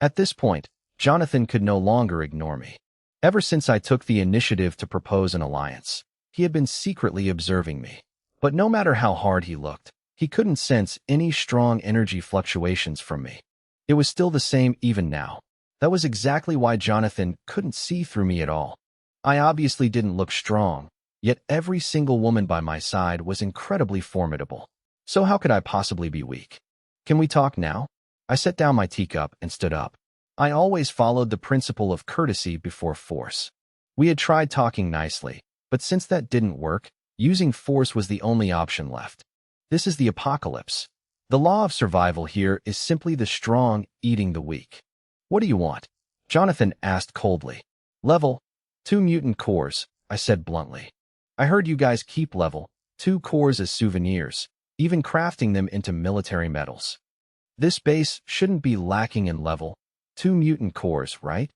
At this point, Jonathan could no longer ignore me. Ever since I took the initiative to propose an alliance, he had been secretly observing me. But no matter how hard he looked, he couldn't sense any strong energy fluctuations from me. It was still the same even now. That was exactly why Jonathan couldn't see through me at all. I obviously didn't look strong, yet every single woman by my side was incredibly formidable. So how could I possibly be weak? Can we talk now? I set down my teacup and stood up. I always followed the principle of courtesy before force. We had tried talking nicely, but since that didn't work, using force was the only option left. This is the apocalypse. The law of survival here is simply the strong eating the weak. What do you want? Jonathan asked coldly. Level 2 mutant cores, I said bluntly. I heard you guys keep level 2 cores as souvenirs, even crafting them into military medals. This base shouldn't be lacking in level 2 mutant cores, right?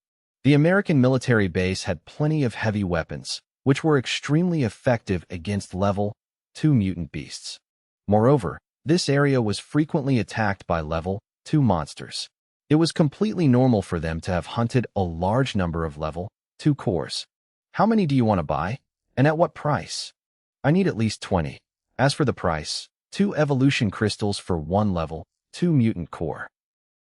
The American military base had plenty of heavy weapons, which were extremely effective against level 2 mutant beasts. Moreover, this area was frequently attacked by level 2 monsters. It was completely normal for them to have hunted a large number of level 2 cores. How many do you want to buy? And at what price? I need at least 20. As for the price, 2 evolution crystals for 1 level 2 mutant core.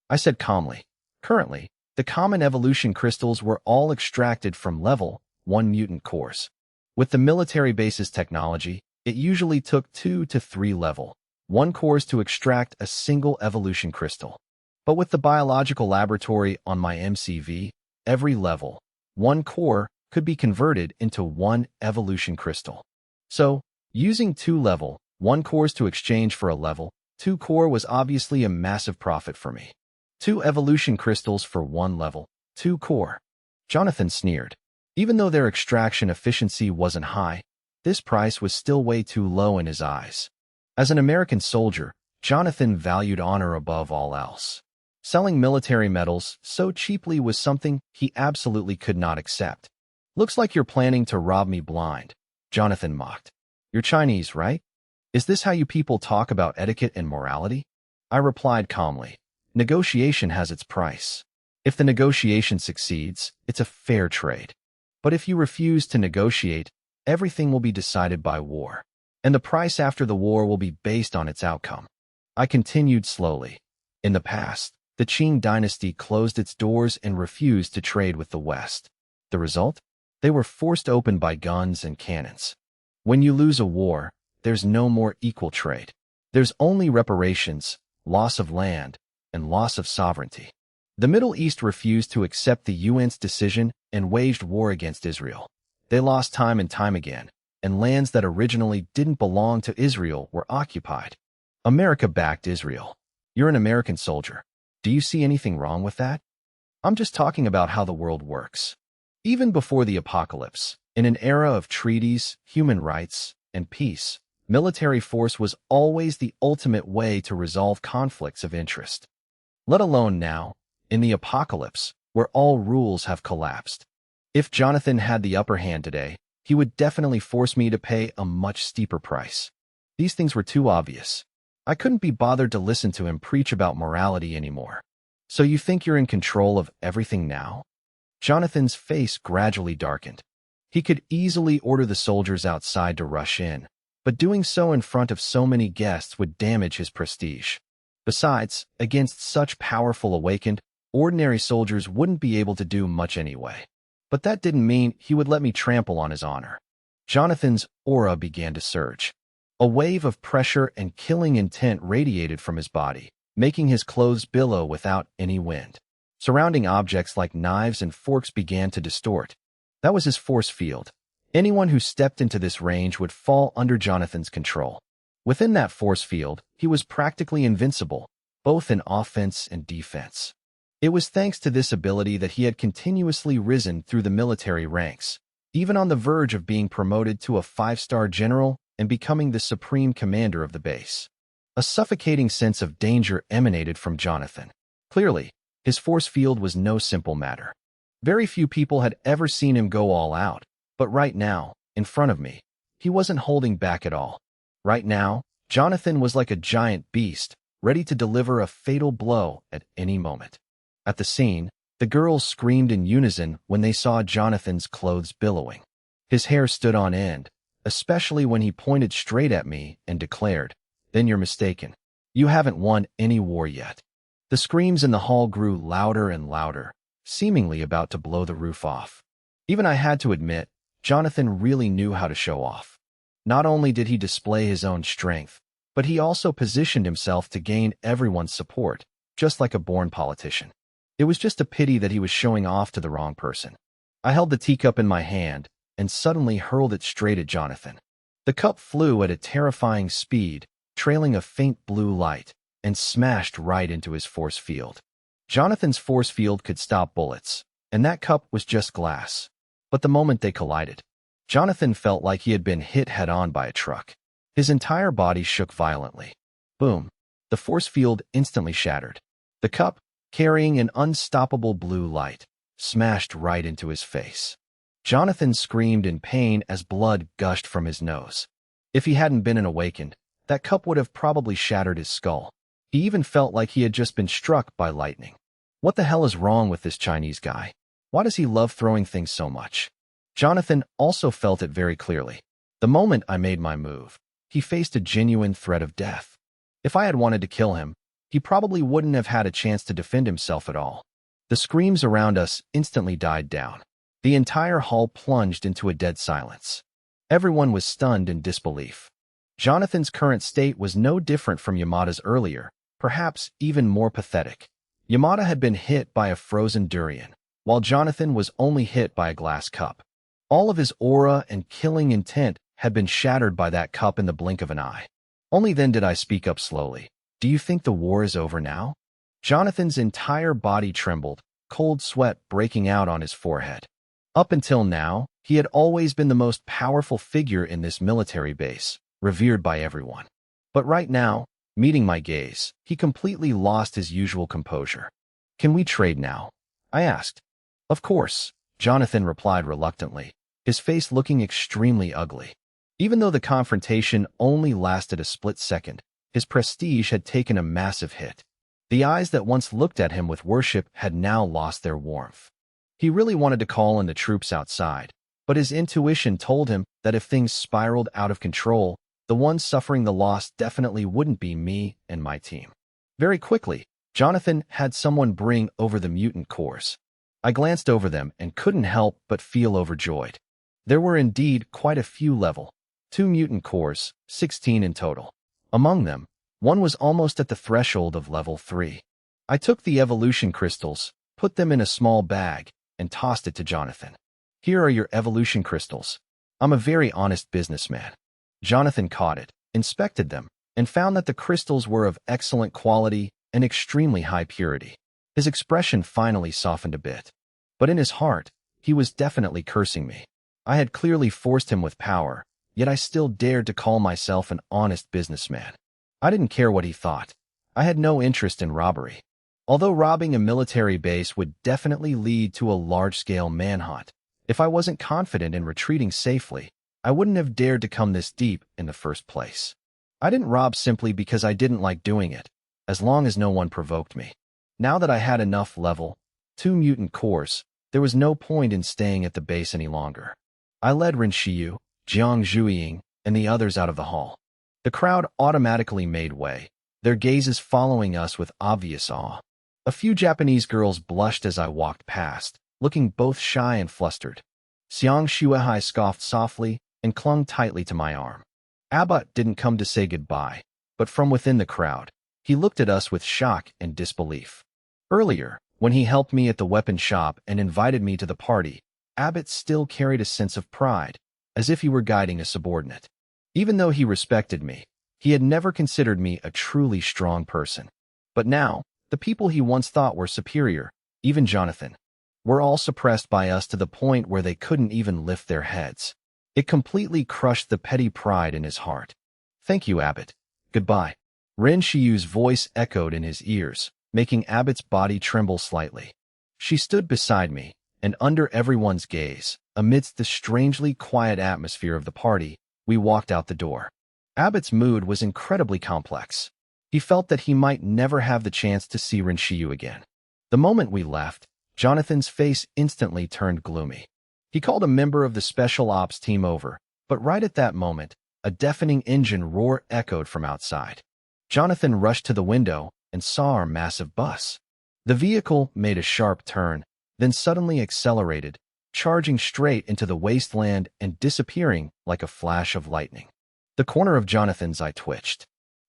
I said calmly. Currently, the common evolution crystals were all extracted from level 1 mutant cores. With the military base's technology, it usually took 2 to 3 level 1 cores to extract a single evolution crystal. But with the biological laboratory on my MCV, every level 1 core could be converted into 1 evolution crystal. So, using 2 level 1 cores to exchange for a level 2 core was obviously a massive profit for me. 2 evolution crystals for 1 level 2 core. Jonathan sneered. Even though their extraction efficiency wasn't high, this price was still way too low in his eyes. As an American soldier, Jonathan valued honor above all else. Selling military medals so cheaply was something he absolutely could not accept. Looks like you're planning to rob me blind, Jonathan mocked. You're Chinese, right? Is this how you people talk about etiquette and morality? I replied calmly. Negotiation has its price. If the negotiation succeeds, it's a fair trade. But if you refuse to negotiate, everything will be decided by war. And the price after the war will be based on its outcome. I continued slowly. In the past, the Qing dynasty closed its doors and refused to trade with the West. The result? They were forced open by guns and cannons. When you lose a war, there's no more equal trade. There's only reparations, loss of land, and loss of sovereignty. The Middle East refused to accept the UN's decision and waged war against Israel. They lost time and time again, and lands that originally didn't belong to Israel were occupied. America backed Israel. You're an American soldier. Do you see anything wrong with that? I'm just talking about how the world works. Even before the apocalypse, in an era of treaties, human rights, and peace, military force was always the ultimate way to resolve conflicts of interest. Let alone now, in the apocalypse, where all rules have collapsed. If Jonathan had the upper hand today, he would definitely force me to pay a much steeper price. These things were too obvious. I couldn't be bothered to listen to him preach about morality anymore. So you think you're in control of everything now? Jonathan's face gradually darkened. He could easily order the soldiers outside to rush in, but doing so in front of so many guests would damage his prestige. Besides, against such powerful awakened, ordinary soldiers wouldn't be able to do much anyway. But that didn't mean he would let me trample on his honor. Jonathan's aura began to surge. A wave of pressure and killing intent radiated from his body, making his clothes billow without any wind. Surrounding objects like knives and forks began to distort. That was his force field. Anyone who stepped into this range would fall under Jonathan's control. Within that force field, he was practically invincible, both in offense and defense. It was thanks to this ability that he had continuously risen through the military ranks, even on the verge of being promoted to a 5-star general and becoming the supreme commander of the base. A suffocating sense of danger emanated from Jonathan. Clearly, his force field was no simple matter. Very few people had ever seen him go all out, but right now, in front of me, he wasn't holding back at all. Right now, Jonathan was like a giant beast, ready to deliver a fatal blow at any moment. At the scene, the girls screamed in unison when they saw Jonathan's clothes billowing. His hair stood on end, especially when he pointed straight at me and declared, "Then you're mistaken. You haven't won any war yet." The screams in the hall grew louder and louder, seemingly about to blow the roof off. Even I had to admit, Jonathan really knew how to show off. Not only did he display his own strength, but he also positioned himself to gain everyone's support, just like a born politician. It was just a pity that he was showing off to the wrong person. I held the teacup in my hand and suddenly hurled it straight at Jonathan. The cup flew at a terrifying speed, trailing a faint blue light, and smashed right into his force field. Jonathan's force field could stop bullets, and that cup was just glass. But the moment they collided, Jonathan felt like he had been hit head-on by a truck. His entire body shook violently. Boom! The force field instantly shattered. The cup, carrying an unstoppable blue light, smashed right into his face. Jonathan screamed in pain as blood gushed from his nose. If he hadn't been awakened, that cup would have probably shattered his skull. He even felt like he had just been struck by lightning. What the hell is wrong with this Chinese guy? Why does he love throwing things so much? Jonathan also felt it very clearly. The moment I made my move, he faced a genuine threat of death. If I had wanted to kill him, he probably wouldn't have had a chance to defend himself at all. The screams around us instantly died down. The entire hall plunged into a dead silence. Everyone was stunned in disbelief. Jonathan's current state was no different from Yamada's earlier, perhaps even more pathetic. Yamada had been hit by a frozen durian, while Jonathan was only hit by a glass cup. All of his aura and killing intent had been shattered by that cup in the blink of an eye. Only then did I speak up slowly. "Do you think the war is over now?" Jonathan's entire body trembled, cold sweat breaking out on his forehead. Up until now, he had always been the most powerful figure in this military base, revered by everyone. But right now, meeting my gaze, he completely lost his usual composure. "Can we trade now?" I asked. "Of course," Jonathan replied reluctantly, his face looking extremely ugly. Even though the confrontation only lasted a split second, his prestige had taken a massive hit. The eyes that once looked at him with worship had now lost their warmth. He really wanted to call in the troops outside, but his intuition told him that if things spiraled out of control, the one suffering the loss definitely wouldn't be me and my team. Very quickly, Jonathan had someone bring over the mutant cores. I glanced over them and couldn't help but feel overjoyed. There were indeed quite a few level 2 mutant cores, 16 in total. Among them, one was almost at the threshold of level 3. I took the evolution crystals, put them in a small bag, and tossed it to Jonathan. "Here are your evolution crystals. I'm a very honest businessman." Jonathan caught it, inspected them, and found that the crystals were of excellent quality and extremely high purity. His expression finally softened a bit. But in his heart, he was definitely cursing me. I had clearly forced him with power, yet I still dared to call myself an honest businessman. I didn't care what he thought. I had no interest in robbery. Although robbing a military base would definitely lead to a large-scale manhunt, if I wasn't confident in retreating safely, I wouldn't have dared to come this deep in the first place. I didn't rob simply because I didn't like doing it, as long as no one provoked me. Now that I had enough level 2 mutant cores, there was no point in staying at the base any longer. I led Rin Xiyu, Jiang Zhuiying, and the others out of the hall. The crowd automatically made way, their gazes following us with obvious awe. A few Japanese girls blushed as I walked past, looking both shy and flustered. Xiang Shuihai scoffed softly and clung tightly to my arm. Abbott didn't come to say goodbye, but from within the crowd, he looked at us with shock and disbelief. Earlier, when he helped me at the weapon shop and invited me to the party, Abbott still carried a sense of pride, as if he were guiding a subordinate. Even though he respected me, he had never considered me a truly strong person. But now, the people he once thought were superior, even Jonathan, were all suppressed by us to the point where they couldn't even lift their heads. It completely crushed the petty pride in his heart. "Thank you, Abbott. Goodbye." Rin Shiyu's voice echoed in his ears, making Abbott's body tremble slightly. She stood beside me, and under everyone's gaze, amidst the strangely quiet atmosphere of the party, we walked out the door. Abbott's mood was incredibly complex. He felt that he might never have the chance to see Rin Shiyu again. The moment we left, Jonathan's face instantly turned gloomy. He called a member of the special ops team over, but right at that moment, a deafening engine roar echoed from outside. Jonathan rushed to the window and saw our massive bus. The vehicle made a sharp turn, then suddenly accelerated, charging straight into the wasteland and disappearing like a flash of lightning. The corner of Jonathan's eye twitched.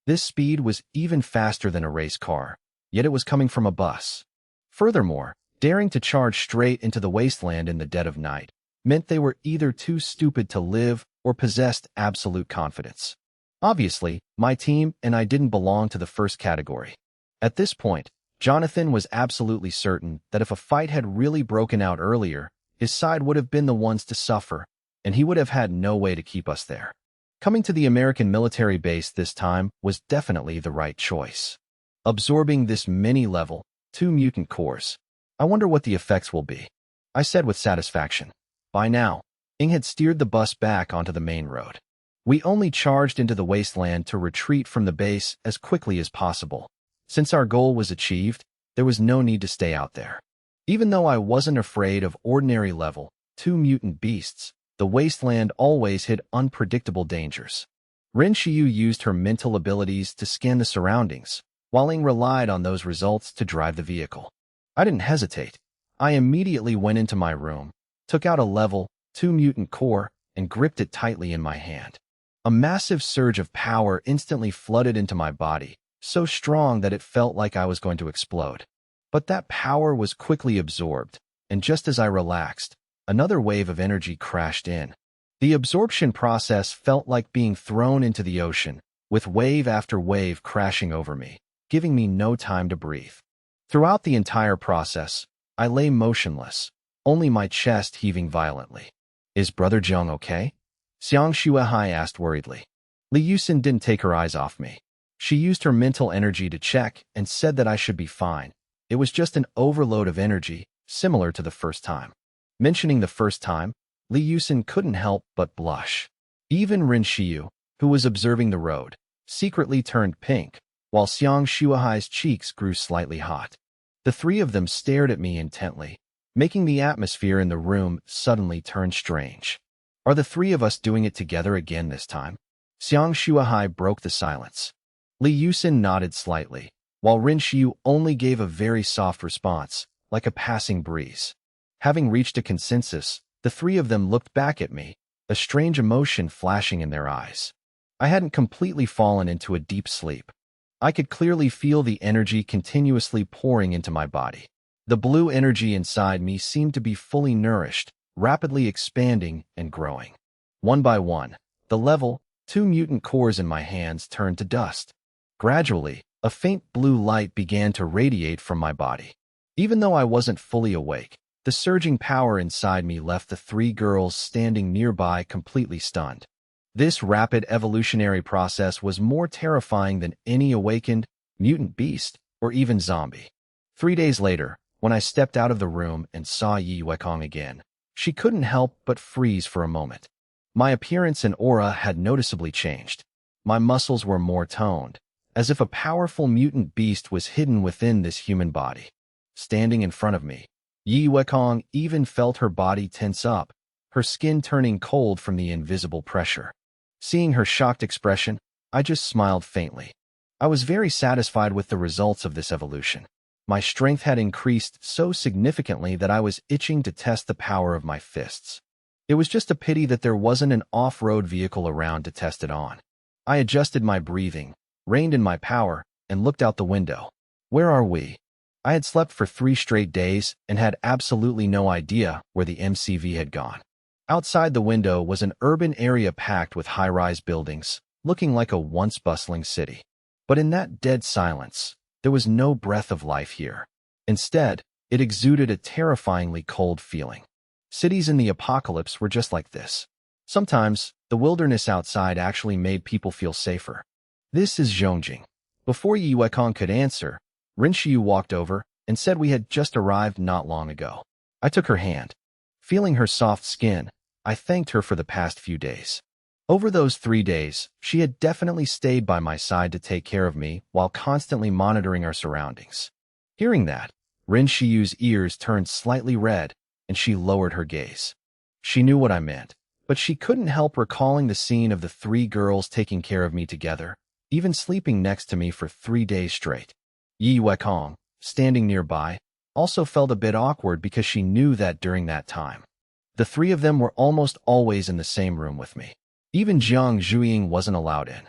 This speed was even faster than a race car, yet it was coming from a bus. Furthermore, daring to charge straight into the wasteland in the dead of night meant they were either too stupid to live or possessed absolute confidence. Obviously, my team and I didn't belong to the first category. At this point, Jonathan was absolutely certain that if a fight had really broken out earlier, his side would have been the ones to suffer, and he would have had no way to keep us there. Coming to the American military base this time was definitely the right choice. Absorbing this mini-level, 2 mutant cores. I wonder what the effects will be, I said with satisfaction. By now, Ing had steered the bus back onto the main road. We only charged into the wasteland to retreat from the base as quickly as possible. Since our goal was achieved, there was no need to stay out there. Even though I wasn't afraid of ordinary level 2 mutant beasts, the wasteland always hid unpredictable dangers. Rin Xiu used her mental abilities to scan the surroundings, while Ing relied on those results to drive the vehicle. I didn't hesitate. I immediately went into my room, took out a level 2 mutant core, and gripped it tightly in my hand. A massive surge of power instantly flooded into my body, so strong that it felt like I was going to explode. But that power was quickly absorbed, and just as I relaxed, another wave of energy crashed in. The absorption process felt like being thrown into the ocean, with wave after wave crashing over me, giving me no time to breathe. Throughout the entire process, I lay motionless, only my chest heaving violently. Is Brother Jiang okay? Xiang Shuehai asked worriedly. Li Yusin didn't take her eyes off me. She used her mental energy to check and said that I should be fine. It was just an overload of energy, similar to the first time. Mentioning the first time, Li Yusin couldn't help but blush. Even Rin Xiu, who was observing the road, secretly turned pink, while Xiang Shuehai's cheeks grew slightly hot. The three of them stared at me intently, making the atmosphere in the room suddenly turn strange. Are the three of us doing it together again this time? Xiang Shuehai broke the silence. Li Yusin nodded slightly, while Rin Xiu only gave a very soft response, like a passing breeze. Having reached a consensus, the three of them looked back at me, a strange emotion flashing in their eyes. I hadn't completely fallen into a deep sleep. I could clearly feel the energy continuously pouring into my body. The blue energy inside me seemed to be fully nourished, rapidly expanding and growing. One by one, the level 2 mutant cores in my hands turned to dust. Gradually, a faint blue light began to radiate from my body. Even though I wasn't fully awake, the surging power inside me left the three girls standing nearby completely stunned. This rapid evolutionary process was more terrifying than any awakened, mutant beast, or even zombie. 3 days later, when I stepped out of the room and saw Yi Wekong again, she couldn't help but freeze for a moment. My appearance and aura had noticeably changed. My muscles were more toned, as if a powerful mutant beast was hidden within this human body. Standing in front of me, Yi Wekong even felt her body tense up, her skin turning cold from the invisible pressure. Seeing her shocked expression, I just smiled faintly. I was very satisfied with the results of this evolution. My strength had increased so significantly that I was itching to test the power of my fists. It was just a pity that there wasn't an off-road vehicle around to test it on. I adjusted my breathing, reined in my power, and looked out the window. Where are we? I had slept for 3 straight days and had absolutely no idea where the MCV had gone. Outside the window was an urban area packed with high-rise buildings, looking like a once bustling city. But in that dead silence, there was no breath of life here. Instead, it exuded a terrifyingly cold feeling. Cities in the apocalypse were just like this. Sometimes, the wilderness outside actually made people feel safer. This is Zhongjing. Before Yi Wekong could answer, Rin Xiu walked over and said we had just arrived not long ago. I took her hand. Feeling her soft skin, I thanked her for the past few days. Over those 3 days, she had definitely stayed by my side to take care of me while constantly monitoring our surroundings. Hearing that, Rin Shiyu's ears turned slightly red, and she lowered her gaze. She knew what I meant, but she couldn't help recalling the scene of the three girls taking care of me together, even sleeping next to me for 3 days straight. Yi Wekong, standing nearby, also felt a bit awkward because she knew that during that time, the three of them were almost always in the same room with me. Even Jiang Zhuiying wasn't allowed in.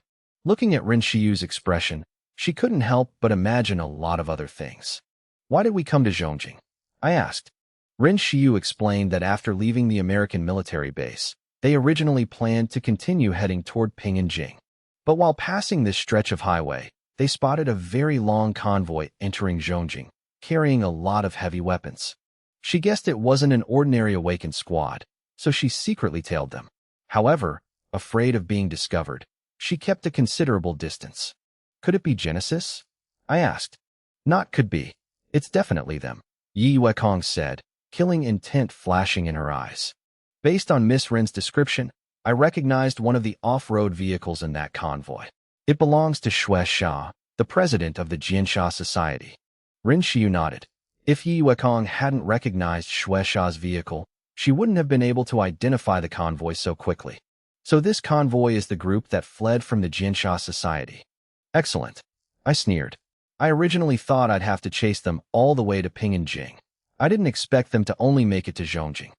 Looking at Rin Shiyu's expression, she couldn't help but imagine a lot of other things. Why did we come to Zhongjing? I asked. Rin Shiyu explained that after leaving the American military base, they originally planned to continue heading toward Pingying. But while passing this stretch of highway, they spotted a very long convoy entering Zhongjing, carrying a lot of heavy weapons. She guessed it wasn't an ordinary awakened squad, so she secretly tailed them. However, afraid of being discovered, she kept a considerable distance. Could it be Genesis? I asked. Not could be. It's definitely them, Yi Wekong said, killing intent flashing in her eyes. Based on Miss Rin's description, I recognized one of the off-road vehicles in that convoy. It belongs to Xue Xia, the president of the Jiansha Society. Rin Shiyu nodded. If Yi Wekong hadn't recognized Xue Xia's vehicle, she wouldn't have been able to identify the convoy so quickly. So this convoy is the group that fled from the Jiansha Society. Excellent. I sneered. I originally thought I'd have to chase them all the way to Pingying. I didn't expect them to only make it to Zhongjing.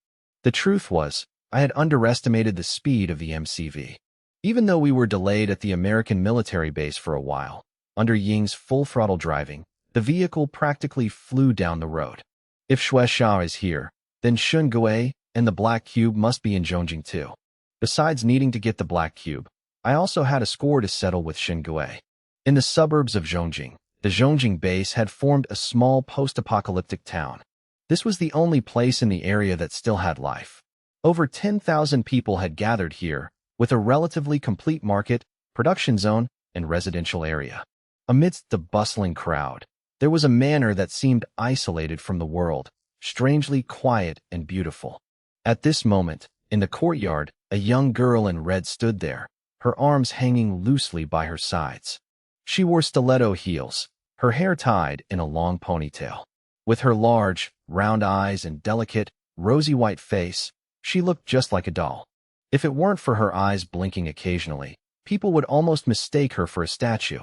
The truth was, I had underestimated the speed of the MCV. Even though we were delayed at the American military base for a while, under Ying's full-throttle driving, the vehicle practically flew down the road. If Xue Xia is here, then Shun Gui and the Black Cube must be in Zhongjing too. Besides needing to get the Black Cube, I also had a score to settle with Shun Gui. In the suburbs of Zhongjing, the Zhongjing base had formed a small post-apocalyptic town. This was the only place in the area that still had life. Over 10,000 people had gathered here, with a relatively complete market, production zone, and residential area. Amidst the bustling crowd, there was a manor that seemed isolated from the world, strangely quiet and beautiful. At this moment, in the courtyard, a young girl in red stood there, her arms hanging loosely by her sides. She wore stiletto heels, her hair tied in a long ponytail. With her large, round eyes and delicate, rosy white face, she looked just like a doll. If it weren't for her eyes blinking occasionally, people would almost mistake her for a statue.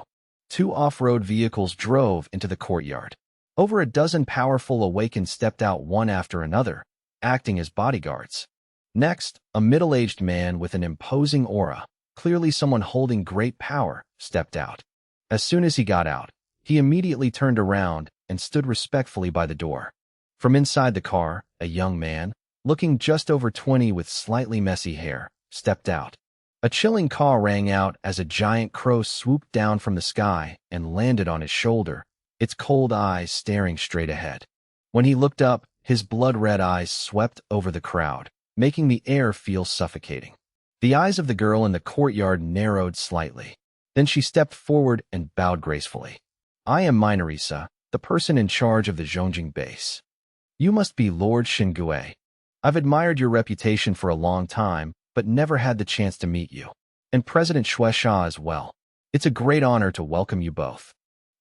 2 off-road vehicles drove into the courtyard. Over a dozen powerful awakened stepped out one after another, acting as bodyguards. Next, a middle-aged man with an imposing aura, clearly someone holding great power, stepped out. As soon as he got out, he immediately turned around and stood respectfully by the door. From inside the car, a young man, looking just over 20 with slightly messy hair, stepped out. A chilling caw rang out as a giant crow swooped down from the sky and landed on his shoulder, its cold eyes staring straight ahead. When he looked up, his blood-red eyes swept over the crowd, making the air feel suffocating. The eyes of the girl in the courtyard narrowed slightly. Then she stepped forward and bowed gracefully. I am Minorisa, the person in charge of the Zhongjing base. You must be Lord Xingui. I've admired your reputation for a long time, but never had the chance to meet you. And President Xue Xia as well. It's a great honor to welcome you both.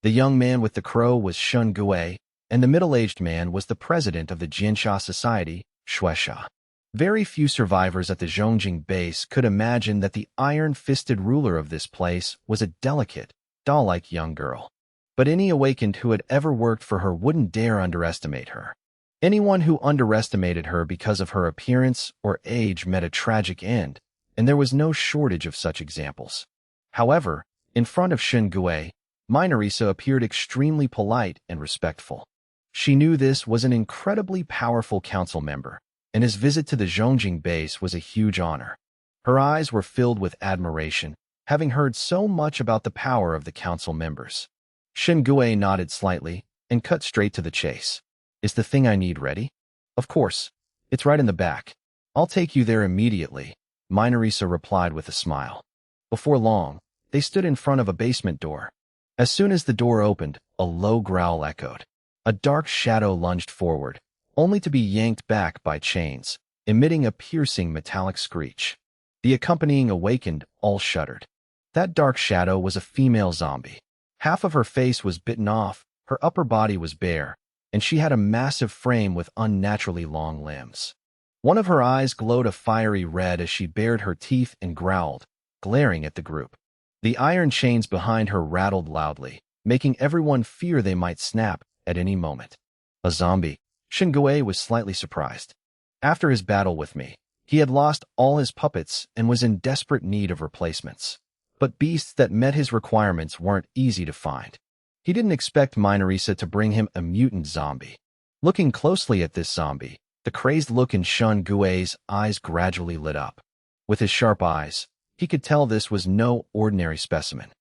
The young man with the crow was Shun Gui, and the middle-aged man was the president of the Jiansha Society, Xue Xia. Very few survivors at the Zhongjing base could imagine that the iron-fisted ruler of this place was a delicate, doll-like young girl. But any awakened who had ever worked for her wouldn't dare underestimate her. Anyone who underestimated her because of her appearance or age met a tragic end, and there was no shortage of such examples. However, in front of Shun Gui, Minorisa appeared extremely polite and respectful. She knew this was an incredibly powerful council member, and his visit to the Zhongjing base was a huge honor. Her eyes were filled with admiration, having heard so much about the power of the council members. Shun Gui nodded slightly and cut straight to the chase. Is the thing I need ready? Of course. It's right in the back. I'll take you there immediately, Minorisa replied with a smile. Before long, they stood in front of a basement door. As soon as the door opened, a low growl echoed. A dark shadow lunged forward, only to be yanked back by chains, emitting a piercing metallic screech. The accompanying awakened all shuddered. That dark shadow was a female zombie. Half of her face was bitten off, her upper body was bare, and she had a massive frame with unnaturally long limbs. One of her eyes glowed a fiery red as she bared her teeth and growled, glaring at the group. The iron chains behind her rattled loudly, making everyone fear they might snap at any moment. A zombie. Shingue was slightly surprised. After his battle with me, he had lost all his puppets and was in desperate need of replacements. But beasts that met his requirements weren't easy to find. He didn't expect Minorisa to bring him a mutant zombie. Looking closely at this zombie, the crazed look in Shun Gui's eyes gradually lit up. With his sharp eyes, he could tell this was no ordinary specimen.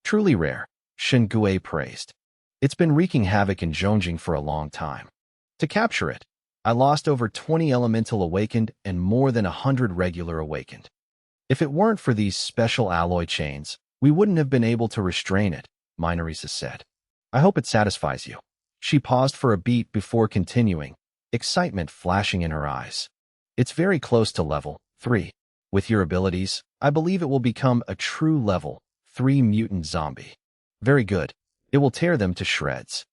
Truly rare, Shun Gui praised. It's been wreaking havoc in Zhongjing for a long time. To capture it, I lost over 20 elemental awakened and more than 100 regular awakened. If it weren't for these special alloy chains, we wouldn't have been able to restrain it, Minorisa said. I hope it satisfies you. She paused for a beat before continuing, excitement flashing in her eyes. It's very close to level 3. With your abilities, I believe it will become a true level 3 mutant zombie. Very good. It will tear them to shreds.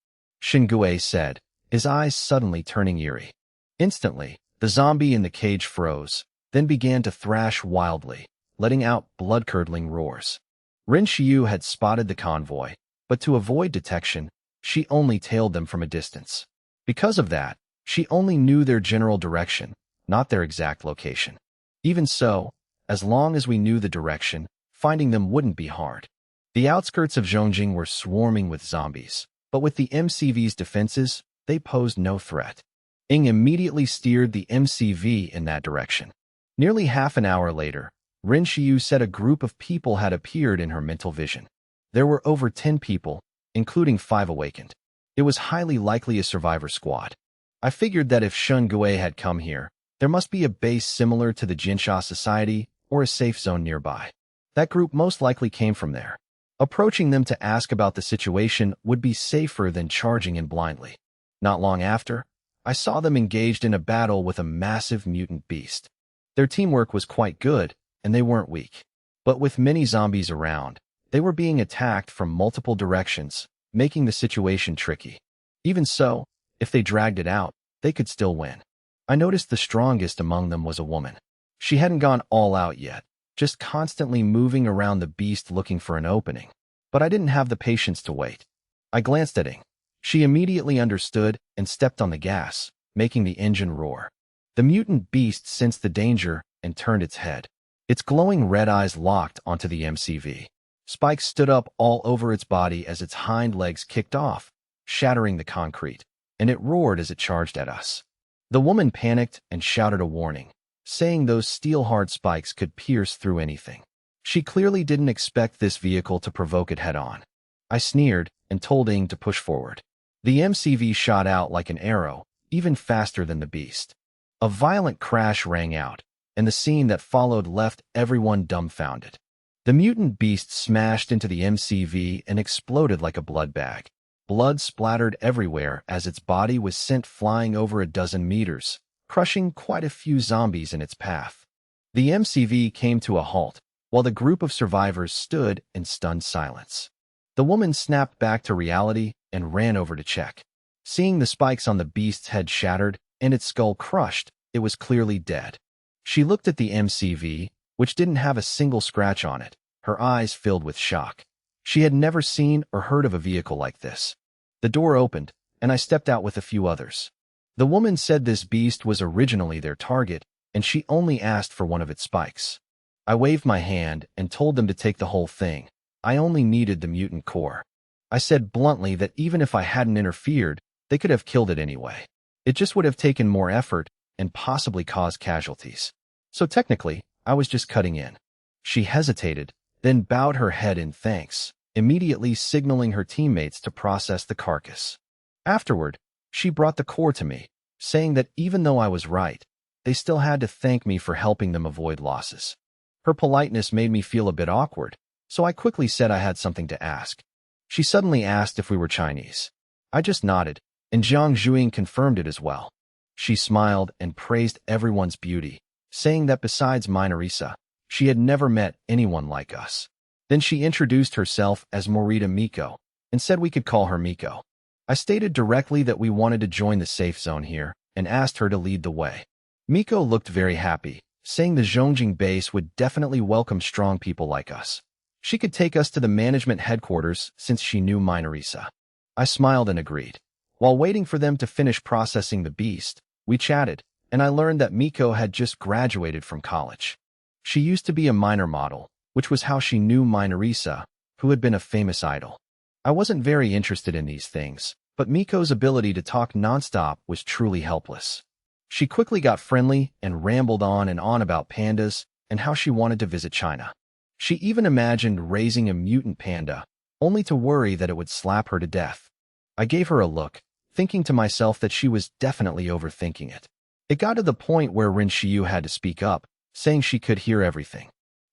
Shingue said, his eyes suddenly turning eerie. Instantly, the zombie in the cage froze, then began to thrash wildly, letting out blood-curdling roars. Rin Xiu had spotted the convoy, but to avoid detection, she only tailed them from a distance. Because of that, she only knew their general direction, not their exact location. Even so, as long as we knew the direction, finding them wouldn't be hard. The outskirts of Zhongjing were swarming with zombies, but with the MCV's defenses, they posed no threat. Ing immediately steered the MCV in that direction. Nearly half an hour later, Rin Xiu said a group of people had appeared in her mental vision. There were over 10 people, including 5 awakened. It was highly likely a survivor squad. I figured that if Shun Gui had come here, there must be a base similar to the Jinsha Society or a safe zone nearby. That group most likely came from there. Approaching them to ask about the situation would be safer than charging in blindly. Not long after, I saw them engaged in a battle with a massive mutant beast. Their teamwork was quite good, and they weren't weak. But with many zombies around, they were being attacked from multiple directions, making the situation tricky. Even so, if they dragged it out, they could still win. I noticed the strongest among them was a woman. She hadn't gone all out yet, just constantly moving around the beast looking for an opening. But I didn't have the patience to wait. I glanced at Ing. She immediately understood and stepped on the gas, making the engine roar. The mutant beast sensed the danger and turned its head. Its glowing red eyes locked onto the MCV. Spikes stood up all over its body as its hind legs kicked off, shattering the concrete, and it roared as it charged at us. The woman panicked and shouted a warning, saying those steel-hard spikes could pierce through anything. She clearly didn't expect this vehicle to provoke it head-on. I sneered and told Ing to push forward. The MCV shot out like an arrow, even faster than the beast. A violent crash rang out, and the scene that followed left everyone dumbfounded. The mutant beast smashed into the MCV and exploded like a blood bag. Blood splattered everywhere as its body was sent flying over a dozen meters, crushing quite a few zombies in its path. The MCV came to a halt, while the group of survivors stood in stunned silence. The woman snapped back to reality and ran over to check. Seeing the spikes on the beast's head shattered and its skull crushed, it was clearly dead. She looked at the MCV, which didn't have a single scratch on it, her eyes filled with shock. She had never seen or heard of a vehicle like this. The door opened, and I stepped out with a few others. The woman said this beast was originally their target, and she only asked for one of its spikes. I waved my hand and told them to take the whole thing. I only needed the mutant core. I said bluntly that even if I hadn't interfered, they could have killed it anyway. It just would have taken more effort and possibly caused casualties. So technically, I was just cutting in. She hesitated, then bowed her head in thanks, immediately signaling her teammates to process the carcass. Afterward, she brought the core to me, saying that even though I was right, they still had to thank me for helping them avoid losses. Her politeness made me feel a bit awkward, so I quickly said I had something to ask. She suddenly asked if we were Chinese. I just nodded, and Zhang Zhuing confirmed it as well. She smiled and praised everyone's beauty, saying that besides Minorisa, she had never met anyone like us. Then she introduced herself as Morita Miko, and said we could call her Miko. I stated directly that we wanted to join the safe zone here and asked her to lead the way. Miko looked very happy, saying the Zhongjing base would definitely welcome strong people like us. She could take us to the management headquarters since she knew Minorisa. I smiled and agreed. While waiting for them to finish processing the beast, we chatted, and I learned that Miko had just graduated from college. She used to be a minor model, which was how she knew Minorisa, who had been a famous idol. I wasn't very interested in these things, but Miko's ability to talk nonstop was truly helpless. She quickly got friendly and rambled on and on about pandas and how she wanted to visit China. She even imagined raising a mutant panda, only to worry that it would slap her to death. I gave her a look, thinking to myself that she was definitely overthinking it. It got to the point where Rin Xiu had to speak up, saying she could hear everything.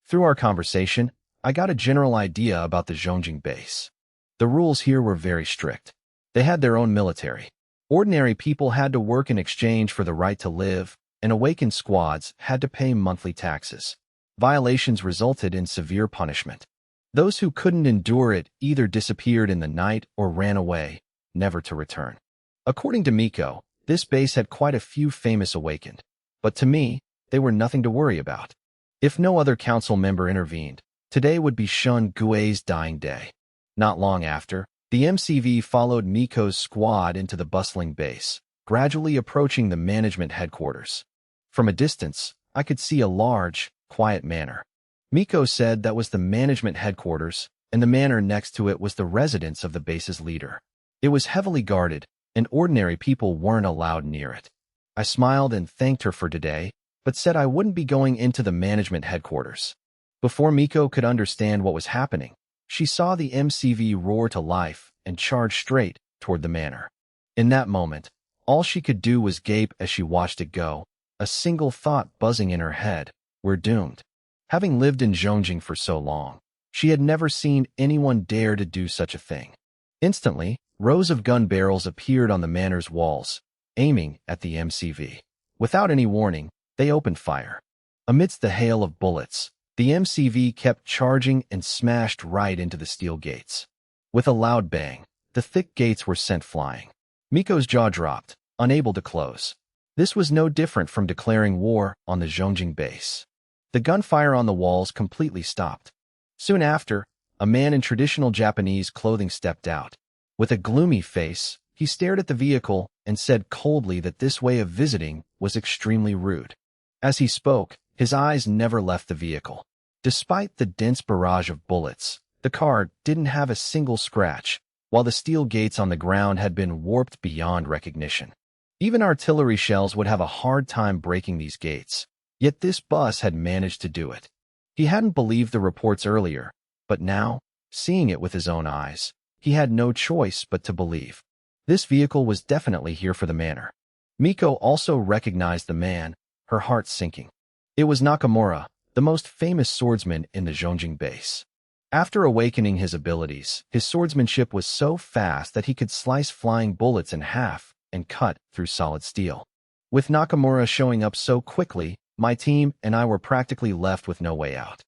Through our conversation, I got a general idea about the Zhongjing base. The rules here were very strict. They had their own military. Ordinary people had to work in exchange for the right to live, and awakened squads had to pay monthly taxes. Violations resulted in severe punishment. Those who couldn't endure it either disappeared in the night or ran away, never to return. According to Miko, this base had quite a few famous awakened, but to me, they were nothing to worry about. If no other council member intervened, today would be Shun Gui's dying day. Not long after, the MCV followed Miko's squad into the bustling base, gradually approaching the management headquarters. From a distance, I could see a large, quiet manor. Miko said that was the management headquarters, and the manor next to it was the residence of the base's leader. It was heavily guarded, and ordinary people weren't allowed near it. I smiled and thanked her for today, but said I wouldn't be going into the management headquarters. Before Miko could understand what was happening, she saw the MCV roar to life and charge straight toward the manor. In that moment, all she could do was gape as she watched it go, a single thought buzzing in her head: we're doomed. Having lived in Zhongjing for so long, she had never seen anyone dare to do such a thing. Instantly, rows of gun barrels appeared on the manor's walls, aiming at the MCV. Without any warning, they opened fire. Amidst the hail of bullets, the MCV kept charging and smashed right into the steel gates. With a loud bang, the thick gates were sent flying. Miko's jaw dropped, unable to close. This was no different from declaring war on the Zhongjing base. The gunfire on the walls completely stopped. Soon after, a man in traditional Japanese clothing stepped out. With a gloomy face, he stared at the vehicle and said coldly that this way of visiting was extremely rude. As he spoke, his eyes never left the vehicle. Despite the dense barrage of bullets, the car didn't have a single scratch, while the steel gates on the ground had been warped beyond recognition. Even artillery shells would have a hard time breaking these gates, yet this bus had managed to do it. He hadn't believed the reports earlier, but now, seeing it with his own eyes, he had no choice but to believe. This vehicle was definitely here for the manor. Miko also recognized the man, her heart sinking. It was Nakamura, the most famous swordsman in the Zhongjing base. After awakening his abilities, his swordsmanship was so fast that he could slice flying bullets in half and cut through solid steel. With Nakamura showing up so quickly, my team and I were practically left with no way out.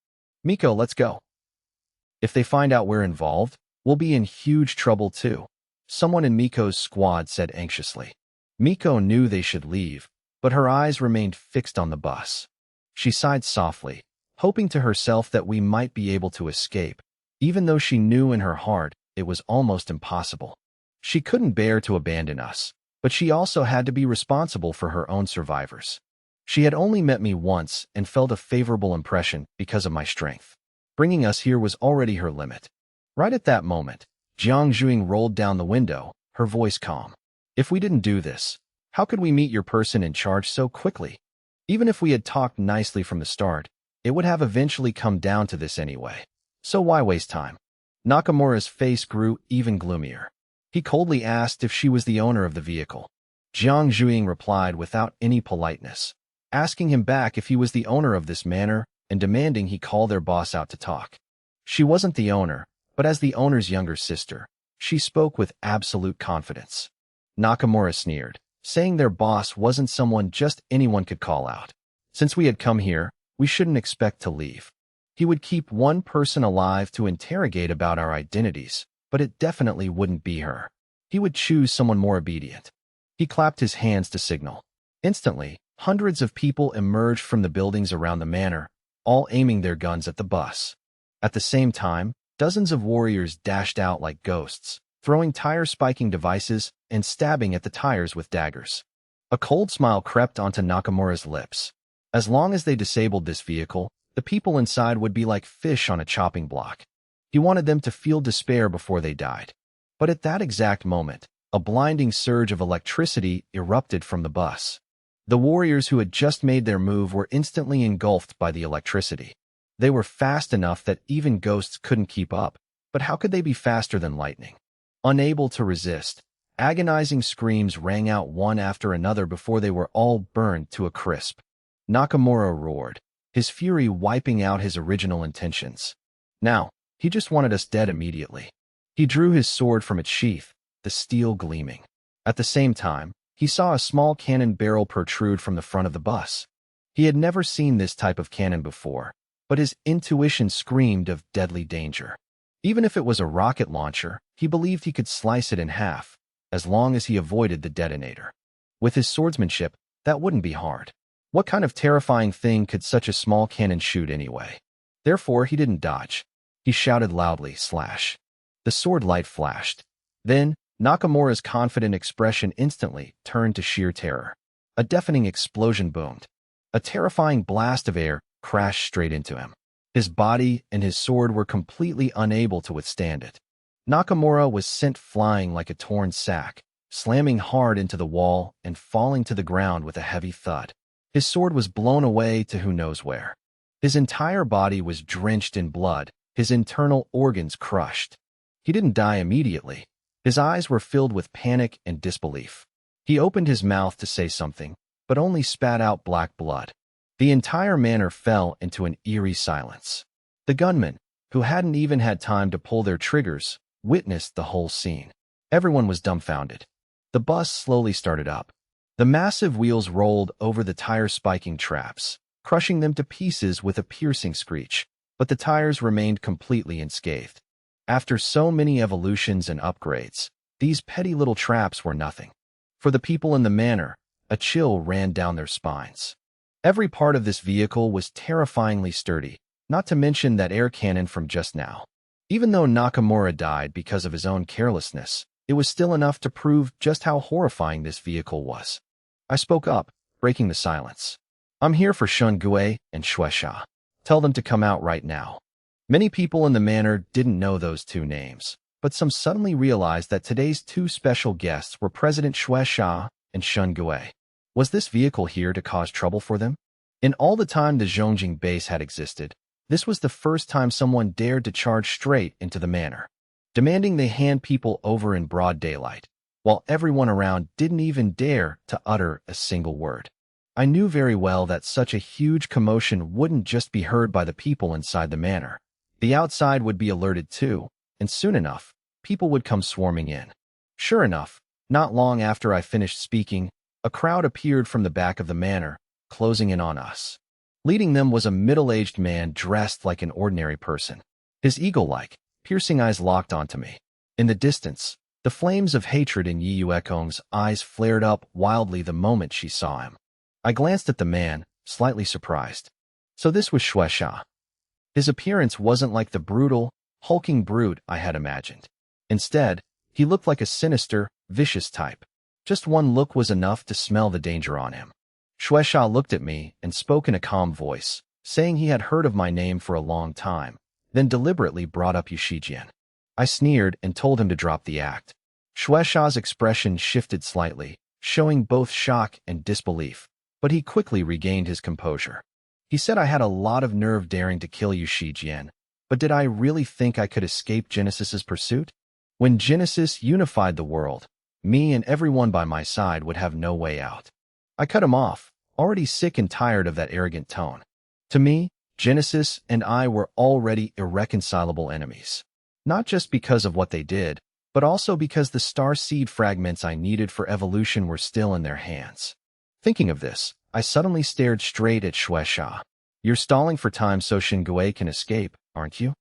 Miko, let's go. If they find out we're involved, we'll be in huge trouble too, someone in Miko's squad said anxiously. Miko knew they should leave, but her eyes remained fixed on the bus. She sighed softly, hoping to herself that we might be able to escape, even though she knew in her heart it was almost impossible. She couldn't bear to abandon us, but she also had to be responsible for her own survivors. She had only met me once and felt a favorable impression because of my strength. Bringing us here was already her limit. Right at that moment, Jiang Zhuing rolled down the window, her voice calm. If we didn't do this, how could we meet your person in charge so quickly? Even if we had talked nicely from the start, it would have eventually come down to this anyway. So why waste time? Nakamura's face grew even gloomier. He coldly asked if she was the owner of the vehicle. Jiang Zhuing replied without any politeness, asking him back if he was the owner of this manor and demanding he call their boss out to talk. She wasn't the owner, but as the owner's younger sister, she spoke with absolute confidence. Nakamura sneered, saying their boss wasn't someone just anyone could call out. Since we had come here, we shouldn't expect to leave. He would keep one person alive to interrogate about our identities, but it definitely wouldn't be her. he would choose someone more obedient. He clapped his hands to signal. Instantly, hundreds of people emerged from the buildings around the manor, all aiming their guns at the bus. At the same time, dozens of warriors dashed out like ghosts, throwing tire-spiking devices and stabbing at the tires with daggers. A cold smile crept onto Nakamura's lips. As long as they disabled this vehicle, the people inside would be like fish on a chopping block. He wanted them to feel despair before they died. But at that exact moment, a blinding surge of electricity erupted from the bus. The warriors who had just made their move were instantly engulfed by the electricity. They were fast enough that even ghosts couldn't keep up, but how could they be faster than lightning? Unable to resist, agonizing screams rang out one after another before they were all burned to a crisp. Nakamura roared, his fury wiping out his original intentions. Now, he just wanted us dead immediately. He drew his sword from its sheath, the steel gleaming. At the same time, he saw a small cannon barrel protrude from the front of the bus. He had never seen this type of cannon before, but his intuition screamed of deadly danger. Even if it was a rocket launcher, he believed he could slice it in half, as long as he avoided the detonator. With his swordsmanship, that wouldn't be hard. What kind of terrifying thing could such a small cannon shoot anyway? Therefore, he didn't dodge. He shouted loudly, "Slash!" The sword light flashed. Then, Nakamura's confident expression instantly turned to sheer terror. A deafening explosion boomed. A terrifying blast of air crashed straight into him. His body and his sword were completely unable to withstand it. Nakamura was sent flying like a torn sack, slamming hard into the wall and falling to the ground with a heavy thud. His sword was blown away to who knows where. His entire body was drenched in blood, his internal organs crushed. He didn't die immediately. His eyes were filled with panic and disbelief. He opened his mouth to say something, but only spat out black blood. The entire manor fell into an eerie silence. The gunmen, who hadn't even had time to pull their triggers, witnessed the whole scene. Everyone was dumbfounded. The bus slowly started up. The massive wheels rolled over the tire-spiking traps, crushing them to pieces with a piercing screech, but the tires remained completely unscathed. After so many evolutions and upgrades, these petty little traps were nothing. For the people in the manor, a chill ran down their spines. Every part of this vehicle was terrifyingly sturdy, not to mention that air cannon from just now. Even though Nakamura died because of his own carelessness, it was still enough to prove just how horrifying this vehicle was. I spoke up, breaking the silence. "I'm here for Shungue and Shueisha. Tell them to come out right now." Many people in the manor didn't know those two names, but some suddenly realized that today's two special guests were President Shueisha and Shungue. Was this vehicle here to cause trouble for them? In all the time the Zhongjing base had existed, this was the first time someone dared to charge straight into the manor, demanding they hand people over in broad daylight, while everyone around didn't even dare to utter a single word. I knew very well that such a huge commotion wouldn't just be heard by the people inside the manor. The outside would be alerted too, and soon enough, people would come swarming in. Sure enough, not long after I finished speaking, a crowd appeared from the back of the manor, closing in on us. Leading them was a middle-aged man dressed like an ordinary person. His eagle-like, piercing eyes locked onto me. In the distance, the flames of hatred in Yi Yuekong's eyes flared up wildly the moment she saw him. I glanced at the man, slightly surprised. So this was Shueisha. His appearance wasn't like the brutal, hulking brute I had imagined. Instead, he looked like a sinister, vicious type. Just one look was enough to smell the danger on him. Shueisha looked at me and spoke in a calm voice, saying he had heard of my name for a long time, then deliberately brought up Yushijian. I sneered and told him to drop the act. Shueisha's expression shifted slightly, showing both shock and disbelief, but he quickly regained his composure. He said I had a lot of nerve daring to kill Yushijian, but did I really think I could escape Genesis's pursuit? When Genesis unified the world, me and everyone by my side would have no way out. I cut him off, already sick and tired of that arrogant tone. To me, Genesis and I were already irreconcilable enemies. Not just because of what they did, but also because the star seed fragments I needed for evolution were still in their hands. Thinking of this, I suddenly stared straight at Shueisha. "You're stalling for time so Xingui can escape, aren't you?"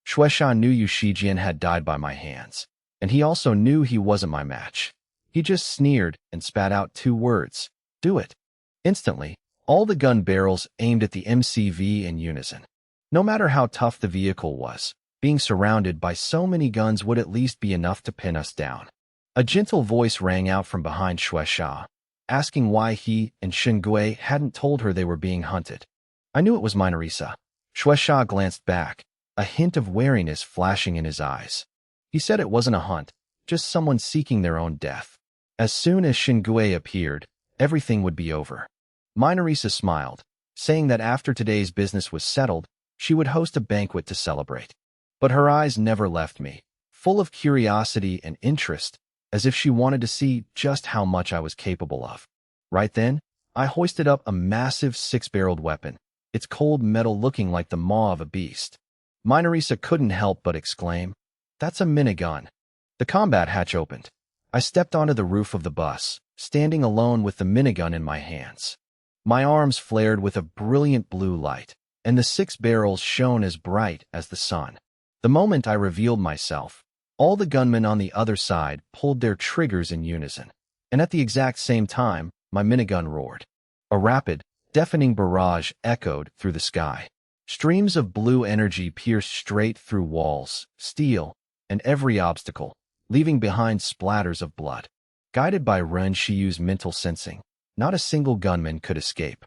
Shueisha knew Yushijian had died by my hands. And he also knew he wasn't my match. He just sneered and spat out 2 words. Do it. Instantly, all the gun barrels aimed at the MCV in unison. No matter how tough the vehicle was, being surrounded by so many guns would at least be enough to pin us down. A gentle voice rang out from behind Shueisha, asking why he and Xingui hadn't told her they were being hunted. I knew it was Minorisa. Shueisha glanced back, a hint of wariness flashing in his eyes. He said it wasn't a hunt, just someone seeking their own death. As soon as Xingui appeared, everything would be over. Minorisa smiled, saying that after today's business was settled, she would host a banquet to celebrate. But her eyes never left me, full of curiosity and interest, as if she wanted to see just how much I was capable of. Right then, I hoisted up a massive 6-barreled weapon, its cold metal looking like the maw of a beast. Minorisa couldn't help but exclaim, "That's a minigun." The combat hatch opened. I stepped onto the roof of the bus, standing alone with the minigun in my hands. My arms flared with a brilliant blue light, and the 6 barrels shone as bright as the sun. The moment I revealed myself, all the gunmen on the other side pulled their triggers in unison, and at the exact same time, my minigun roared. A rapid, deafening barrage echoed through the sky. Streams of blue energy pierced straight through walls, steel, and every obstacle, leaving behind splatters of blood. Guided by Ren Shiyu's mental sensing, not a single gunman could escape.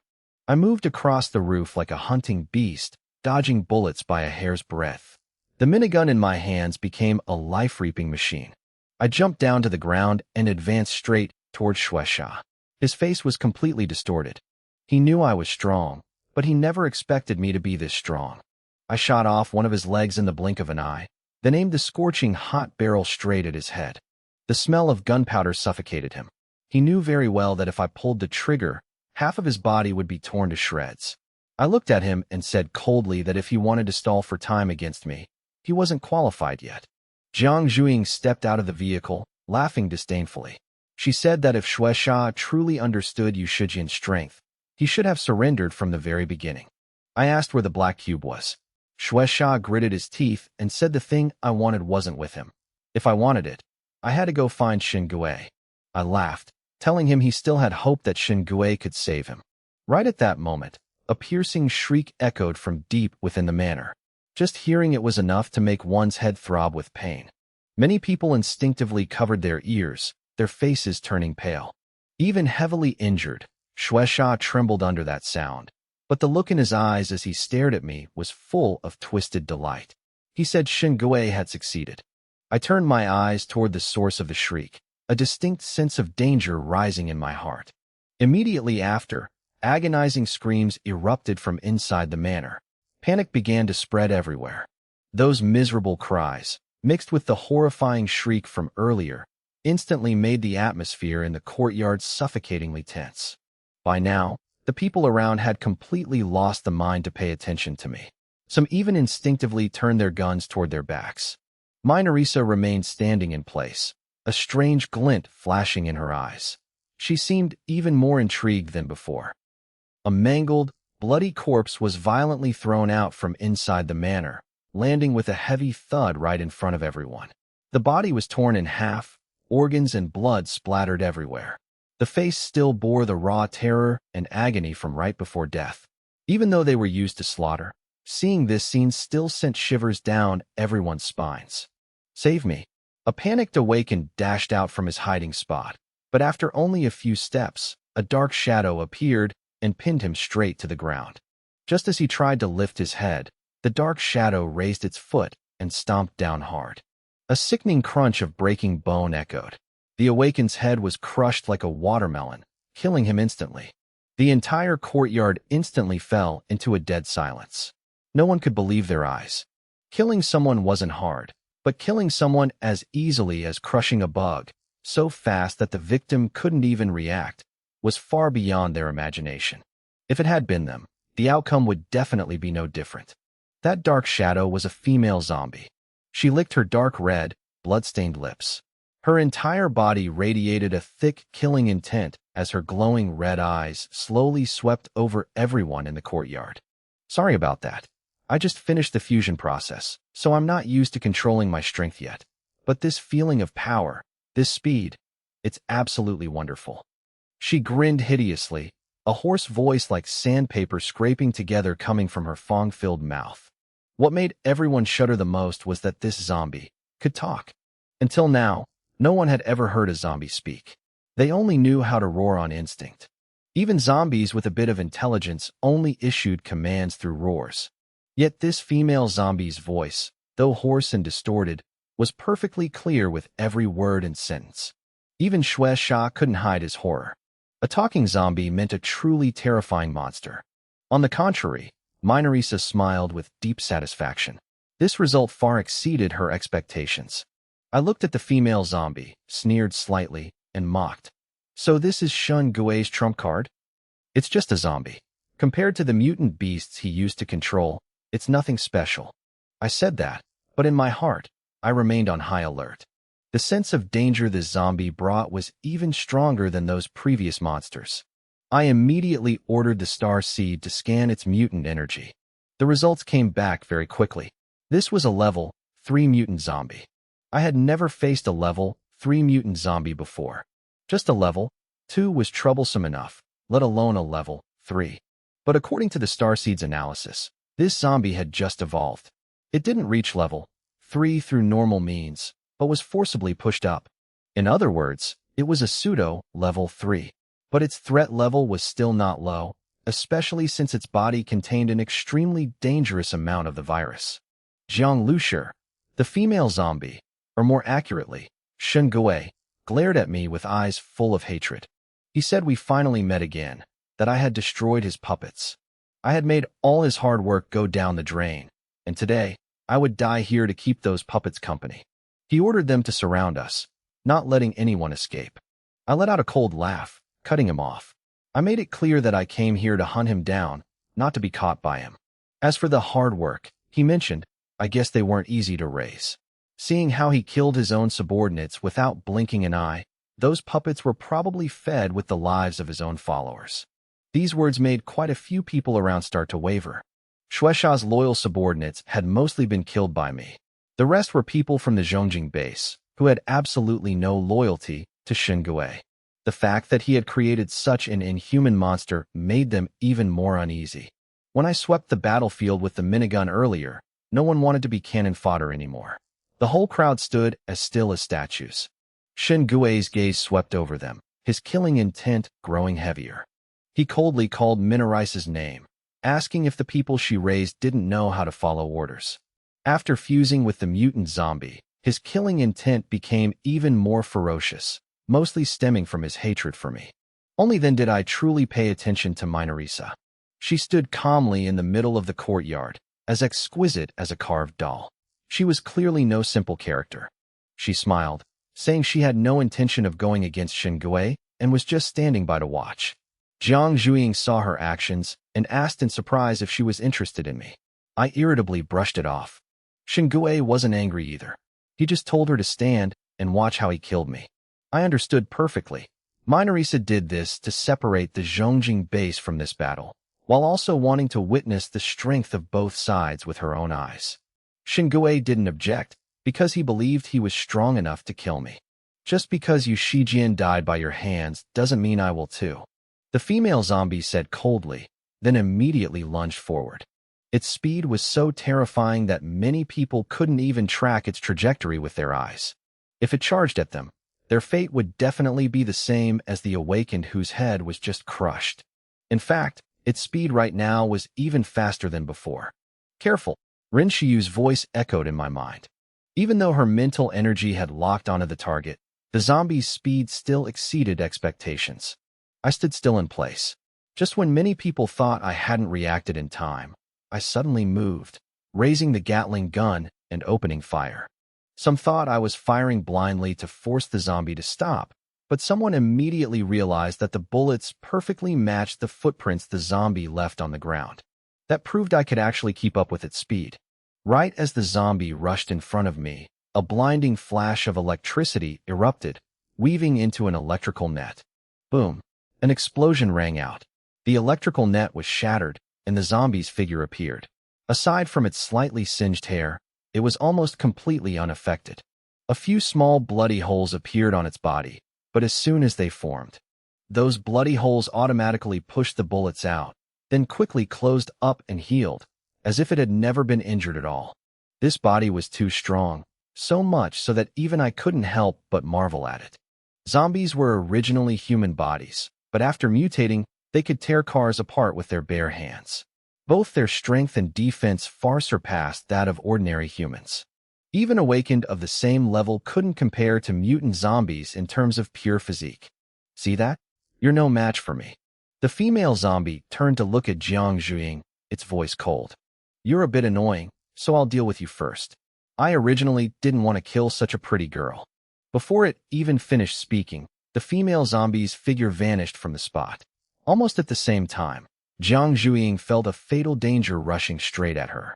I moved across the roof like a hunting beast, dodging bullets by a hair's breadth. The minigun in my hands became a life-reaping machine. I jumped down to the ground and advanced straight toward Shueisha. His face was completely distorted. He knew I was strong, but he never expected me to be this strong. I shot off one of his legs in the blink of an eye, then aimed the scorching hot barrel straight at his head. The smell of gunpowder suffocated him. He knew very well that if I pulled the trigger, half of his body would be torn to shreds. I looked at him and said coldly that if he wanted to stall for time against me, he wasn't qualified yet. Jiang Zhuiying stepped out of the vehicle, laughing disdainfully. She said that if Shueisha truly understood Yu Shijian's strength, he should have surrendered from the very beginning. I asked where the black cube was. Shueisha gritted his teeth and said the thing I wanted wasn't with him. If I wanted it, I had to go find Xingui. I laughed, telling him he still had hope that Xingui could save him. Right at that moment, a piercing shriek echoed from deep within the manor. Just hearing it was enough to make one's head throb with pain. Many people instinctively covered their ears, their faces turning pale. Even heavily injured, Shueisha trembled under that sound, but the look in his eyes as he stared at me was full of twisted delight. He said Xingui had succeeded. I turned my eyes toward the source of the shriek, a distinct sense of danger rising in my heart. Immediately after, agonizing screams erupted from inside the manor. Panic began to spread everywhere. Those miserable cries, mixed with the horrifying shriek from earlier, instantly made the atmosphere in the courtyard suffocatingly tense. By now, the people around had completely lost the mind to pay attention to me. Some even instinctively turned their guns toward their backs. Minorisa remained standing in place, a strange glint flashing in her eyes. She seemed even more intrigued than before. A mangled, bloody corpse was violently thrown out from inside the manor, landing with a heavy thud right in front of everyone. The body was torn in half, organs and blood splattered everywhere. The face still bore the raw terror and agony from right before death. Even though they were used to slaughter, seeing this scene still sent shivers down everyone's spines. "Save me." A panicked Awakened dashed out from his hiding spot, but after only a few steps, a dark shadow appeared and pinned him straight to the ground. Just as he tried to lift his head, the dark shadow raised its foot and stomped down hard. A sickening crunch of breaking bone echoed. The Awakened's head was crushed like a watermelon, killing him instantly. The entire courtyard instantly fell into a dead silence. No one could believe their eyes. Killing someone wasn't hard, but killing someone as easily as crushing a bug, so fast that the victim couldn't even react, was far beyond their imagination. If it had been them, the outcome would definitely be no different. That dark shadow was a female zombie. She licked her dark red, blood-stained lips. Her entire body radiated a thick, killing intent as her glowing red eyes slowly swept over everyone in the courtyard. "Sorry about that. I just finished the fusion process, so I'm not used to controlling my strength yet. But this feeling of power, this speed, it's absolutely wonderful. She grinned hideously, a hoarse voice like sandpaper scraping together coming from her fong-filled mouth. What made everyone shudder the most was that this zombie could talk. Until now, no one had ever heard a zombie speak. They only knew how to roar on instinct. Even zombies with a bit of intelligence only issued commands through roars. Yet this female zombie's voice, though hoarse and distorted, was perfectly clear with every word and sentence. Even Xue Sha couldn't hide his horror. A talking zombie meant a truly terrifying monster. On the contrary, Minorisa smiled with deep satisfaction. This result far exceeded her expectations. I looked at the female zombie, sneered slightly, and mocked. So this is Shun Gui's trump card? It's just a zombie. Compared to the mutant beasts he used to control, it's nothing special. I said that, but in my heart, I remained on high alert. The sense of danger this zombie brought was even stronger than those previous monsters. I immediately ordered the star seed to scan its mutant energy. The results came back very quickly. This was a level 3 mutant zombie. I had never faced a level 3 mutant zombie before. Just a level 2 was troublesome enough, let alone a level 3. But according to the starseed's analysis, this zombie had just evolved. It didn't reach level 3 through normal means, but was forcibly pushed up. In other words, it was a pseudo-level 3. But its threat level was still not low, especially since its body contained an extremely dangerous amount of the virus. Jiang Lushi, the female zombie, or more accurately, Shun Gui, glared at me with eyes full of hatred. He said we finally met again, that I had destroyed his puppets. I had made all his hard work go down the drain, and today, I would die here to keep those puppets company. He ordered them to surround us, not letting anyone escape. I let out a cold laugh, cutting him off. I made it clear that I came here to hunt him down, not to be caught by him. As for the hard work, he mentioned, I guess they weren't easy to raise. Seeing how he killed his own subordinates without blinking an eye, those puppets were probably fed with the lives of his own followers. These words made quite a few people around start to waver. Xuesha's loyal subordinates had mostly been killed by me. The rest were people from the Zhongjing base, who had absolutely no loyalty to Shun Gui. The fact that he had created such an inhuman monster made them even more uneasy. When I swept the battlefield with the minigun earlier, no one wanted to be cannon fodder anymore. The whole crowd stood as still as statues. Shun Gui's gaze swept over them, his killing intent growing heavier. He coldly called Minorisa's name, asking if the people she raised didn't know how to follow orders. After fusing with the mutant zombie, his killing intent became even more ferocious, mostly stemming from his hatred for me. Only then did I truly pay attention to Minorisa. She stood calmly in the middle of the courtyard, as exquisite as a carved doll. She was clearly no simple character. She smiled, saying she had no intention of going against Shun Gui and was just standing by to watch. Jiang Zhuiying saw her actions and asked in surprise if she was interested in me. I irritably brushed it off. Shun Gui wasn't angry either. He just told her to stand and watch how he killed me. I understood perfectly. Minorisa did this to separate the Zhongjing base from this battle, while also wanting to witness the strength of both sides with her own eyes. Shun Gui didn't object, because he believed he was strong enough to kill me. Just because you Shijian died by your hands doesn't mean I will too. The female zombie said coldly, then immediately lunged forward. Its speed was so terrifying that many people couldn't even track its trajectory with their eyes. If it charged at them, their fate would definitely be the same as the awakened whose head was just crushed. In fact, its speed right now was even faster than before. Careful, Rin Shiyu's voice echoed in my mind. Even though her mental energy had locked onto the target, the zombie's speed still exceeded expectations. I stood still in place. Just when many people thought I hadn't reacted in time, I suddenly moved, raising the Gatling gun and opening fire. Some thought I was firing blindly to force the zombie to stop, but someone immediately realized that the bullets perfectly matched the footprints the zombie left on the ground. That proved I could actually keep up with its speed. Right as the zombie rushed in front of me, a blinding flash of electricity erupted, weaving into an electrical net. Boom! An explosion rang out. The electrical net was shattered, and the zombie's figure appeared. Aside from its slightly singed hair, it was almost completely unaffected. A few small bloody holes appeared on its body, but as soon as they formed, those bloody holes automatically pushed the bullets out, then quickly closed up and healed, as if it had never been injured at all. This body was too strong, so much so that even I couldn't help but marvel at it. Zombies were originally human bodies, but after mutating, they could tear cars apart with their bare hands. Both their strength and defense far surpassed that of ordinary humans. Even awakened of the same level couldn't compare to mutant zombies in terms of pure physique. See that? You're no match for me. The female zombie turned to look at Jiang Zhuiying, its voice cold. You're a bit annoying, so I'll deal with you first. I originally didn't want to kill such a pretty girl. Before it even finished speaking, the female zombie's figure vanished from the spot. Almost at the same time, Jiang Zhuiying felt a fatal danger rushing straight at her.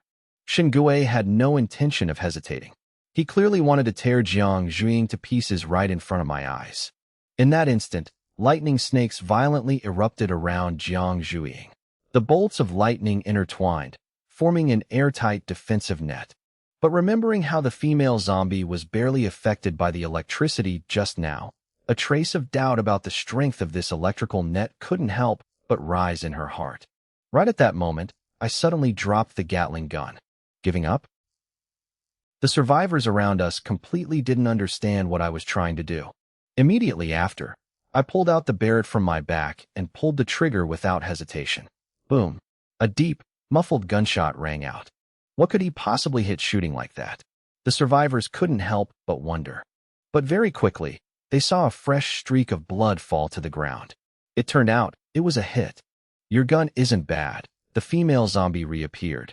Shen Gui had no intention of hesitating. He clearly wanted to tear Jiang Zhuiying to pieces right in front of my eyes. In that instant, lightning snakes violently erupted around Jiang Zhuiying. The bolts of lightning intertwined, forming an airtight defensive net. But remembering how the female zombie was barely affected by the electricity just now, a trace of doubt about the strength of this electrical net couldn't help but rise in her heart. Right at that moment, I suddenly dropped the Gatling gun. Giving up? The survivors around us completely didn't understand what I was trying to do. Immediately after, I pulled out the Barrett from my back and pulled the trigger without hesitation. Boom. A deep, muffled gunshot rang out. What could he possibly hit shooting like that? The survivors couldn't help but wonder. But very quickly, they saw a fresh streak of blood fall to the ground. It turned out it was a hit. Your gun isn't bad. The female zombie reappeared.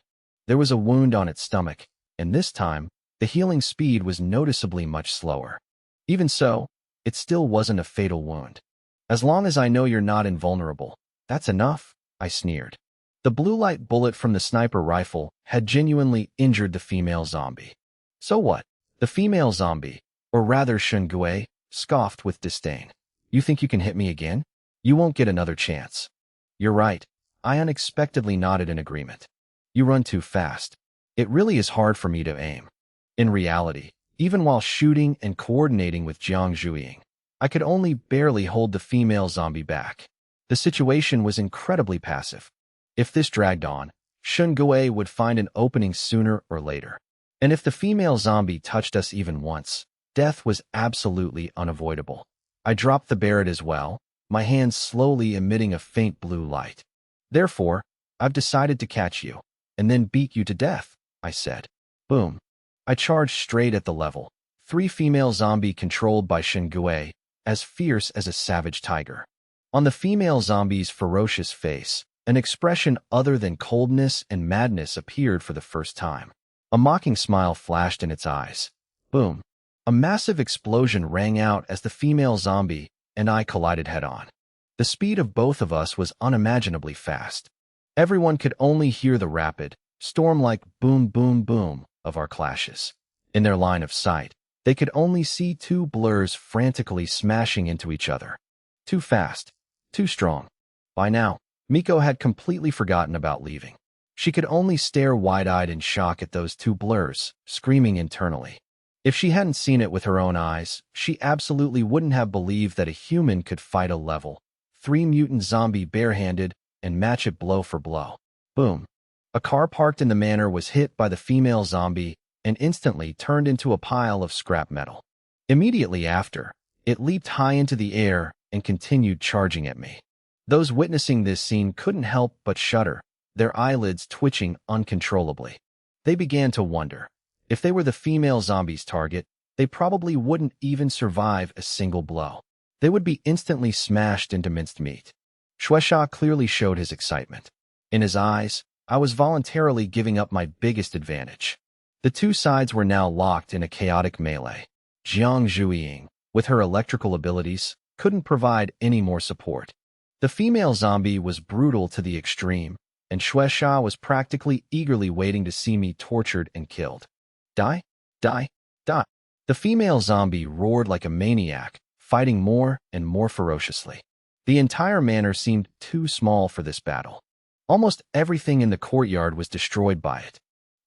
There was a wound on its stomach, and this time, the healing speed was noticeably much slower. Even so, it still wasn't a fatal wound. As long as I know you're not invulnerable, that's enough, I sneered. The blue light bullet from the sniper rifle had genuinely injured the female zombie. So what? The female zombie, or rather Shen Gui, scoffed with disdain. You think you can hit me again? You won't get another chance. You're right. I unexpectedly nodded in agreement. You run too fast. It really is hard for me to aim. In reality, even while shooting and coordinating with Jiang Zhuiying, I could only barely hold the female zombie back. The situation was incredibly passive. If this dragged on, Shen Gui would find an opening sooner or later. And if the female zombie touched us even once, death was absolutely unavoidable. I dropped the Barrett as well, my hands slowly emitting a faint blue light. Therefore, I've decided to catch you, and then beat you to death, I said. Boom. I charged straight at the level. 3 female zombie controlled by Shen Gui, as fierce as a savage tiger. On the female zombie's ferocious face, an expression other than coldness and madness appeared for the first time. A mocking smile flashed in its eyes. Boom. A massive explosion rang out as the female zombie and I collided head-on. The speed of both of us was unimaginably fast. Everyone could only hear the rapid, storm-like boom boom boom of our clashes. In their line of sight, they could only see 2 blurs frantically smashing into each other. Too fast, too strong. By now, Miko had completely forgotten about leaving. She could only stare wide-eyed in shock at those 2 blurs, screaming internally. If she hadn't seen it with her own eyes, she absolutely wouldn't have believed that a human could fight a level 3 mutant zombie barehanded and match it blow for blow. Boom. A car parked in the manor was hit by the female zombie and instantly turned into a pile of scrap metal. Immediately after, it leaped high into the air and continued charging at me. Those witnessing this scene couldn't help but shudder, their eyelids twitching uncontrollably. They began to wonder. If they were the female zombie's target, they probably wouldn't even survive a single blow. They would be instantly smashed into minced meat. Shueisha clearly showed his excitement. In his eyes, I was voluntarily giving up my biggest advantage. The 2 sides were now locked in a chaotic melee. Jiang Zhuiying, with her electrical abilities, couldn't provide any more support. The female zombie was brutal to the extreme, and Shueisha was practically eagerly waiting to see me tortured and killed. Die, die, die. The female zombie roared like a maniac, fighting more and more ferociously. The entire manor seemed too small for this battle. Almost everything in the courtyard was destroyed by it.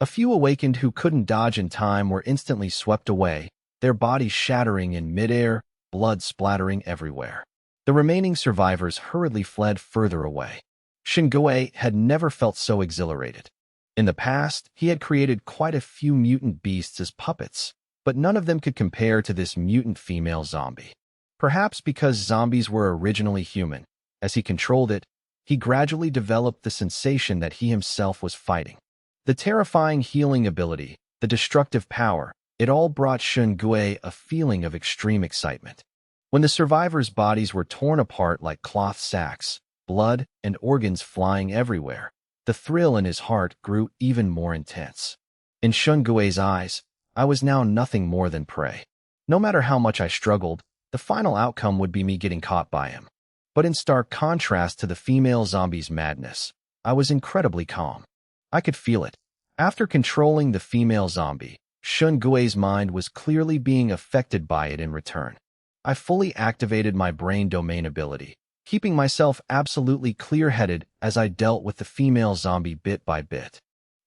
A few awakened who couldn't dodge in time were instantly swept away, their bodies shattering in midair, blood splattering everywhere. The remaining survivors hurriedly fled further away. Shingue had never felt so exhilarated. In the past, he had created quite a few mutant beasts as puppets, but none of them could compare to this mutant female zombie. Perhaps because zombies were originally human, as he controlled it, he gradually developed the sensation that he himself was fighting. The terrifying healing ability, the destructive power, it all brought Shingue a feeling of extreme excitement. When the survivors' bodies were torn apart like cloth sacks, blood and organs flying everywhere, the thrill in his heart grew even more intense. In Shungue's eyes, I was now nothing more than prey. No matter how much I struggled, the final outcome would be me getting caught by him. But in stark contrast to the female zombie's madness, I was incredibly calm. I could feel it. After controlling the female zombie, Shungue's mind was clearly being affected by it in return. I fully activated my brain domain ability, keeping myself absolutely clear-headed as I dealt with the female zombie bit by bit.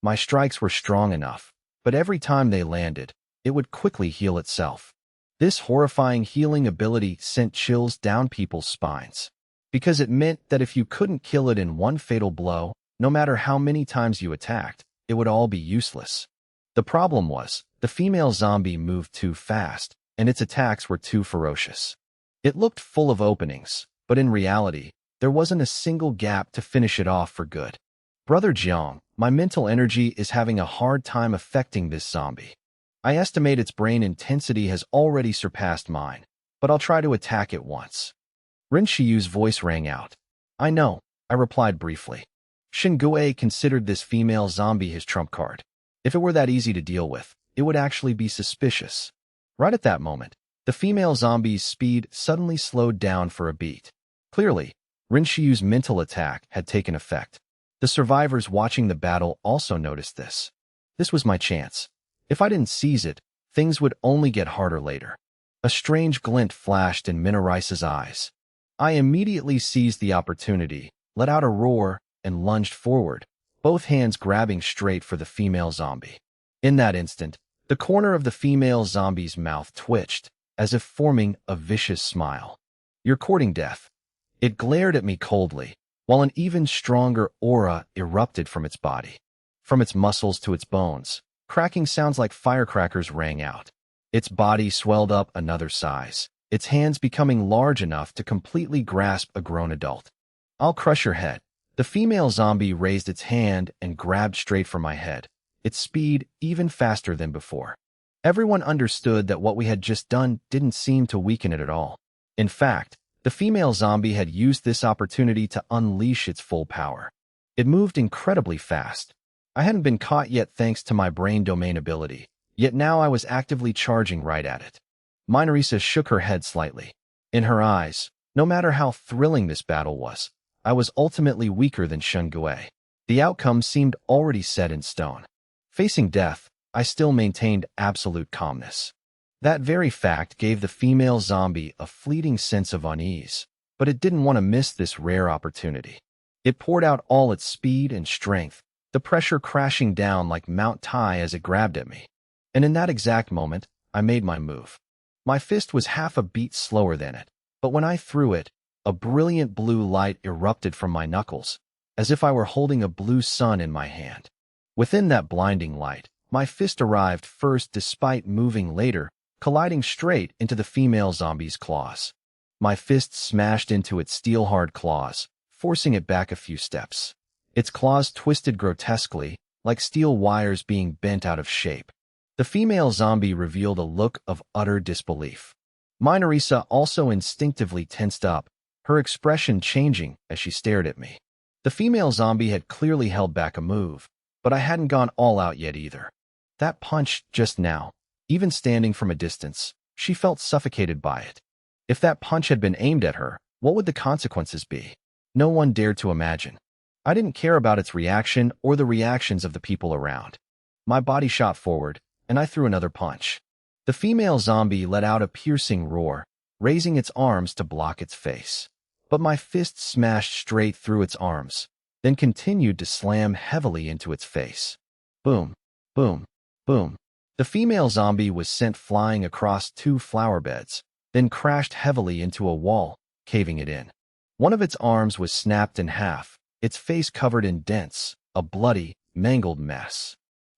My strikes were strong enough, but every time they landed, it would quickly heal itself. This horrifying healing ability sent chills down people's spines, because it meant that if you couldn't kill it in one fatal blow, no matter how many times you attacked, it would all be useless. The problem was, the female zombie moved too fast, and its attacks were too ferocious. It looked full of openings, but in reality, there wasn't a single gap to finish it off for good. Brother Jiang, my mental energy is having a hard time affecting this zombie. I estimate its brain intensity has already surpassed mine, but I'll try to attack it once. Rin Shiyu's voice rang out. I know, I replied briefly. Shingue considered this female zombie his trump card. If it were that easy to deal with, it would actually be suspicious. Right at that moment, the female zombie's speed suddenly slowed down for a beat. Clearly, Rin Shiyu's mental attack had taken effect. The survivors watching the battle also noticed this. This was my chance. If I didn't seize it, things would only get harder later. A strange glint flashed in Minorisa's eyes. I immediately seized the opportunity, let out a roar, and lunged forward, both hands grabbing straight for the female zombie. In that instant, the corner of the female zombie's mouth twitched, as if forming a vicious smile. You're courting death. It glared at me coldly, while an even stronger aura erupted from its body. From its muscles to its bones, cracking sounds like firecrackers rang out. Its body swelled up another size, its hands becoming large enough to completely grasp a grown adult. I'll crush your head. The female zombie raised its hand and grabbed straight for my head, its speed even faster than before. Everyone understood that what we had just done didn't seem to weaken it at all. In fact, the female zombie had used this opportunity to unleash its full power. It moved incredibly fast. I hadn't been caught yet thanks to my brain domain ability, yet now I was actively charging right at it. Minorisa shook her head slightly. In her eyes, no matter how thrilling this battle was, I was ultimately weaker than Shingue. The outcome seemed already set in stone. Facing death, I still maintained absolute calmness. That very fact gave the female zombie a fleeting sense of unease, but it didn't want to miss this rare opportunity. It poured out all its speed and strength, the pressure crashing down like Mount Tai as it grabbed at me. And in that exact moment, I made my move. My fist was half a beat slower than it, but when I threw it, a brilliant blue light erupted from my knuckles, as if I were holding a blue sun in my hand. Within that blinding light, my fist arrived first despite moving later, colliding straight into the female zombie's claws. My fist smashed into its steel-hard claws, forcing it back a few steps. Its claws twisted grotesquely, like steel wires being bent out of shape. The female zombie revealed a look of utter disbelief. Minorisa also instinctively tensed up, her expression changing as she stared at me. The female zombie had clearly held back a move, but I hadn't gone all out yet either. That punch just now, even standing from a distance, she felt suffocated by it. If that punch had been aimed at her, what would the consequences be? No one dared to imagine. I didn't care about its reaction or the reactions of the people around. My body shot forward, and I threw another punch. The female zombie let out a piercing roar, raising its arms to block its face. But my fist smashed straight through its arms, then continued to slam heavily into its face. Boom, boom, boom. The female zombie was sent flying across 2 flower beds, then crashed heavily into a wall, caving it in. One of its arms was snapped in half, its face covered in dents, a bloody, mangled mess.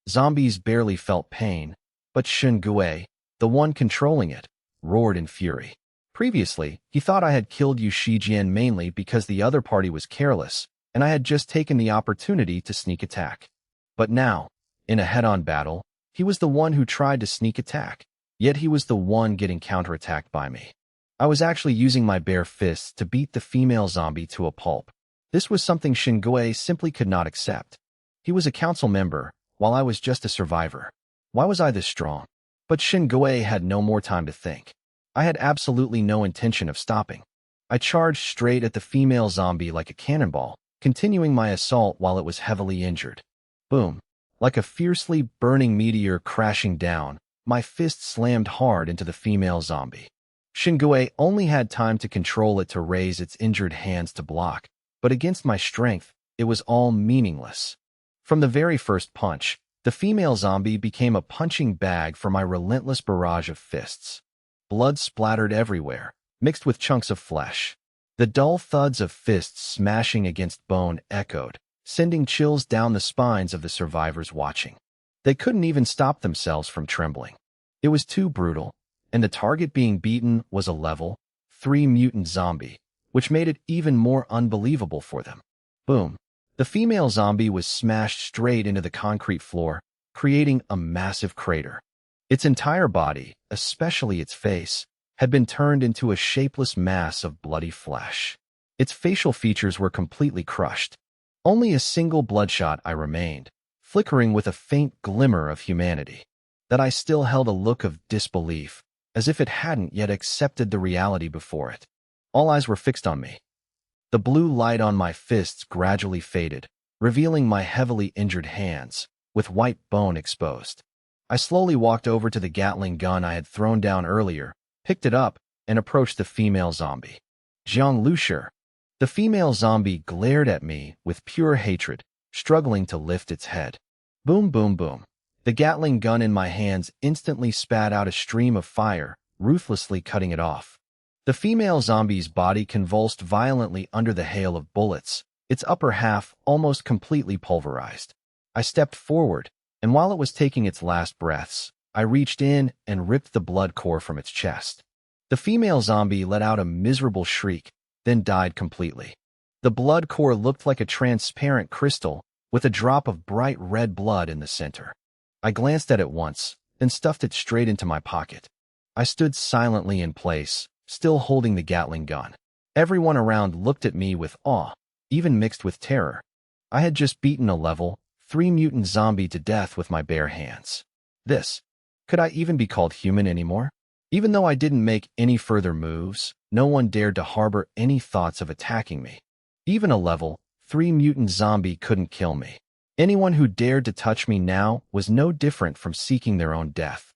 Zombies barely felt pain, but Shungue, the one controlling it, roared in fury. Previously, he thought I had killed Yu Shijian mainly because the other party was careless, and I had just taken the opportunity to sneak attack. But now, in a head-on battle, he was the one who tried to sneak attack, yet he was the one getting counterattacked by me. I was actually using my bare fists to beat the female zombie to a pulp. This was something Shungue simply could not accept. He was a council member, while I was just a survivor. Why was I this strong? But Shungue had no more time to think. I had absolutely no intention of stopping. I charged straight at the female zombie like a cannonball, continuing my assault while it was heavily injured. Boom. Like a fiercely burning meteor crashing down, my fist slammed hard into the female zombie. Shungue only had time to control it to raise its injured hands to block, but against my strength, it was all meaningless. From the very first punch, the female zombie became a punching bag for my relentless barrage of fists. Blood splattered everywhere, mixed with chunks of flesh. The dull thuds of fists smashing against bone echoed, sending chills down the spines of the survivors watching. They couldn't even stop themselves from trembling. It was too brutal, and the target being beaten was a level 3 mutant zombie, which made it even more unbelievable for them. Boom. The female zombie was smashed straight into the concrete floor, creating a massive crater. Its entire body, especially its face, had been turned into a shapeless mass of bloody flesh. Its facial features were completely crushed. Only a single bloodshot eye remained, flickering with a faint glimmer of humanity. That eye still held a look of disbelief, as if it hadn't yet accepted the reality before it. All eyes were fixed on me. The blue light on my fists gradually faded, revealing my heavily injured hands, with white bone exposed. I slowly walked over to the Gatling gun I had thrown down earlier, picked it up, and approached the female zombie. Jiang Lushi. The female zombie glared at me with pure hatred, struggling to lift its head. Boom, boom, boom. The Gatling gun in my hands instantly spat out a stream of fire, ruthlessly cutting it off. The female zombie's body convulsed violently under the hail of bullets, its upper half almost completely pulverized. I stepped forward, and while it was taking its last breaths, I reached in and ripped the blood core from its chest. The female zombie let out a miserable shriek, then died completely. The blood core looked like a transparent crystal, with a drop of bright red blood in the center. I glanced at it once, then stuffed it straight into my pocket. I stood silently in place, still holding the Gatling gun. Everyone around looked at me with awe, even mixed with terror. I had just beaten a level 3 mutant zombie to death with my bare hands. Could I even be called human anymore? Even though I didn't make any further moves, no one dared to harbor any thoughts of attacking me. Even a level 3 mutant zombie couldn't kill me. Anyone who dared to touch me now was no different from seeking their own death.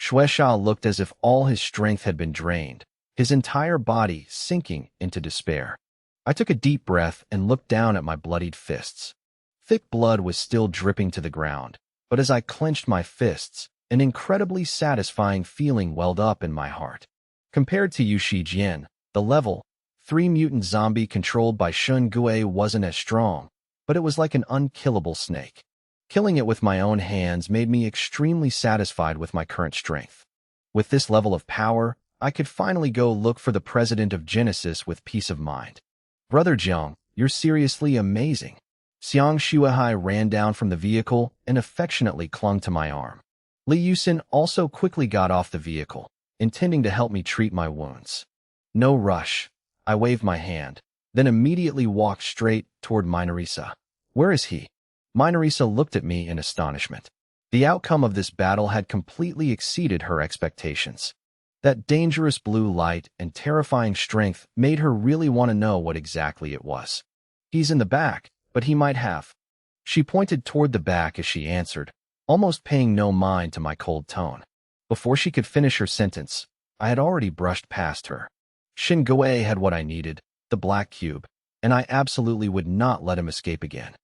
Shueisha looked as if all his strength had been drained, his entire body sinking into despair. I took a deep breath and looked down at my bloodied fists. Thick blood was still dripping to the ground, but as I clenched my fists, an incredibly satisfying feeling welled up in my heart. Compared to Yu Shijian, the level 3 mutant zombie controlled by Shungue wasn't as strong, but it was like an unkillable snake. Killing it with my own hands made me extremely satisfied with my current strength. With this level of power, I could finally go look for the president of Genesis with peace of mind. Brother Jiang, you're seriously amazing. Xiang Shuihai ran down from the vehicle and affectionately clung to my arm. Li Yusin also quickly got off the vehicle, intending to help me treat my wounds. No rush. I waved my hand, then immediately walked straight toward Minorisa. Where is he? Minorisa looked at me in astonishment. The outcome of this battle had completely exceeded her expectations. That dangerous blue light and terrifying strength made her really want to know what exactly it was. He's in the back, but he might have. She pointed toward the back as she answered, almost paying no mind to my cold tone. Before she could finish her sentence, I had already brushed past her. Shungue had what I needed, the black cube, and I absolutely would not let him escape again.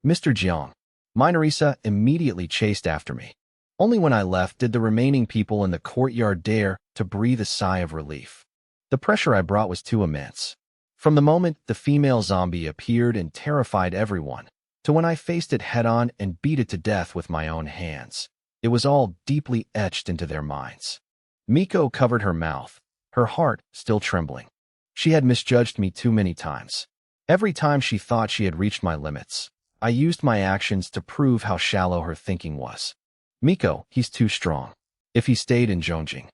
Mr. Jiang. Minorisa immediately chased after me. Only when I left did the remaining people in the courtyard dare to breathe a sigh of relief. The pressure I brought was too immense. From the moment the female zombie appeared and terrified everyone, to when I faced it head-on and beat it to death with my own hands, it was all deeply etched into their minds. Miko covered her mouth, her heart still trembling. She had misjudged me too many times. Every time she thought she had reached my limits, I used my actions to prove how shallow her thinking was. Miko, he's too strong. If he stayed in Zhongjing.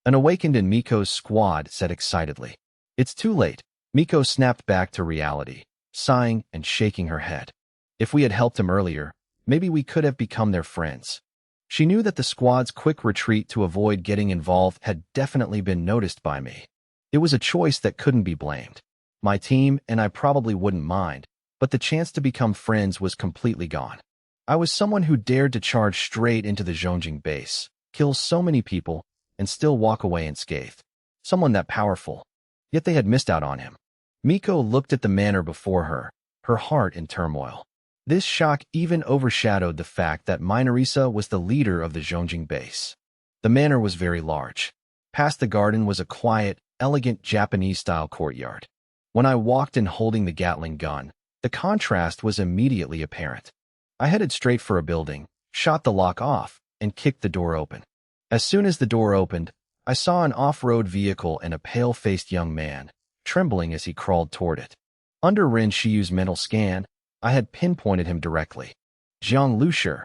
An awakened in Miko's squad said excitedly. It's too late. Miko snapped back to reality, sighing and shaking her head. If we had helped him earlier, maybe we could have become their friends. She knew that the squad's quick retreat to avoid getting involved had definitely been noticed by me. It was a choice that couldn't be blamed. My team and I probably wouldn't mind, but the chance to become friends was completely gone. I was someone who dared to charge straight into the Zhongjing base, kill so many people, and still walk away unscathed. Someone that powerful. Yet they had missed out on him. Miko looked at the manor before her, her heart in turmoil. This shock even overshadowed the fact that Minorisa was the leader of the Zhongjing base. The manor was very large. Past the garden was a quiet, elegant Japanese-style courtyard. When I walked in holding the Gatling gun, the contrast was immediately apparent. I headed straight for a building, shot the lock off, and kicked the door open. As soon as the door opened, I saw an off-road vehicle and a pale-faced young man, trembling as he crawled toward it. Under Ren Shiyu's mental scan, I had pinpointed him directly. Jiang Lushi.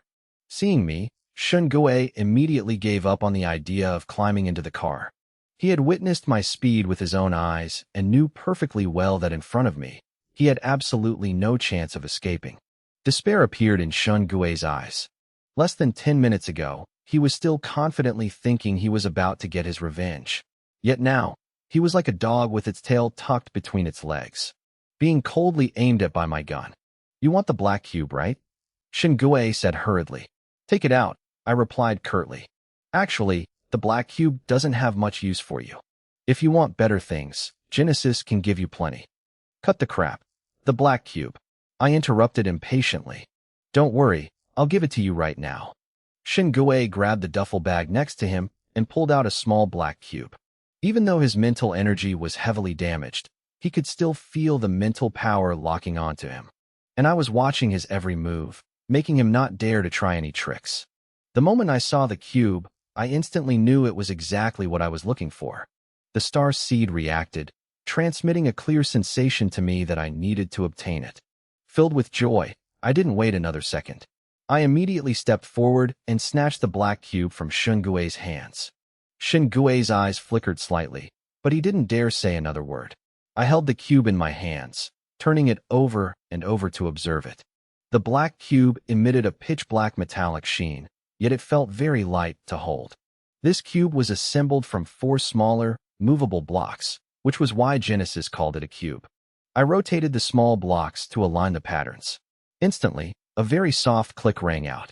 Seeing me, Shun Gui immediately gave up on the idea of climbing into the car. He had witnessed my speed with his own eyes and knew perfectly well that in front of me, he had absolutely no chance of escaping. Despair appeared in Shun Gui's eyes. Less than 10 minutes ago, he was still confidently thinking he was about to get his revenge. Yet now, he was like a dog with its tail tucked between its legs, being coldly aimed at by my gun. You want the black cube, right? Shin Gui said hurriedly. Take it out, I replied curtly. Actually, the black cube doesn't have much use for you. If you want better things, Genesis can give you plenty. Cut the crap. The black cube. I interrupted impatiently. Don't worry, I'll give it to you right now. Shin Gui grabbed the duffel bag next to him and pulled out a small black cube. Even though his mental energy was heavily damaged, he could still feel the mental power locking onto him. And I was watching his every move, making him not dare to try any tricks. The moment I saw the cube, I instantly knew it was exactly what I was looking for. The star seed reacted, transmitting a clear sensation to me that I needed to obtain it. Filled with joy, I didn't wait another second. I immediately stepped forward and snatched the black cube from Shun Gui's hands. Shin Gui's eyes flickered slightly, but he didn't dare say another word. I held the cube in my hands, turning it over and over to observe it. The black cube emitted a pitch-black metallic sheen, yet it felt very light to hold. This cube was assembled from 4 smaller, movable blocks, which was why Genesis called it a cube. I rotated the small blocks to align the patterns. Instantly, a very soft click rang out.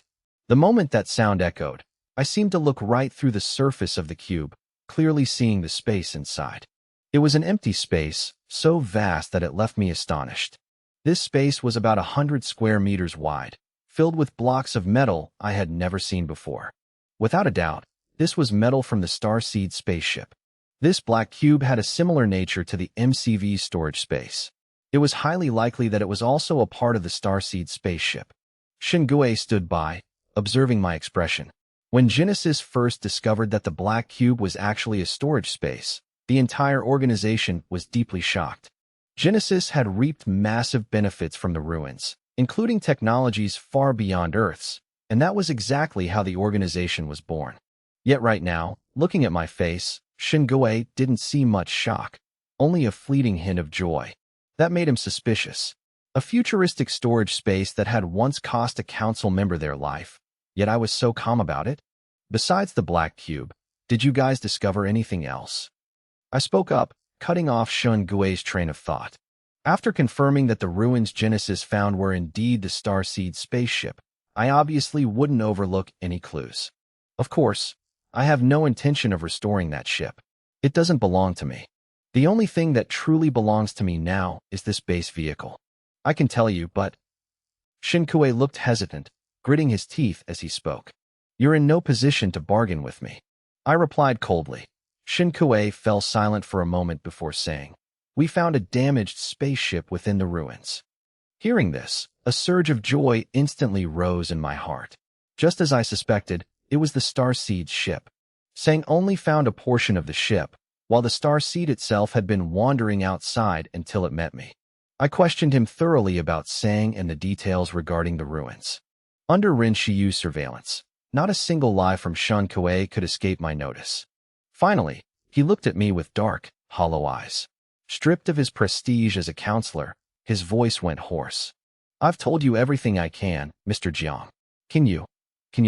The moment that sound echoed, I seemed to look right through the surface of the cube, clearly seeing the space inside. It was an empty space, so vast that it left me astonished. This space was about 100 square meters wide, filled with blocks of metal I had never seen before. Without a doubt, this was metal from the Starseed spaceship. This black cube had a similar nature to the MCV's storage space. It was highly likely that it was also a part of the Starseed spaceship. Shin Gui stood by, observing my expression. When Genesis first discovered that the black cube was actually a storage space, the entire organization was deeply shocked. Genesis had reaped massive benefits from the ruins, including technologies far beyond Earth's, and that was exactly how the organization was born. Yet right now, looking at my face, Shin Gui didn't see much shock, only a fleeting hint of joy. That made him suspicious. A futuristic storage space that had once cost a council member their life, yet I was so calm about it. Besides the black cube, did you guys discover anything else? I spoke up, cutting off Shun Gui's train of thought. After confirming that the ruins Genesis found were indeed the Starseed spaceship, I obviously wouldn't overlook any clues. Of course, I have no intention of restoring that ship. It doesn't belong to me. The only thing that truly belongs to me now is this base vehicle. I can tell you, but... Shin Gui looked hesitant, gritting his teeth as he spoke. You're in no position to bargain with me. I replied coldly. Shin Kuei fell silent for a moment before saying, "We found a damaged spaceship within the ruins." Hearing this, a surge of joy instantly rose in my heart. Just as I suspected, it was the Starseed's ship. Sang only found a portion of the ship, while the Starseed itself had been wandering outside until it met me. I questioned him thoroughly about Sang and the details regarding the ruins. Under Rin Shiyu's surveillance, not a single lie from Shun Kuei could escape my notice. Finally, he looked at me with dark, hollow eyes. Stripped of his prestige as a counselor, his voice went hoarse. "I've told you everything I can, Mr. Jiang. Can you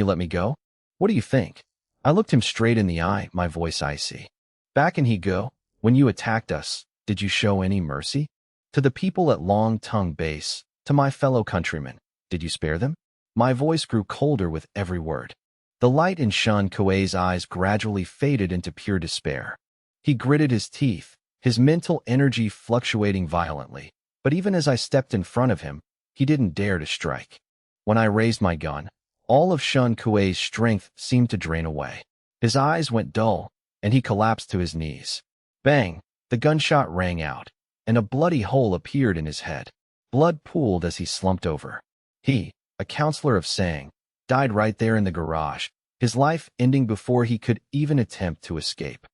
let me go? What do you think?" I looked him straight in the eye, my voice icy. "Back in he go. When you attacked us, did you show any mercy? To the people at Long Tongue Base, to my fellow countrymen, did you spare them?" My voice grew colder with every word. The light in Shun Kuei's eyes gradually faded into pure despair. He gritted his teeth, his mental energy fluctuating violently. But even as I stepped in front of him, he didn't dare to strike. When I raised my gun, all of Shun Kuei's strength seemed to drain away. His eyes went dull, and he collapsed to his knees. Bang! The gunshot rang out, and a bloody hole appeared in his head. Blood pooled as he slumped over. He, a counselor of Sang, died right there in the garage, his life ending before he could even attempt to escape.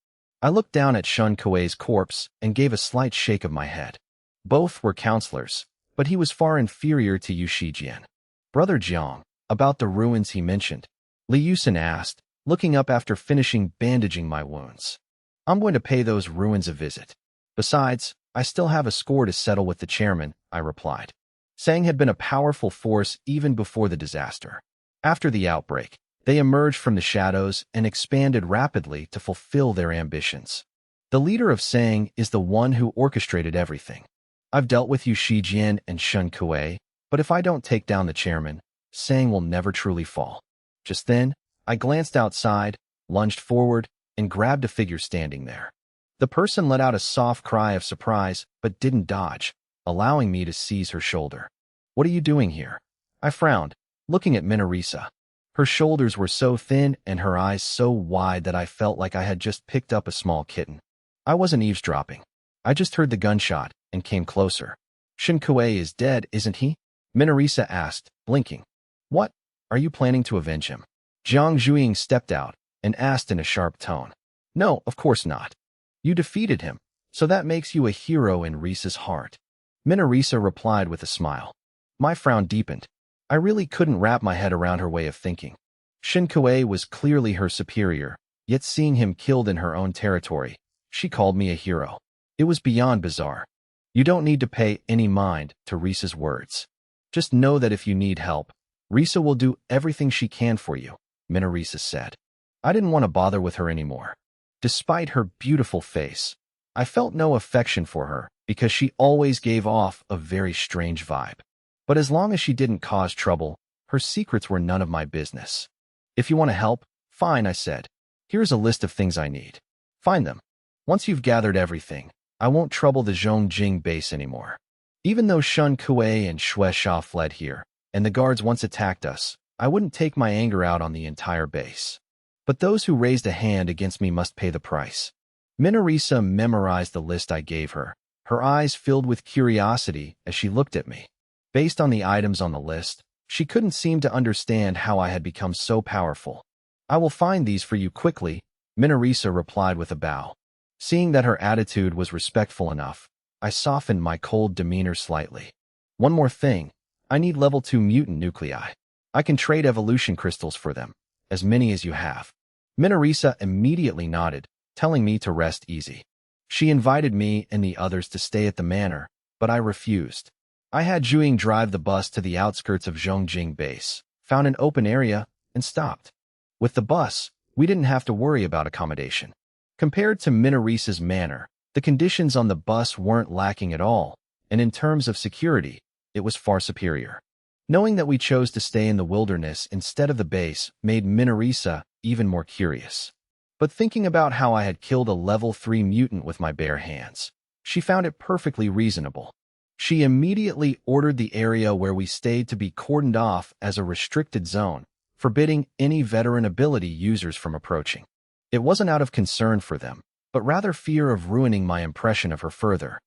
I looked down at Shun Kuei's corpse and gave a slight shake of my head. Both were counselors, but he was far inferior to Yu Shijian. "Brother Jiang, about the ruins he mentioned," Li Yusin asked, looking up after finishing bandaging my wounds. "I'm going to pay those ruins a visit. Besides, I still have a score to settle with the chairman," I replied. Sang had been a powerful force even before the disaster. After the outbreak, they emerged from the shadows and expanded rapidly to fulfill their ambitions. The leader of Sang is the one who orchestrated everything. I've dealt with Yu Shijian and Shun Kuei, but if I don't take down the chairman, Sang will never truly fall. Just then, I glanced outside, lunged forward, and grabbed a figure standing there. The person let out a soft cry of surprise, but didn't dodge, allowing me to seize her shoulder. "What are you doing here?" I frowned, looking at Minarisa. Her shoulders were so thin and her eyes so wide that I felt like I had just picked up a small kitten. I wasn't eavesdropping. I just heard the gunshot and came closer. "Shin Kuei is dead, isn't he?" Minarisa asked, blinking. "What? Are you planning to avenge him?" Jiang Zhuiying stepped out and asked in a sharp tone. "No, of course not. You defeated him, so that makes you a hero in Risa's heart." Minarisa replied with a smile. My frown deepened. I really couldn't wrap my head around her way of thinking. Shin Kuei was clearly her superior, yet seeing him killed in her own territory, she called me a hero. It was beyond bizarre. "You don't need to pay any mind to Risa's words. Just know that if you need help, Risa will do everything she can for you," Minarisa said. I didn't want to bother with her anymore. Despite her beautiful face, I felt no affection for her because she always gave off a very strange vibe. But as long as she didn't cause trouble, her secrets were none of my business. "If you want to help, fine," I said. "Here's a list of things I need. Find them. Once you've gathered everything, I won't trouble the Zhongjing base anymore." Even though Shun Kuei and Xue Sha fled here, and the guards once attacked us, I wouldn't take my anger out on the entire base. But those who raised a hand against me must pay the price. Minarisa memorized the list I gave her, her eyes filled with curiosity as she looked at me. Based on the items on the list, she couldn't seem to understand how I had become so powerful. "I will find these for you quickly," Minarisa replied with a bow. Seeing that her attitude was respectful enough, I softened my cold demeanor slightly. "One more thing. I need level 2 mutant nuclei. I can trade evolution crystals for them, as many as you have." Minarisa immediately nodded, telling me to rest easy. She invited me and the others to stay at the manor, but I refused. I had Zhuiying drive the bus to the outskirts of Zhongjing base, found an open area, and stopped. With the bus, we didn't have to worry about accommodation. Compared to Minarisa's manor, the conditions on the bus weren't lacking at all, and in terms of security, it was far superior. Knowing that we chose to stay in the wilderness instead of the base made Minarisa even more curious. But thinking about how I had killed a level 3 mutant with my bare hands, she found it perfectly reasonable. She immediately ordered the area where we stayed to be cordoned off as a restricted zone, forbidding any veteran ability users from approaching. It wasn't out of concern for them, but rather fear of ruining my impression of her further.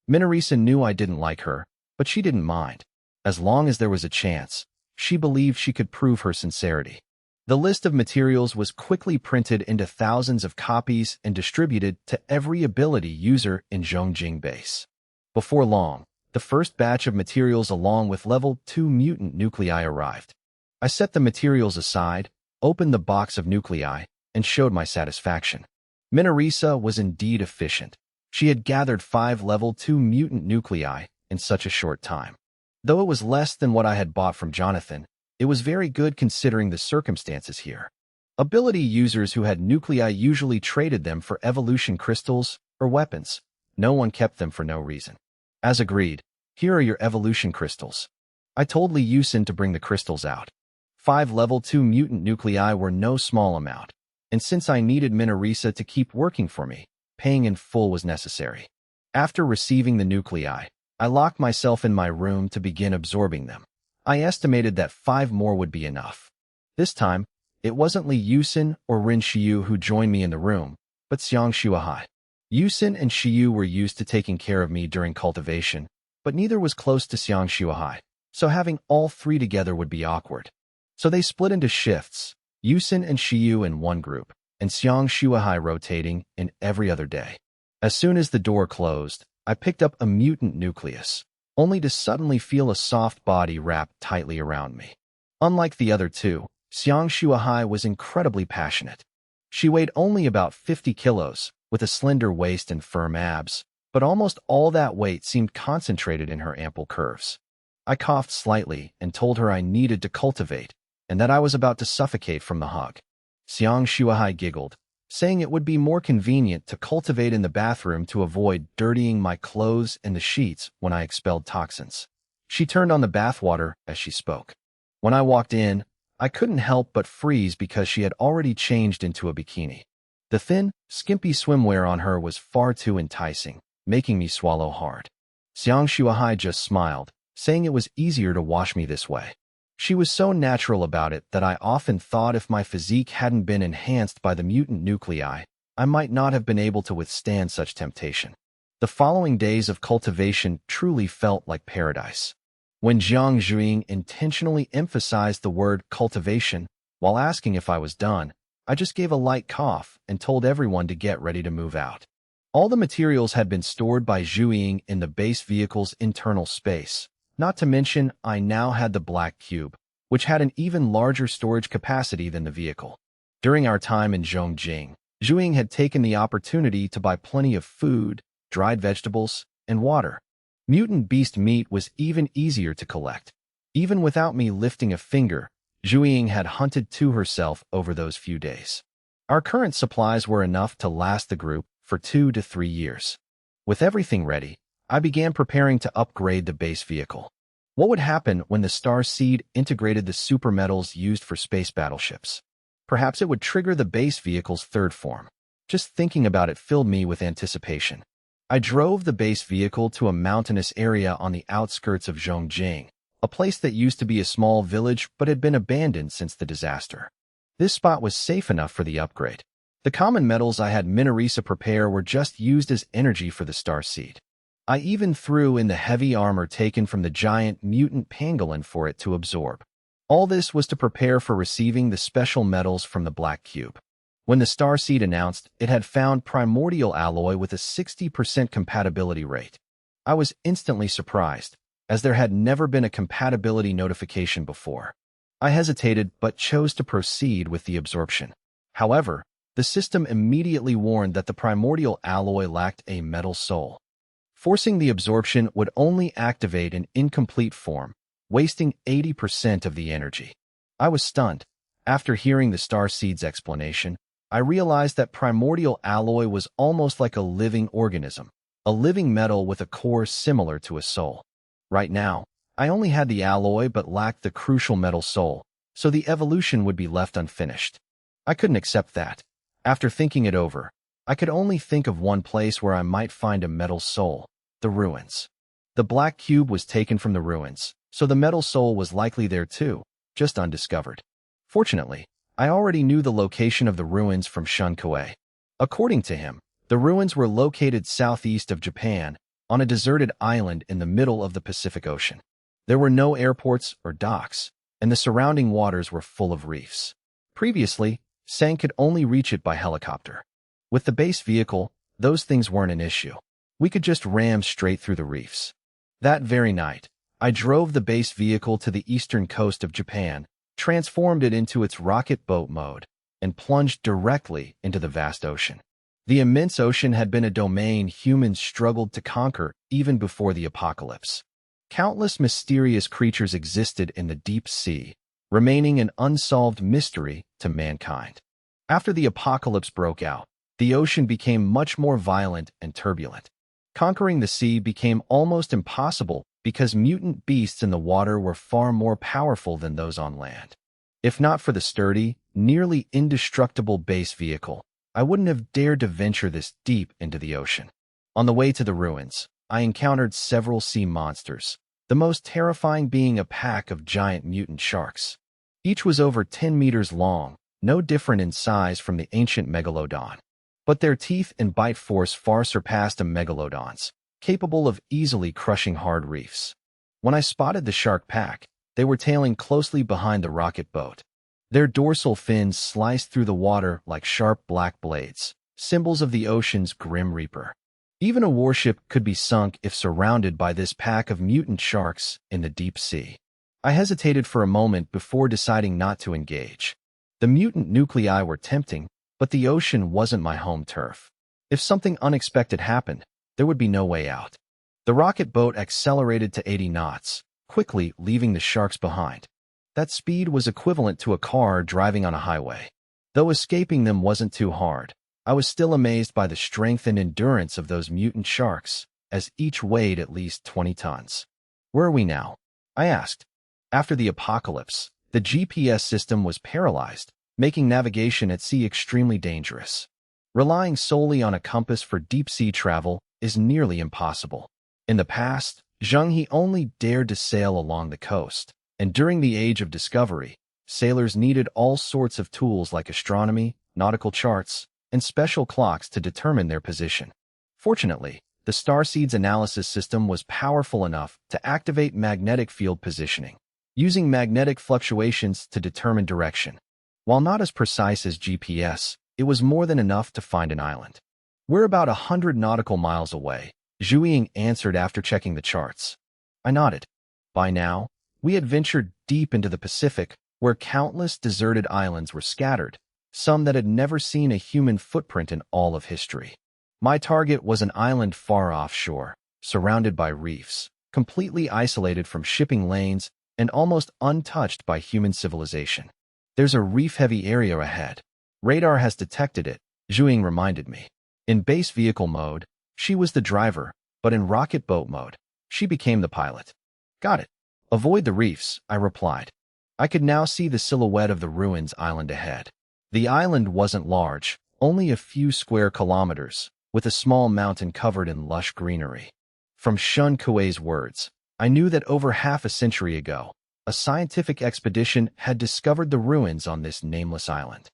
Minarisa knew I didn't like her, but she didn't mind. As long as there was a chance, she believed she could prove her sincerity. The list of materials was quickly printed into thousands of copies and distributed to every ability user in Zhongjing base. Before long, the first batch of materials along with level 2 mutant nuclei arrived. I set the materials aside, opened the box of nuclei, and showed my satisfaction. Minarisa was indeed efficient. She had gathered 5 level 2 mutant nuclei in such a short time. Though it was less than what I had bought from Jonathan, it was very good considering the circumstances here. Ability users who had nuclei usually traded them for evolution crystals or weapons. No one kept them for no reason. As agreed, here are your evolution crystals. I told Li Yusin to bring the crystals out. 5 level 2 mutant nuclei were no small amount, and since I needed Minarisa to keep working for me, paying in full was necessary. After receiving the nuclei, I locked myself in my room to begin absorbing them. I estimated that 5 more would be enough. This time, it wasn't Li Yusin or Rin Shiyu who joined me in the room, but Xiang Shuahai. Yusin and Shiyu were used to taking care of me during cultivation, but neither was close to Xiang Shuahai, so having all 3 together would be awkward. So they split into shifts, Yusin and Shiyu in one group, and Xiang Shuahai rotating in every other day. As soon as the door closed, I picked up a mutant nucleus, only to suddenly feel a soft body wrapped tightly around me. Unlike the other 2, Xiang Shuahai was incredibly passionate. She weighed only about 50 kilos, with a slender waist and firm abs, but almost all that weight seemed concentrated in her ample curves. I coughed slightly and told her I needed to cultivate, and that I was about to suffocate from the hug. Xiang Shuahai giggled, saying it would be more convenient to cultivate in the bathroom to avoid dirtying my clothes and the sheets when I expelled toxins. She turned on the bathwater as she spoke. When I walked in, I couldn't help but freeze because she had already changed into a bikini. The thin, skimpy swimwear on her was far too enticing, making me swallow hard. Xiang Shuahai just smiled, saying it was easier to wash me this way. She was so natural about it that I often thought if my physique hadn't been enhanced by the mutant nuclei, I might not have been able to withstand such temptation. The following days of cultivation truly felt like paradise. When Jiang Zhuiying intentionally emphasized the word cultivation while asking if I was done, I just gave a light cough and told everyone to get ready to move out. All the materials had been stored by Zhuiying in the base vehicle's internal space. Not to mention, I now had the black cube, which had an even larger storage capacity than the vehicle. During our time in Zhongjing, Zhuiying had taken the opportunity to buy plenty of food, dried vegetables, and water. Mutant beast meat was even easier to collect. Even without me lifting a finger, Zhuiying had hunted to herself over those few days. Our current supplies were enough to last the group for 2 to 3 years. With everything ready, I began preparing to upgrade the base vehicle. What would happen when the Star Seed integrated the super metals used for space battleships? Perhaps it would trigger the base vehicle's 3rd form. Just thinking about it filled me with anticipation. I drove the base vehicle to a mountainous area on the outskirts of Zhongjing, a place that used to be a small village but had been abandoned since the disaster. This spot was safe enough for the upgrade. The common metals I had Minarisa prepare were just used as energy for the Star Seed. I even threw in the heavy armor taken from the giant mutant pangolin for it to absorb. All this was to prepare for receiving the special metals from the Black Cube. When the Star Seed announced it had found primordial alloy with a 60% compatibility rate, I was instantly surprised, as there had never been a compatibility notification before. I hesitated but chose to proceed with the absorption. However, the system immediately warned that the primordial alloy lacked a metal soul. Forcing the absorption would only activate an incomplete form, wasting 80% of the energy. I was stunned. After hearing the Star Seed's explanation, I realized that primordial alloy was almost like a living organism, a living metal with a core similar to a soul. Right now, I only had the alloy but lacked the crucial metal soul, so the evolution would be left unfinished. I couldn't accept that. After thinking it over, I could only think of one place where I might find a metal soul: the ruins. The Black Cube was taken from the ruins, so the metal soul was likely there too, just undiscovered. Fortunately, I already knew the location of the ruins from Shunkoe. According to him, the ruins were located southeast of Japan, on a deserted island in the middle of the Pacific Ocean. There were no airports or docks, and the surrounding waters were full of reefs. Previously, Sang could only reach it by helicopter. With the base vehicle, those things weren't an issue. We could just ram straight through the reefs. That very night, I drove the base vehicle to the eastern coast of Japan, transformed it into its rocket boat mode, and plunged directly into the vast ocean. The immense ocean had been a domain humans struggled to conquer even before the apocalypse. Countless mysterious creatures existed in the deep sea, remaining an unsolved mystery to mankind. After the apocalypse broke out, the ocean became much more violent and turbulent. Conquering the sea became almost impossible because mutant beasts in the water were far more powerful than those on land. If not for the sturdy, nearly indestructible base vehicle, I wouldn't have dared to venture this deep into the ocean. On the way to the ruins, I encountered several sea monsters, the most terrifying being a pack of giant mutant sharks. Each was over 10 meters long, no different in size from the ancient megalodon. But their teeth and bite force far surpassed a megalodon's, capable of easily crushing hard reefs. When I spotted the shark pack, they were tailing closely behind the rocket boat. Their dorsal fins sliced through the water like sharp black blades, symbols of the ocean's grim reaper. Even a warship could be sunk if surrounded by this pack of mutant sharks in the deep sea. I hesitated for a moment before deciding not to engage. The mutant nuclei were tempting, but the ocean wasn't my home turf. If something unexpected happened, there would be no way out. The rocket boat accelerated to 80 knots, quickly leaving the sharks behind. That speed was equivalent to a car driving on a highway. Though escaping them wasn't too hard, I was still amazed by the strength and endurance of those mutant sharks, as each weighed at least 20 tons. Where are we now? I asked. After the apocalypse, the GPS system was paralyzed, making navigation at sea extremely dangerous. Relying solely on a compass for deep-sea travel is nearly impossible. In the past, Zheng He only dared to sail along the coast, and during the Age of Discovery, sailors needed all sorts of tools like astronomy, nautical charts, and special clocks to determine their position. Fortunately, the starseeds analysis system was powerful enough to activate magnetic field positioning, using magnetic fluctuations to determine direction. While not as precise as GPS, it was more than enough to find an island. We're about 100 nautical miles away, Zhu Ying answered after checking the charts. I nodded. By now, we had ventured deep into the Pacific, where countless deserted islands were scattered, some that had never seen a human footprint in all of history. My target was an island far offshore, surrounded by reefs, completely isolated from shipping lanes and almost untouched by human civilization. There's a reef-heavy area ahead. Radar has detected it, Zhu Ying reminded me. In base vehicle mode, she was the driver, but in rocket boat mode, she became the pilot. Got it. Avoid the reefs, I replied. I could now see the silhouette of the ruins island ahead. The island wasn't large, only a few square kilometers, with a small mountain covered in lush greenery. From Shun Kuei's words, I knew that over half a century ago, a scientific expedition had discovered the ruins on this nameless island.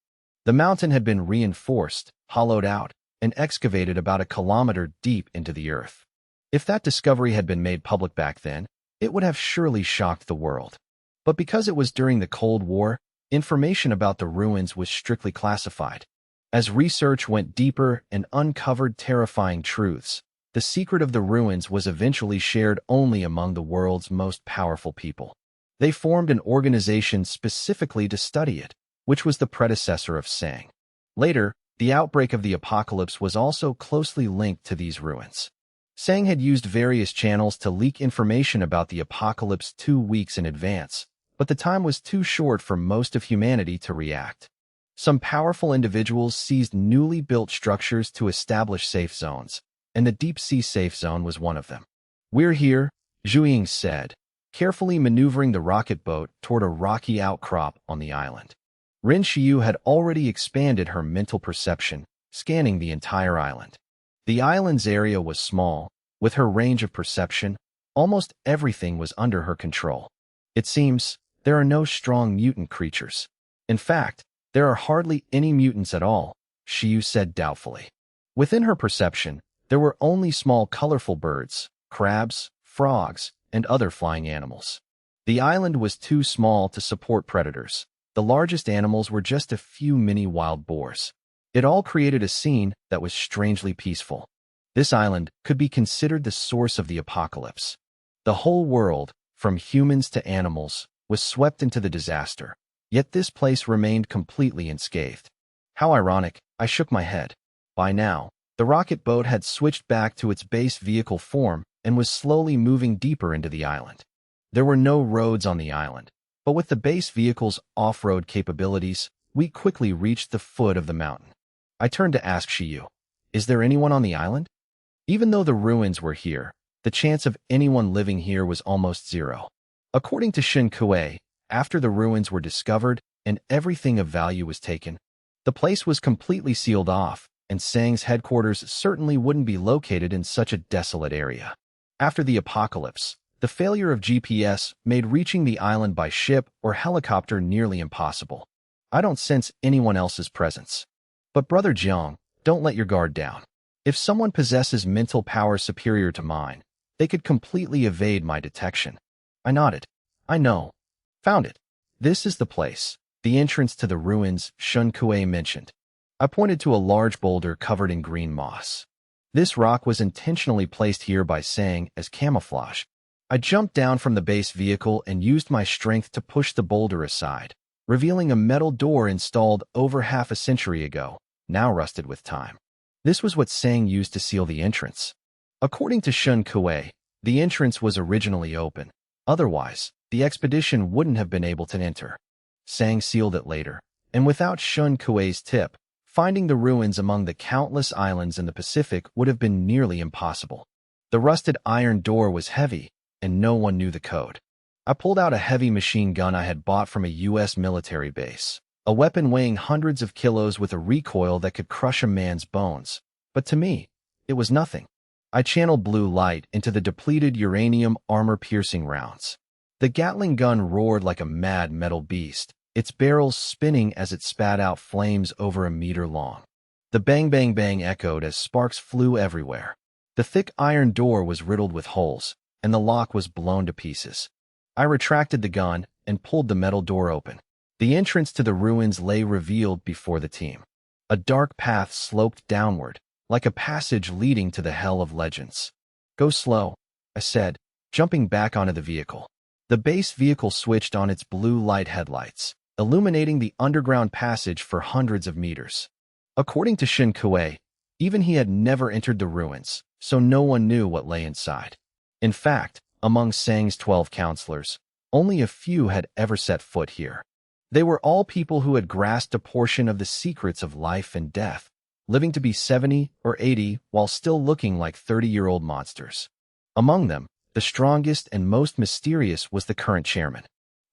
The mountain had been reinforced, hollowed out, and excavated about a kilometer deep into the earth. If that discovery had been made public back then, it would have surely shocked the world. But because it was during the Cold War, information about the ruins was strictly classified. As research went deeper and uncovered terrifying truths, the secret of the ruins was eventually shared only among the world's most powerful people. They formed an organization specifically to study it, which was the predecessor of Sang. Later, the outbreak of the apocalypse was also closely linked to these ruins. Sang had used various channels to leak information about the apocalypse 2 weeks in advance, but the time was too short for most of humanity to react. Some powerful individuals seized newly built structures to establish safe zones, and the deep-sea safe zone was one of them. We're here, Zhu Ying said, carefully maneuvering the rocket boat toward a rocky outcrop on the island. Rin Xiu had already expanded her mental perception, scanning the entire island. The island's area was small. With her range of perception, almost everything was under her control. It seems there are no strong mutant creatures. In fact, there are hardly any mutants at all, Shiyu said doubtfully. Within her perception, there were only small colorful birds, crabs, frogs, and other flying animals. The island was too small to support predators. The largest animals were just a few mini wild boars. It all created a scene that was strangely peaceful. This island could be considered the source of the apocalypse. The whole world, from humans to animals, was swept into the disaster. Yet this place remained completely unscathed. How ironic, I shook my head. By now, the rocket boat had switched back to its base vehicle form and was slowly moving deeper into the island. There were no roads on the island, but with the base vehicle's off-road capabilities, we quickly reached the foot of the mountain. I turned to ask Shiyu, "Is there anyone on the island?" Even though the ruins were here, the chance of anyone living here was almost zero. According to Shin Kuei, after the ruins were discovered and everything of value was taken, the place was completely sealed off, and Sang's headquarters certainly wouldn't be located in such a desolate area. After the apocalypse, the failure of GPS made reaching the island by ship or helicopter nearly impossible. I don't sense anyone else's presence. But Brother Jiang, don't let your guard down. If someone possesses mental power superior to mine, they could completely evade my detection. I nodded. I know. Found it. This is the place, the entrance to the ruins Shun Kuei mentioned. I pointed to a large boulder covered in green moss. This rock was intentionally placed here by Sang as camouflage. I jumped down from the base vehicle and used my strength to push the boulder aside, revealing a metal door installed over half a century ago, now rusted with time. This was what Sang used to seal the entrance. According to Shun Kuei, the entrance was originally open. Otherwise, the expedition wouldn't have been able to enter. Sang sealed it later, and without Shun Kuei's tip, finding the ruins among the countless islands in the Pacific would have been nearly impossible. The rusted iron door was heavy, and no one knew the code. I pulled out a heavy machine gun I had bought from a U.S. military base, a weapon weighing hundreds of kilos with a recoil that could crush a man's bones. But to me, it was nothing. I channeled blue light into the depleted uranium armor-piercing rounds. The Gatling gun roared like a mad metal beast, its barrels spinning as it spat out flames over a meter long. The bang-bang-bang echoed as sparks flew everywhere. The thick iron door was riddled with holes, and the lock was blown to pieces. I retracted the gun and pulled the metal door open. The entrance to the ruins lay revealed before the team. A dark path sloped downward, like a passage leading to the Hell of Legends. "Go slow," I said, jumping back onto the vehicle. The base vehicle switched on its blue light headlights, illuminating the underground passage for hundreds of meters. According to Shin Kuei, even he had never entered the ruins, so no one knew what lay inside. In fact, among Sang's 12 counselors, only a few had ever set foot here. They were all people who had grasped a portion of the secrets of life and death, living to be 70 or 80 while still looking like 30-year-old monsters. Among them, the strongest and most mysterious was the current chairman.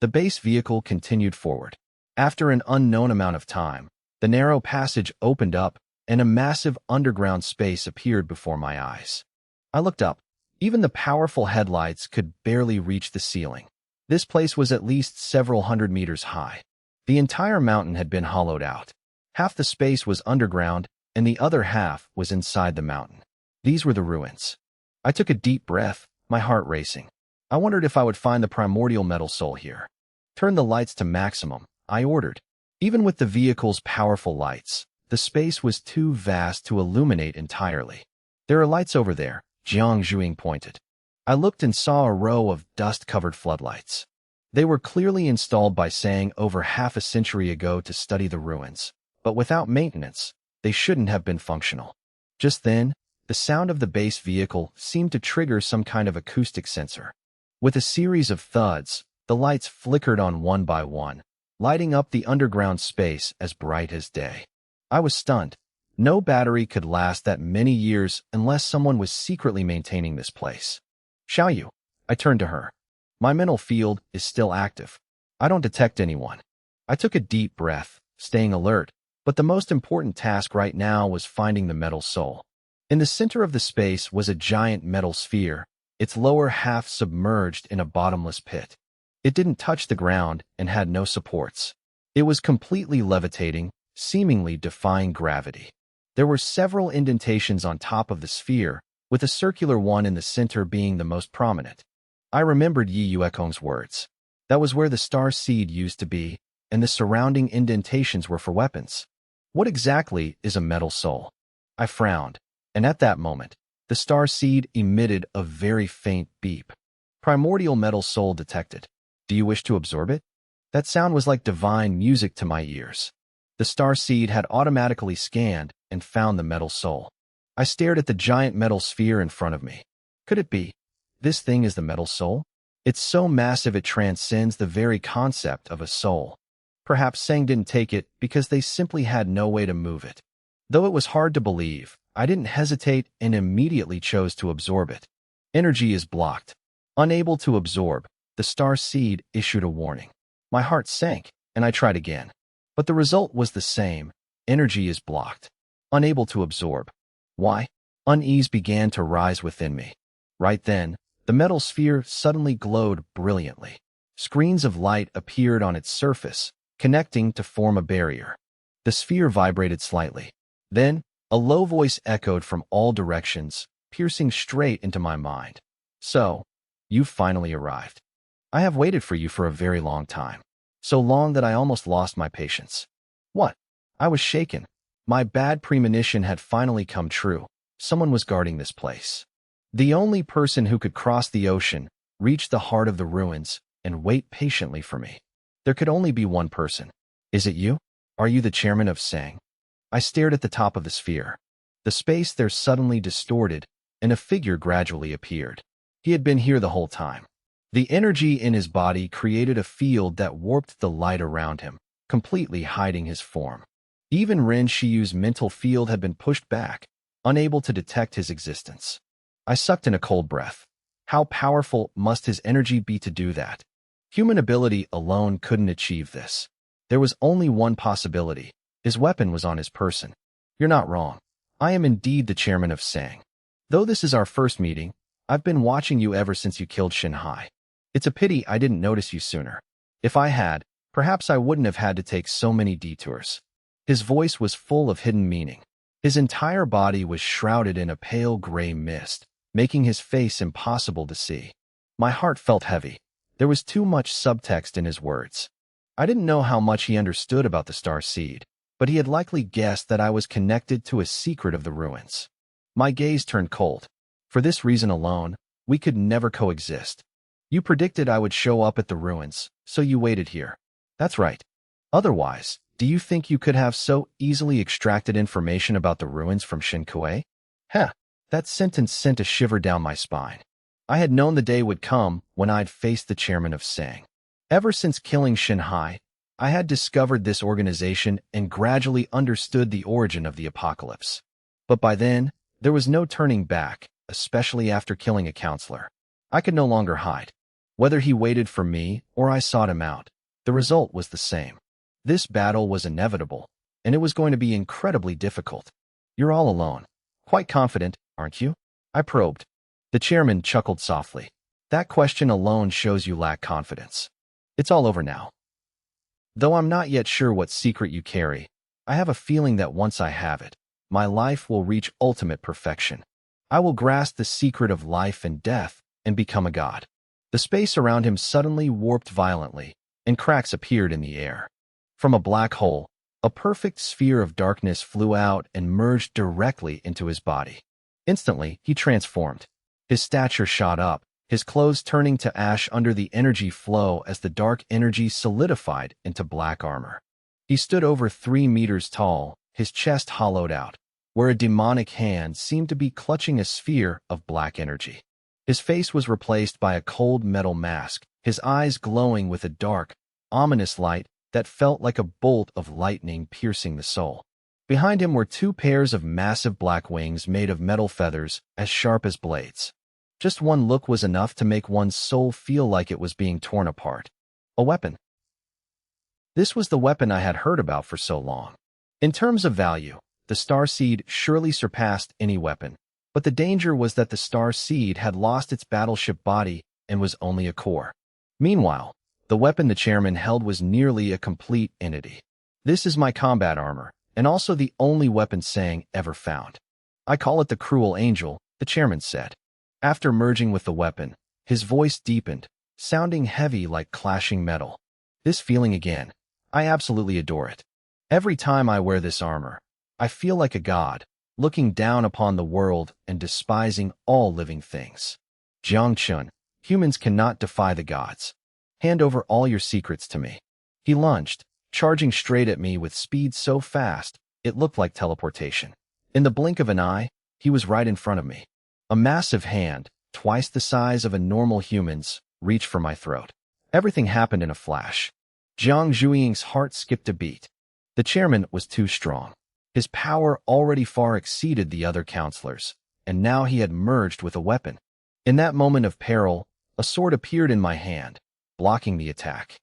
The base vehicle continued forward. After an unknown amount of time, the narrow passage opened up, and a massive underground space appeared before my eyes. I looked up. Even the powerful headlights could barely reach the ceiling. This place was at least several hundred meters high. The entire mountain had been hollowed out. Half the space was underground, and the other half was inside the mountain. These were the ruins. I took a deep breath, my heart racing. I wondered if I would find the primordial metal soul here. "Turn the lights to maximum," I ordered. Even with the vehicle's powerful lights, the space was too vast to illuminate entirely. "There are lights over there," Jiang Zhuing pointed. I looked and saw a row of dust-covered floodlights. They were clearly installed by Sang over half a century ago to study the ruins, but without maintenance, they shouldn't have been functional. Just then, the sound of the base vehicle seemed to trigger some kind of acoustic sensor. With a series of thuds, the lights flickered on one by one, lighting up the underground space as bright as day. I was stunned. No battery could last that many years unless someone was secretly maintaining this place. "Xiaoyu," I turned to her. "My mental field is still active. I don't detect anyone." I took a deep breath, staying alert, but the most important task right now was finding the metal soul. In the center of the space was a giant metal sphere, its lower half submerged in a bottomless pit. It didn't touch the ground and had no supports. It was completely levitating, seemingly defying gravity. There were several indentations on top of the sphere, with a circular one in the center being the most prominent. I remembered Yi Yuekong's words. That was where the star seed used to be, and the surrounding indentations were for weapons. What exactly is a metal soul? I frowned, and at that moment, the star seed emitted a very faint beep. Primordial metal soul detected. Do you wish to absorb it? That sound was like divine music to my ears. The star seed had automatically scanned and found the metal soul. I stared at the giant metal sphere in front of me. Could it be? This thing is the metal soul? It's so massive it transcends the very concept of a soul. Perhaps Sang didn't take it because they simply had no way to move it. Though it was hard to believe, I didn't hesitate and immediately chose to absorb it. Energy is blocked. Unable to absorb, the star seed issued a warning. My heart sank, and I tried again. But the result was the same. Energy is blocked. Unable to absorb. Why? Unease began to rise within me. Right then, the metal sphere suddenly glowed brilliantly. Screens of light appeared on its surface, connecting to form a barrier. The sphere vibrated slightly. Then, a low voice echoed from all directions, piercing straight into my mind. So, you've finally arrived. I have waited for you for a very long time. So long that I almost lost my patience. What? I was shaken. My bad premonition had finally come true. Someone was guarding this place. The only person who could cross the ocean, reach the heart of the ruins, and wait patiently for me. There could only be one person. Is it you? Are you the chairman of Sang? I stared at the top of the sphere. The space there suddenly distorted, and a figure gradually appeared. He had been here the whole time. The energy in his body created a field that warped the light around him, completely hiding his form. Even Ren Shiyu's mental field had been pushed back, unable to detect his existence. I sucked in a cold breath. How powerful must his energy be to do that? Human ability alone couldn't achieve this. There was only one possibility. His weapon was on his person. You're not wrong. I am indeed the chairman of Sang. Though this is our first meeting, I've been watching you ever since you killed Shinhai. It's a pity I didn't notice you sooner. If I had, perhaps I wouldn't have had to take so many detours. His voice was full of hidden meaning. His entire body was shrouded in a pale gray mist, making his face impossible to see. My heart felt heavy. There was too much subtext in his words. I didn't know how much he understood about the star seed, but he had likely guessed that I was connected to a secret of the ruins. My gaze turned cold. For this reason alone, we could never coexist. You predicted I would show up at the ruins, so you waited here. That's right. Otherwise, do you think you could have so easily extracted information about the ruins from Shinkue? Heh, that sentence sent a shiver down my spine. I had known the day would come when I'd face the chairman of Sang. Ever since killing Shinhai, I had discovered this organization and gradually understood the origin of the apocalypse. But by then, there was no turning back, especially after killing a counselor. I could no longer hide. Whether he waited for me or I sought him out, the result was the same. This battle was inevitable, and it was going to be incredibly difficult. You're all alone. Quite confident, aren't you? I probed. The chairman chuckled softly. That question alone shows you lack confidence. It's all over now. Though I'm not yet sure what secret you carry, I have a feeling that once I have it, my life will reach ultimate perfection. I will grasp the secret of life and death and become a god. The space around him suddenly warped violently, and cracks appeared in the air. From a black hole, a perfect sphere of darkness flew out and merged directly into his body. Instantly, he transformed. His stature shot up, his clothes turning to ash under the energy flow as the dark energy solidified into black armor. He stood over 3 meters tall, his chest hollowed out, where a demonic hand seemed to be clutching a sphere of black energy. His face was replaced by a cold metal mask, his eyes glowing with a dark, ominous light that felt like a bolt of lightning piercing the soul. Behind him were 2 pairs of massive black wings made of metal feathers as sharp as blades. Just one look was enough to make one's soul feel like it was being torn apart. A weapon. This was the weapon I had heard about for so long. In terms of value, the star seed surely surpassed any weapon, but the danger was that the star seed had lost its battleship body and was only a core. Meanwhile, The weapon the chairman held was nearly a complete entity. This is my combat armor, and also the only weapon Sang ever found. I call it the Cruel Angel, the chairman said. After merging with the weapon, his voice deepened, sounding heavy like clashing metal. This feeling again. I absolutely adore it. Every time I wear this armor, I feel like a god, looking down upon the world and despising all living things. Jiangchun, humans cannot defy the gods. Hand over all your secrets to me. He lunged, charging straight at me with speed so fast, it looked like teleportation. In the blink of an eye, he was right in front of me. A massive hand, twice the size of a normal human's, reached for my throat. Everything happened in a flash. Jiang Zhuiying's heart skipped a beat. The chairman was too strong. His power already far exceeded the other counselors, and now he had merged with a weapon. In that moment of peril, a sword appeared in my hand, blocking the attack.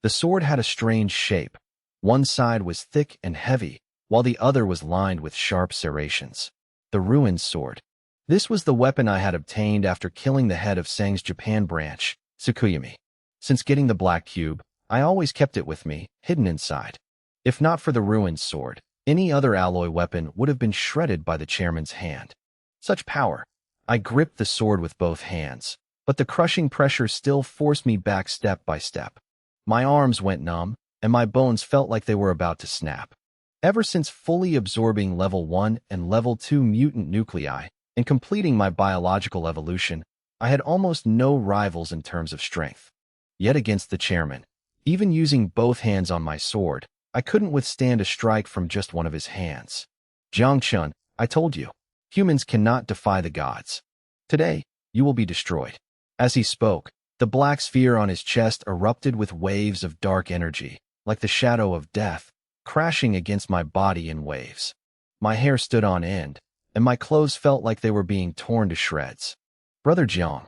The sword had a strange shape. One side was thick and heavy, while the other was lined with sharp serrations. The ruined sword. This was the weapon I had obtained after killing the head of Sang's Japan branch, Tsukuyami. Since getting the black cube, I always kept it with me, hidden inside. If not for the ruined sword, any other alloy weapon would have been shredded by the chairman's hand. Such power. I gripped the sword with both hands, but the crushing pressure still forced me back step by step. My arms went numb, and my bones felt like they were about to snap. Ever since fully absorbing level 1 and level 2 mutant nuclei and completing my biological evolution, I had almost no rivals in terms of strength. Yet against the chairman, even using both hands on my sword, I couldn't withstand a strike from just one of his hands. Jiangchun, I told you, humans cannot defy the gods. Today, you will be destroyed. As he spoke, the black sphere on his chest erupted with waves of dark energy, like the shadow of death, crashing against my body in waves. My hair stood on end, and my clothes felt like they were being torn to shreds. Brother Jiang.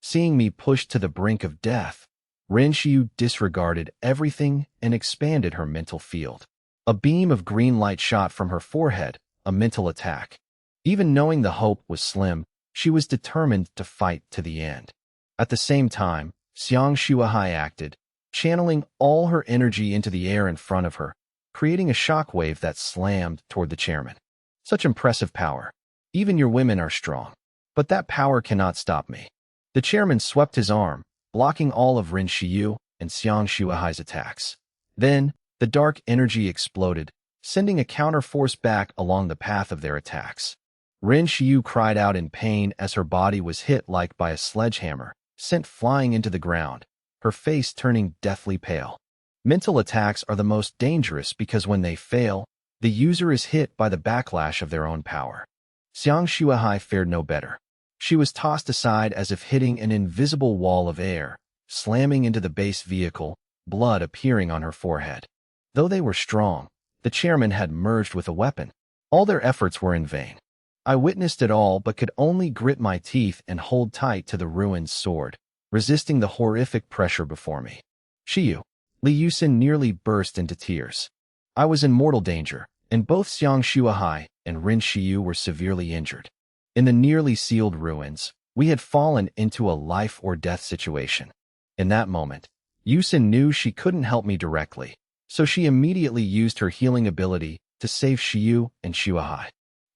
Seeing me pushed to the brink of death, Ren Xiu disregarded everything and expanded her mental field. A beam of green light shot from her forehead, a mental attack. Even knowing the hope was slim, she was determined to fight to the end. At the same time, Xiang Shuahai acted, channeling all her energy into the air in front of her, creating a shockwave that slammed toward the chairman. Such impressive power. Even your women are strong. But that power cannot stop me. The chairman swept his arm, blocking all of Ren Xiu and Xiang Shuahai's attacks. Then, the dark energy exploded, sending a counter-force back along the path of their attacks. Ren Xiu cried out in pain as her body was hit like by a sledgehammer, sent flying into the ground, her face turning deathly pale. Mental attacks are the most dangerous because when they fail, the user is hit by the backlash of their own power. Xiang Shuahai fared no better. She was tossed aside as if hitting an invisible wall of air, slamming into the base vehicle, blood appearing on her forehead. Though they were strong, the chairman had merged with a weapon. All their efforts were in vain. I witnessed it all but could only grit my teeth and hold tight to the ruined sword, resisting the horrific pressure before me. Shiyu. Li Yusin nearly burst into tears. I was in mortal danger, and both Xiang Shuahai and Ren Xiu were severely injured. In the nearly sealed ruins, we had fallen into a life-or-death situation. In that moment, Yusin knew she couldn't help me directly, so she immediately used her healing ability to save Shiyu and Shuahai.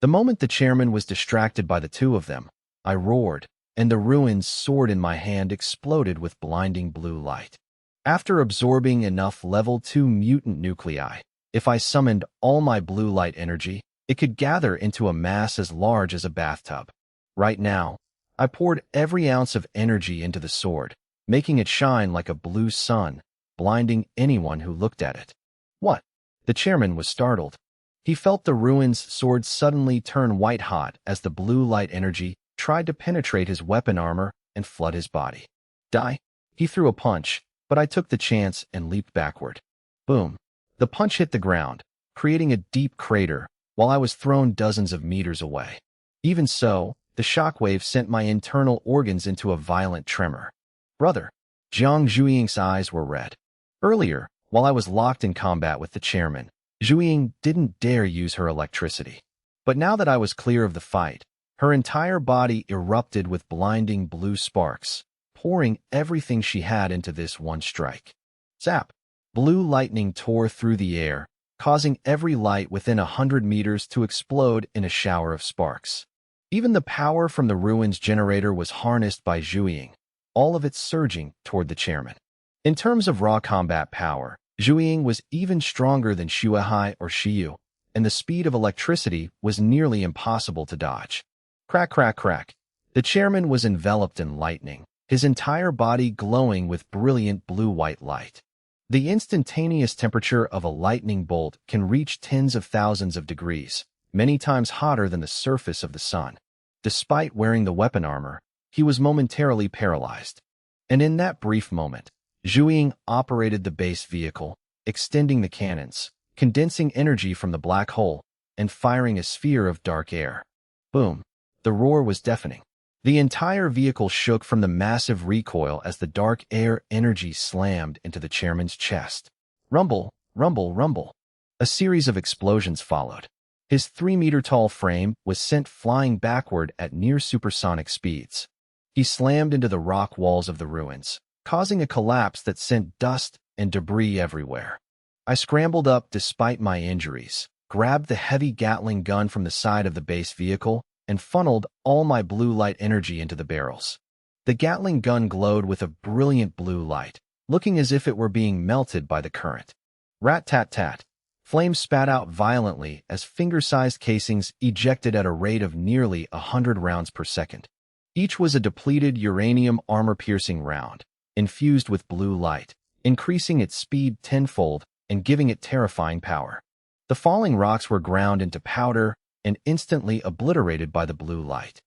The moment the chairman was distracted by the two of them, I roared, and the ruin's sword in my hand exploded with blinding blue light. After absorbing enough level 2 mutant nuclei, if I summoned all my blue light energy, it could gather into a mass as large as a bathtub. Right now, I poured every ounce of energy into the sword, making it shine like a blue sun, blinding anyone who looked at it. What? The chairman was startled. He felt the ruin's sword suddenly turn white-hot as the blue light energy tried to penetrate his weapon armor and flood his body. Die? He threw a punch, but I took the chance and leaped backward. Boom. The punch hit the ground, creating a deep crater, while I was thrown dozens of meters away. Even so, the shockwave sent my internal organs into a violent tremor. Brother. Jiang Zhuiying's eyes were red. Earlier, while I was locked in combat with the chairman, Zhuiying didn't dare use her electricity. But now that I was clear of the fight, her entire body erupted with blinding blue sparks, pouring everything she had into this one strike. Zap! Blue lightning tore through the air, causing every light within 100 meters to explode in a shower of sparks. Even the power from the ruins generator was harnessed by Zhuiying, all of it surging toward the chairman. In terms of raw combat power, Zhuiying was even stronger than Shuehai or Shiyu, and the speed of electricity was nearly impossible to dodge. Crack, crack, crack. The chairman was enveloped in lightning, his entire body glowing with brilliant blue-white light. The instantaneous temperature of a lightning bolt can reach tens of thousands of degrees, many times hotter than the surface of the sun. Despite wearing the weapon armor, he was momentarily paralyzed. And in that brief moment, Zhuiying operated the base vehicle, extending the cannons, condensing energy from the black hole, and firing a sphere of dark air. Boom! The roar was deafening. The entire vehicle shook from the massive recoil as the dark air energy slammed into the chairman's chest. Rumble, rumble, rumble. A series of explosions followed. His 3-meter-tall frame was sent flying backward at near supersonic speeds. He slammed into the rock walls of the ruins, causing a collapse that sent dust and debris everywhere. I scrambled up despite my injuries, grabbed the heavy Gatling gun from the side of the base vehicle, and funneled all my blue light energy into the barrels. The Gatling gun glowed with a brilliant blue light, looking as if it were being melted by the current. Rat-tat-tat. Flames spat out violently as finger-sized casings ejected at a rate of nearly 100 rounds per second. Each was a depleted uranium armor-piercing round, infused with blue light, increasing its speed tenfold and giving it terrifying power. The falling rocks were ground into powder and instantly obliterated by the blue light.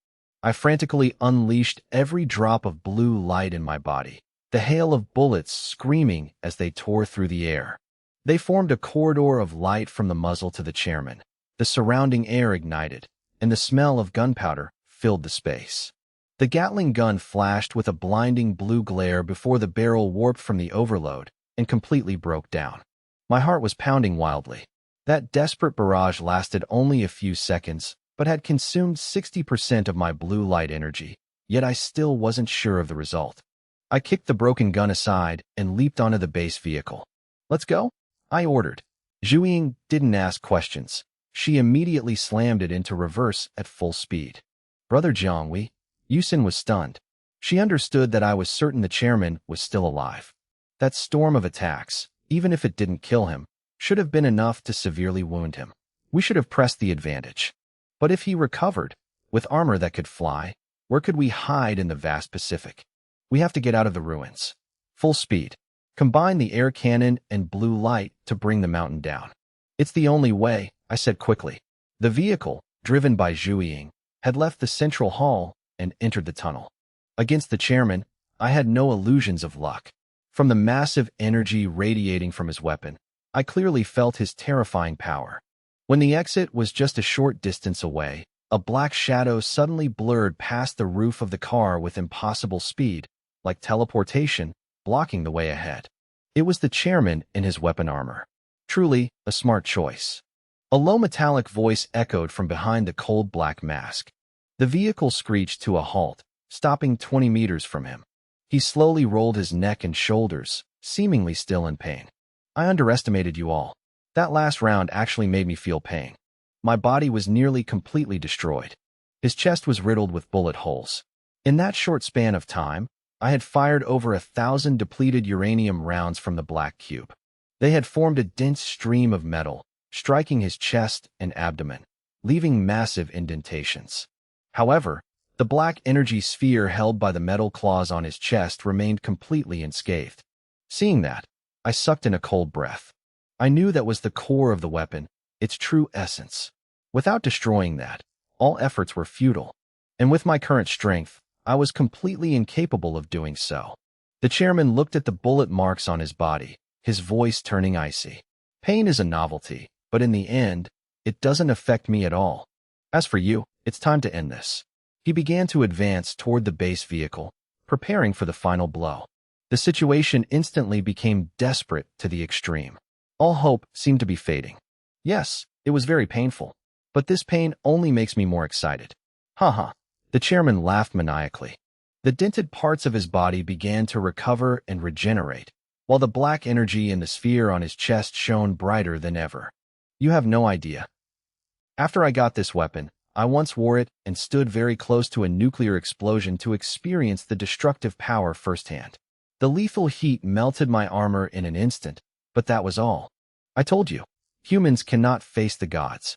I frantically unleashed every drop of blue light in my body, the hail of bullets screaming as they tore through the air. They formed a corridor of light from the muzzle to the chairman. The surrounding air ignited, and the smell of gunpowder filled the space. The Gatling gun flashed with a blinding blue glare before the barrel warped from the overload and completely broke down. My heart was pounding wildly. That desperate barrage lasted only a few seconds, but had consumed 60% of my blue light energy, yet I still wasn't sure of the result. I kicked the broken gun aside and leaped onto the base vehicle. "Let's go," I ordered. Zhuiying didn't ask questions. She immediately slammed it into reverse at full speed. Brother Jiangwei, Yusin was stunned. She understood that I was certain the chairman was still alive. That storm of attacks, even if it didn't kill him, should have been enough to severely wound him. We should have pressed the advantage. But if he recovered, with armor that could fly, where could we hide in the vast Pacific? We have to get out of the ruins. Full speed. Combine the air cannon and blue light to bring the mountain down. It's the only way, I said quickly. The vehicle, driven by Zhuiying, had left the central hall and entered the tunnel. Against the chairman, I had no illusions of luck. From the massive energy radiating from his weapon, I clearly felt his terrifying power. When the exit was just a short distance away, a black shadow suddenly blurred past the roof of the car with impossible speed, like teleportation, blocking the way ahead. It was the chairman in his weapon armor. Truly, a smart choice. A low metallic voice echoed from behind the cold black mask. The vehicle screeched to a halt, stopping 20 meters from him. He slowly rolled his neck and shoulders, seemingly still in pain. I underestimated you all. That last round actually made me feel pain. My body was nearly completely destroyed. His chest was riddled with bullet holes. In that short span of time, I had fired over 1,000 depleted uranium rounds from the black cube. They had formed a dense stream of metal, striking his chest and abdomen, leaving massive indentations. However, the black energy sphere held by the metal claws on his chest remained completely unscathed. Seeing that, I sucked in a cold breath. I knew that was the core of the weapon, its true essence. Without destroying that, all efforts were futile. And with my current strength, I was completely incapable of doing so. The chairman looked at the bullet marks on his body, his voice turning icy. Pain is a novelty, but in the end, it doesn't affect me at all. As for you, it's time to end this. He began to advance toward the base vehicle, preparing for the final blow. The situation instantly became desperate to the extreme. All hope seemed to be fading. Yes, it was very painful, but this pain only makes me more excited. Haha. The chairman laughed maniacally. The dented parts of his body began to recover and regenerate, while the black energy in the sphere on his chest shone brighter than ever. You have no idea. After I got this weapon, I once wore it and stood very close to a nuclear explosion to experience the destructive power firsthand. The lethal heat melted my armor in an instant, but that was all. I told you, humans cannot face the gods.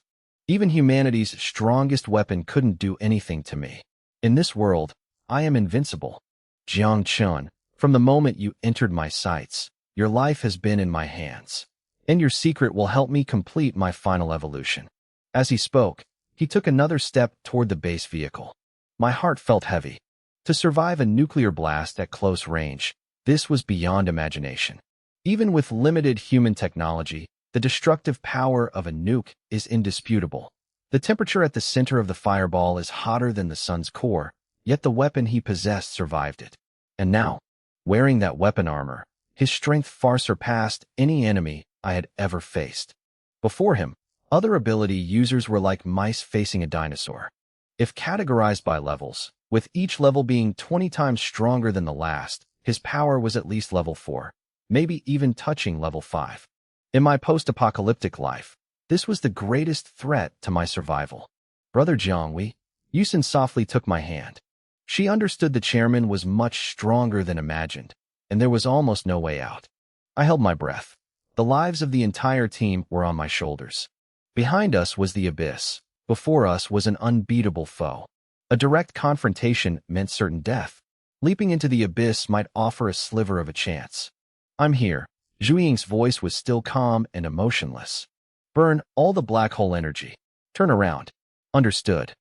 Even humanity's strongest weapon couldn't do anything to me. In this world, I am invincible. Jiang Chun, from the moment you entered my sights, your life has been in my hands, and your secret will help me complete my final evolution. As he spoke, he took another step toward the base vehicle. My heart felt heavy. To survive a nuclear blast at close range, this was beyond imagination. Even with limited human technology, the destructive power of a nuke is indisputable. The temperature at the center of the fireball is hotter than the sun's core, yet the weapon he possessed survived it. And now, wearing that weapon armor, his strength far surpassed any enemy I had ever faced. Before him, other ability users were like mice facing a dinosaur. If categorized by levels, with each level being 20 times stronger than the last, his power was at least level 4, maybe even touching level 5. In my post-apocalyptic life, this was the greatest threat to my survival. Brother Jiangwei, Yusin softly took my hand. She understood the chairman was much stronger than imagined, and there was almost no way out. I held my breath. The lives of the entire team were on my shoulders. Behind us was the abyss. Before us was an unbeatable foe. A direct confrontation meant certain death. Leaping into the abyss might offer a sliver of a chance. I'm here. Zhu Ying's voice was still calm and emotionless. Burn all the black hole energy. Turn around. Understood.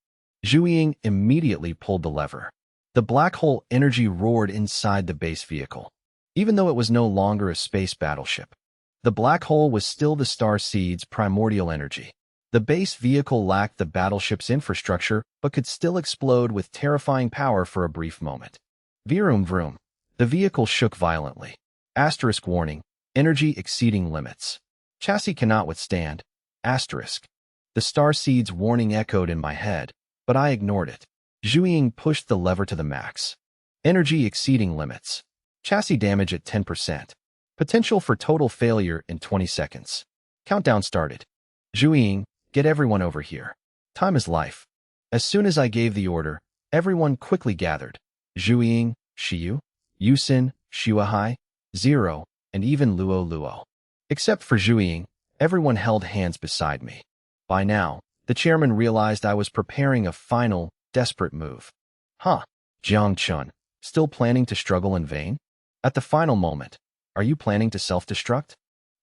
Zhu Ying immediately pulled the lever. The black hole energy roared inside the base vehicle. Even though it was no longer a space battleship, the black hole was still the star seed's primordial energy. The base vehicle lacked the battleship's infrastructure, but could still explode with terrifying power for a brief moment. Vroom vroom. The vehicle shook violently. Asterisk warning. Energy exceeding limits. Chassis cannot withstand. Asterisk. The star seed's warning echoed in my head, but I ignored it. Zhu Ying pushed the lever to the max. Energy exceeding limits. Chassis damage at 10%. Potential for total failure in 20 seconds. Countdown started. Zhu Ying, get everyone over here. Time is life. As soon as I gave the order, everyone quickly gathered. Zhu Ying, Shiyu, Yusin, Shuahai, Zero, and even Luo Luo. Except for Zhu Ying, everyone held hands beside me. By now, the chairman realized I was preparing a final, desperate move. Huh, Jiang Chun, still planning to struggle in vain? At the final moment, are you planning to self-destruct?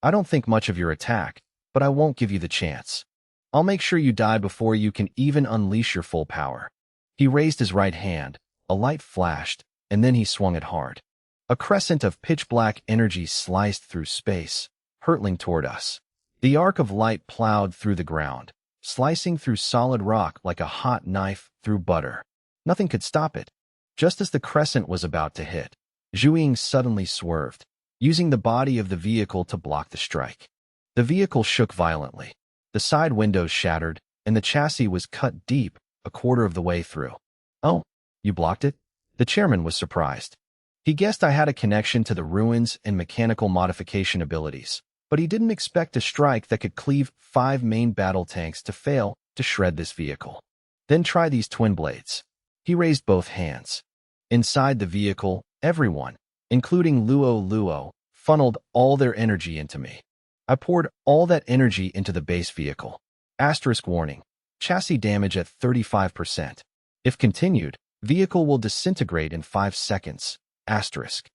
I don't think much of your attack, but I won't give you the chance. I'll make sure you die before you can even unleash your full power. He raised his right hand, a light flashed, and then he swung it hard. A crescent of pitch-black energy sliced through space, hurtling toward us. The arc of light plowed through the ground, slicing through solid rock like a hot knife through butter. Nothing could stop it. Just as the crescent was about to hit, Zhu Ying suddenly swerved, using the body of the vehicle to block the strike. The vehicle shook violently. The side windows shattered, and the chassis was cut deep, a quarter of the way through. Oh, you blocked it? The chairman was surprised. He guessed I had a connection to the ruins and mechanical modification abilities, but he didn't expect a strike that could cleave 5 main battle tanks to fail to shred this vehicle. Then try these twin blades. He raised both hands. Inside the vehicle, everyone, including Luo Luo, funneled all their energy into me. I poured all that energy into the base vehicle. Asterisk warning. Chassis damage at 35%. If continued, vehicle will disintegrate in 5 seconds. Asterisk.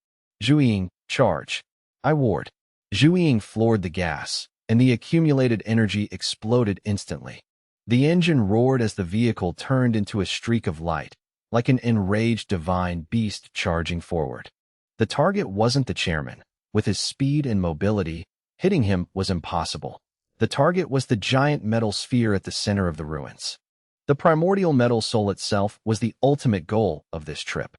Zhu Ying, charge. I warned. Zhu Ying floored the gas, and the accumulated energy exploded instantly. The engine roared as the vehicle turned into a streak of light, like an enraged divine beast charging forward. The target wasn't the chairman. With his speed and mobility, hitting him was impossible. The target was the giant metal sphere at the center of the ruins. The primordial metal soul itself was the ultimate goal of this trip.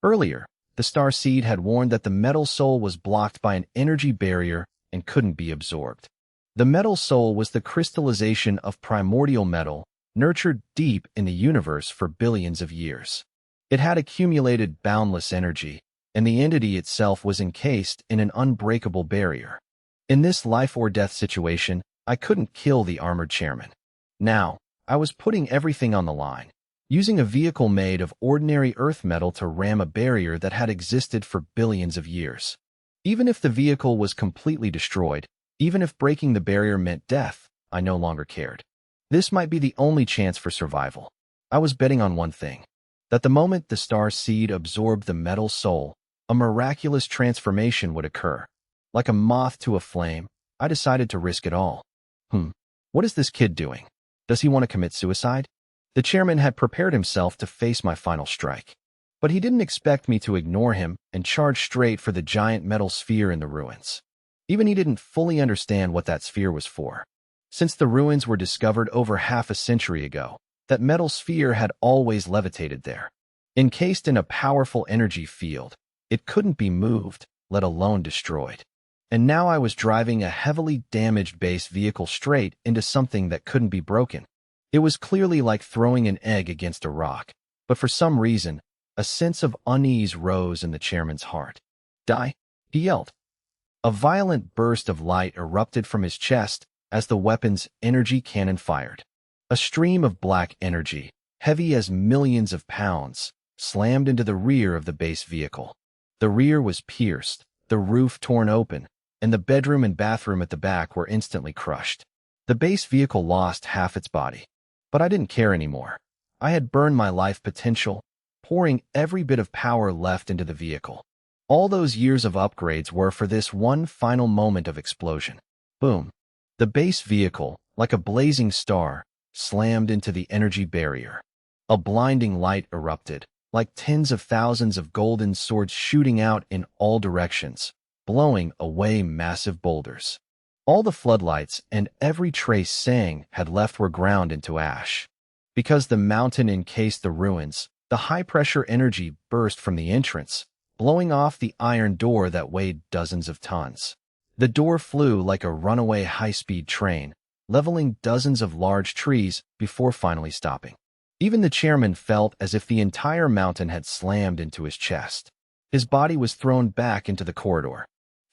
Earlier, the star seed had warned that the metal soul was blocked by an energy barrier and couldn't be absorbed. The metal soul was the crystallization of primordial metal, nurtured deep in the universe for billions of years. It had accumulated boundless energy, and the entity itself was encased in an unbreakable barrier. In this life-or-death situation, I couldn't kill the armored chairman. Now, I was putting everything on the line, using a vehicle made of ordinary earth metal to ram a barrier that had existed for billions of years. Even if the vehicle was completely destroyed, even if breaking the barrier meant death, I no longer cared. This might be the only chance for survival. I was betting on one thing, that the moment the star seed absorbed the metal soul, a miraculous transformation would occur. Like a moth to a flame, I decided to risk it all. What is this kid doing? Does he want to commit suicide? The chairman had prepared himself to face my final strike. But he didn't expect me to ignore him and charge straight for the giant metal sphere in the ruins. Even he didn't fully understand what that sphere was for. Since the ruins were discovered over half a century ago, that metal sphere had always levitated there. Encased in a powerful energy field, it couldn't be moved, let alone destroyed. And now I was driving a heavily damaged base vehicle straight into something that couldn't be broken. It was clearly like throwing an egg against a rock, but for some reason, a sense of unease rose in the chairman's heart. Die, he yelled. A violent burst of light erupted from his chest as the weapon's energy cannon fired. A stream of black energy, heavy as millions of pounds, slammed into the rear of the base vehicle. The rear was pierced, the roof torn open, and the bedroom and bathroom at the back were instantly crushed. The base vehicle lost half its body. But I didn't care anymore. I had burned my life potential, pouring every bit of power left into the vehicle. All those years of upgrades were for this one final moment of explosion. Boom. The base vehicle, like a blazing star, slammed into the energy barrier. A blinding light erupted, like tens of thousands of golden swords shooting out in all directions, blowing away massive boulders. All the floodlights and every trace Sang had left were ground into ash. Because the mountain encased the ruins, the high-pressure energy burst from the entrance, blowing off the iron door that weighed dozens of tons. The door flew like a runaway high-speed train, leveling dozens of large trees before finally stopping. Even the chairman felt as if the entire mountain had slammed into his chest. His body was thrown back into the corridor.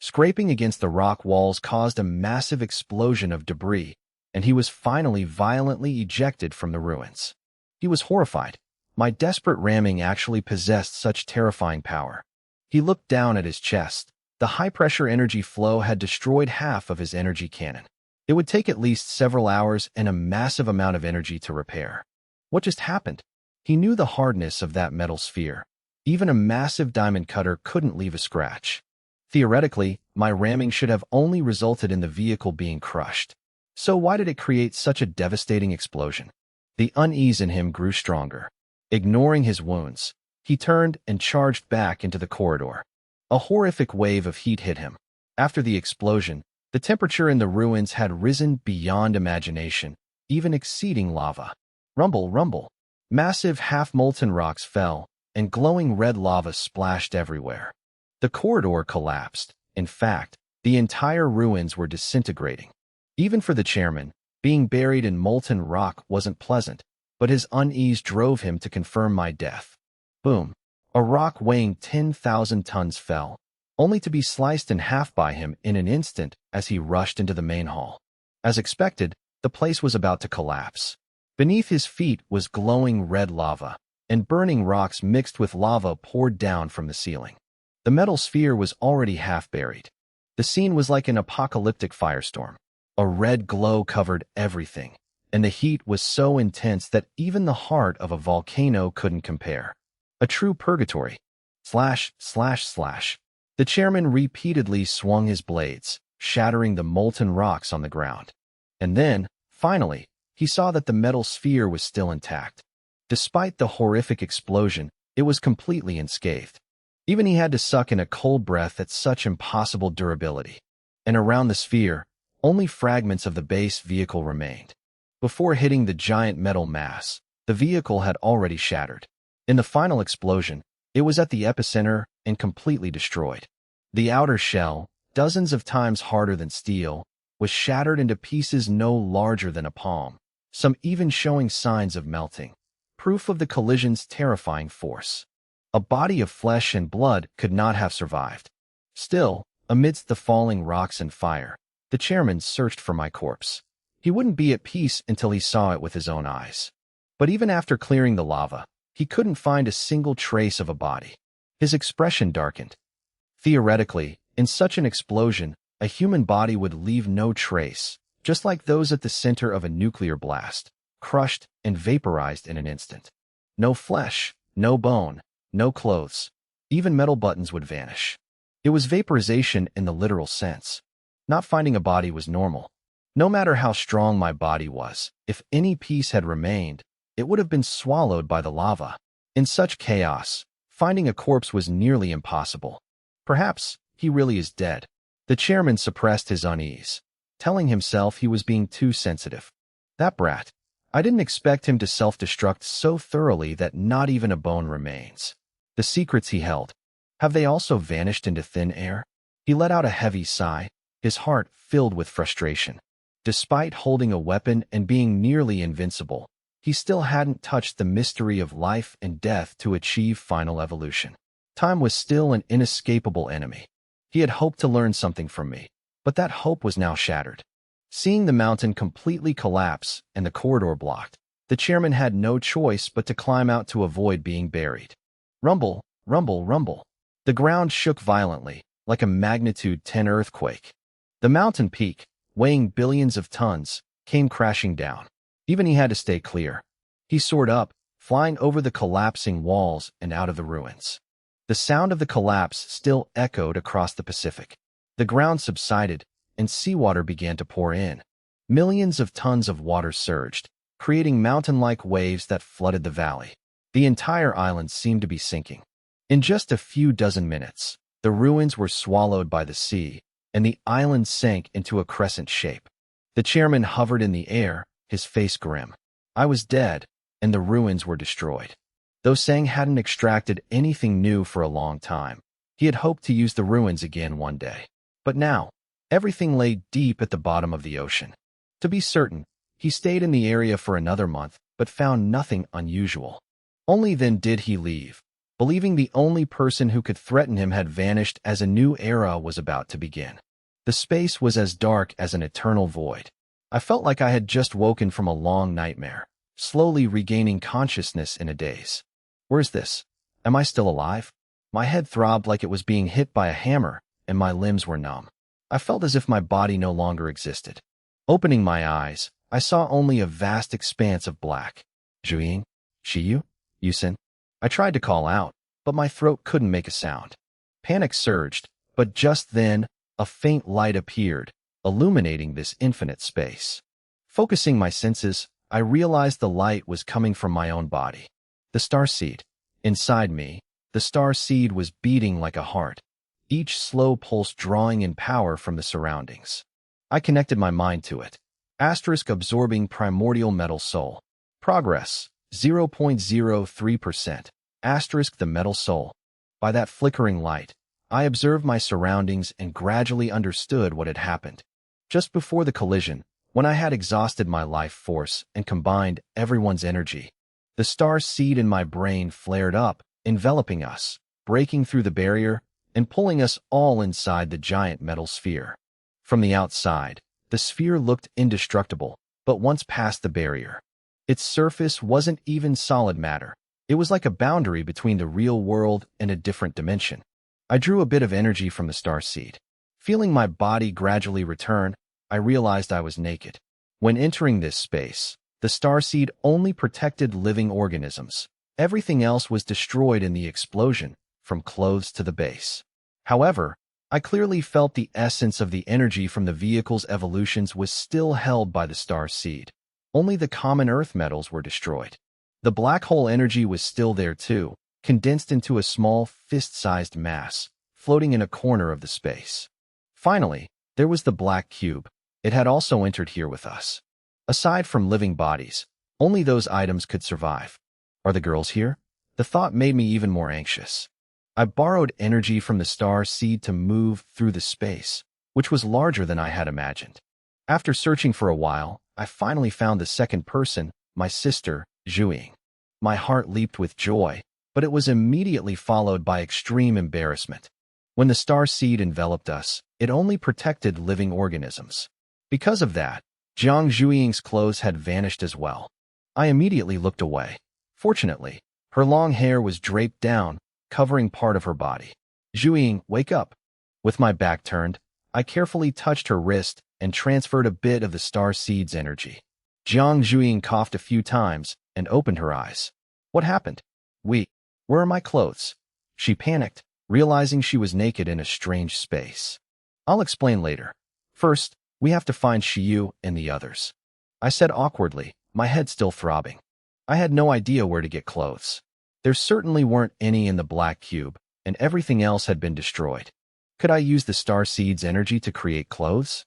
Scraping against the rock walls caused a massive explosion of debris, and he was finally violently ejected from the ruins. He was horrified. My desperate ramming actually possessed such terrifying power. He looked down at his chest. The high-pressure energy flow had destroyed half of his energy cannon. It would take at least several hours and a massive amount of energy to repair. What just happened? He knew the hardness of that metal sphere. Even a massive diamond cutter couldn't leave a scratch. Theoretically, my ramming should have only resulted in the vehicle being crushed. So why did it create such a devastating explosion? The unease in him grew stronger. Ignoring his wounds, he turned and charged back into the corridor. A horrific wave of heat hit him. After the explosion, the temperature in the ruins had risen beyond imagination, even exceeding lava. Rumble, rumble. Massive half-molten rocks fell, and glowing red lava splashed everywhere. The corridor collapsed. In fact, the entire ruins were disintegrating. Even for the chairman, being buried in molten rock wasn't pleasant, but his unease drove him to confirm my death. Boom. A rock weighing 10,000 tons fell, only to be sliced in half by him in an instant as he rushed into the main hall. As expected, the place was about to collapse. Beneath his feet was glowing red lava, and burning rocks mixed with lava poured down from the ceiling. The metal sphere was already half buried. The scene was like an apocalyptic firestorm. A red glow covered everything, and the heat was so intense that even the heart of a volcano couldn't compare. A true purgatory. Slash, slash, slash. The chairman repeatedly swung his blades, shattering the molten rocks on the ground. And then, finally, he saw that the metal sphere was still intact. Despite the horrific explosion, it was completely unscathed. Even he had to suck in a cold breath at such impossible durability. And around the sphere, only fragments of the base vehicle remained. Before hitting the giant metal mass, the vehicle had already shattered. In the final explosion, it was at the epicenter and completely destroyed. The outer shell, dozens of times harder than steel, was shattered into pieces no larger than a palm, some even showing signs of melting. proof of the collision's terrifying force. A body of flesh and blood could not have survived. Still, amidst the falling rocks and fire, the chairman searched for my corpse. He wouldn't be at peace until he saw it with his own eyes. But even after clearing the lava, he couldn't find a single trace of a body. His expression darkened. Theoretically, in such an explosion, a human body would leave no trace, just like those at the center of a nuclear blast, crushed and vaporized in an instant. No flesh, no bone, no clothes. Even metal buttons would vanish. It was vaporization in the literal sense. Not finding a body was normal. No matter how strong my body was, if any piece had remained, it would have been swallowed by the lava. In such chaos, finding a corpse was nearly impossible. Perhaps he really is dead. The chairman suppressed his unease, telling himself he was being too sensitive. That brat. I didn't expect him to self-destruct so thoroughly that not even a bone remains. The secrets he held, have they also vanished into thin air? He let out a heavy sigh, his heart filled with frustration. Despite holding a weapon and being nearly invincible, he still hadn't touched the mystery of life and death to achieve final evolution. Time was still an inescapable enemy. He had hoped to learn something from me, but that hope was now shattered. Seeing the mountain completely collapse and the corridor blocked, the chairman had no choice but to climb out to avoid being buried. Rumble, rumble, rumble. The ground shook violently, like a magnitude 10 earthquake. The mountain peak, weighing billions of tons, came crashing down. Even he had to stay clear. He soared up, flying over the collapsing walls and out of the ruins. The sound of the collapse still echoed across the Pacific. The ground subsided, and seawater began to pour in. Millions of tons of water surged, creating mountain-like waves that flooded the valley. The entire island seemed to be sinking. In just a few dozen minutes, the ruins were swallowed by the sea, and the island sank into a crescent shape. The chairman hovered in the air, his face grim. I was dead, and the ruins were destroyed. Though Sang hadn't extracted anything new for a long time, he had hoped to use the ruins again one day. But now, everything lay deep at the bottom of the ocean. To be certain, he stayed in the area for another month, but found nothing unusual. Only then did he leave, believing the only person who could threaten him had vanished as a new era was about to begin. The space was as dark as an eternal void. I felt like I had just woken from a long nightmare, slowly regaining consciousness in a daze. Where's this? Am I still alive? My head throbbed like it was being hit by a hammer, and my limbs were numb. I felt as if my body no longer existed. Opening my eyes, I saw only a vast expanse of black. Zhuying? Shiyu? Yusin? I tried to call out, but my throat couldn't make a sound. Panic surged, but just then, a faint light appeared, illuminating this infinite space. Focusing my senses, I realized the light was coming from my own body. The star seed. Inside me, the star seed was beating like a heart, each slow pulse drawing in power from the surroundings. I connected my mind to it. Asterisk absorbing primordial metal soul. Progress, 0.03%. Asterisk the metal soul. By that flickering light, I observed my surroundings and gradually understood what had happened. Just before the collision, when I had exhausted my life force and combined everyone's energy, the star seed in my brain flared up, enveloping us, breaking through the barrier, and pulling us all inside the giant metal sphere. From the outside, the sphere looked indestructible, but once past the barrier, its surface wasn't even solid matter. It was like a boundary between the real world and a different dimension. I drew a bit of energy from the star seed. Feeling my body gradually return, I realized I was naked. When entering this space, the star seed only protected living organisms. Everything else was destroyed in the explosion, from clothes to the base. However, I clearly felt the essence of the energy from the vehicle's evolutions was still held by the star seed. Only the common earth metals were destroyed. The black hole energy was still there too, condensed into a small, fist-sized mass, floating in a corner of the space. Finally, there was the black cube. It had also entered here with us. Aside from living bodies, only those items could survive. Are the girls here? The thought made me even more anxious. I borrowed energy from the star seed to move through the space, which was larger than I had imagined. After searching for a while, I finally found the second person, my sister, Zhuying. My heart leaped with joy, but it was immediately followed by extreme embarrassment. When the star seed enveloped us, it only protected living organisms. Because of that, Jiang Zhuiying's clothes had vanished as well. I immediately looked away. Fortunately, her long hair was draped down, covering part of her body. Zhuiying, wake up. With my back turned, I carefully touched her wrist and transferred a bit of the star seed's energy. Jiang Zhuiying coughed a few times and opened her eyes. What happened? Where are my clothes? She panicked, realizing she was naked in a strange space. I'll explain later. First, we have to find Shiyu and the others. I said awkwardly, my head still throbbing. I had no idea where to get clothes. There certainly weren't any in the black cube, and everything else had been destroyed. Could I use the star seed's energy to create clothes?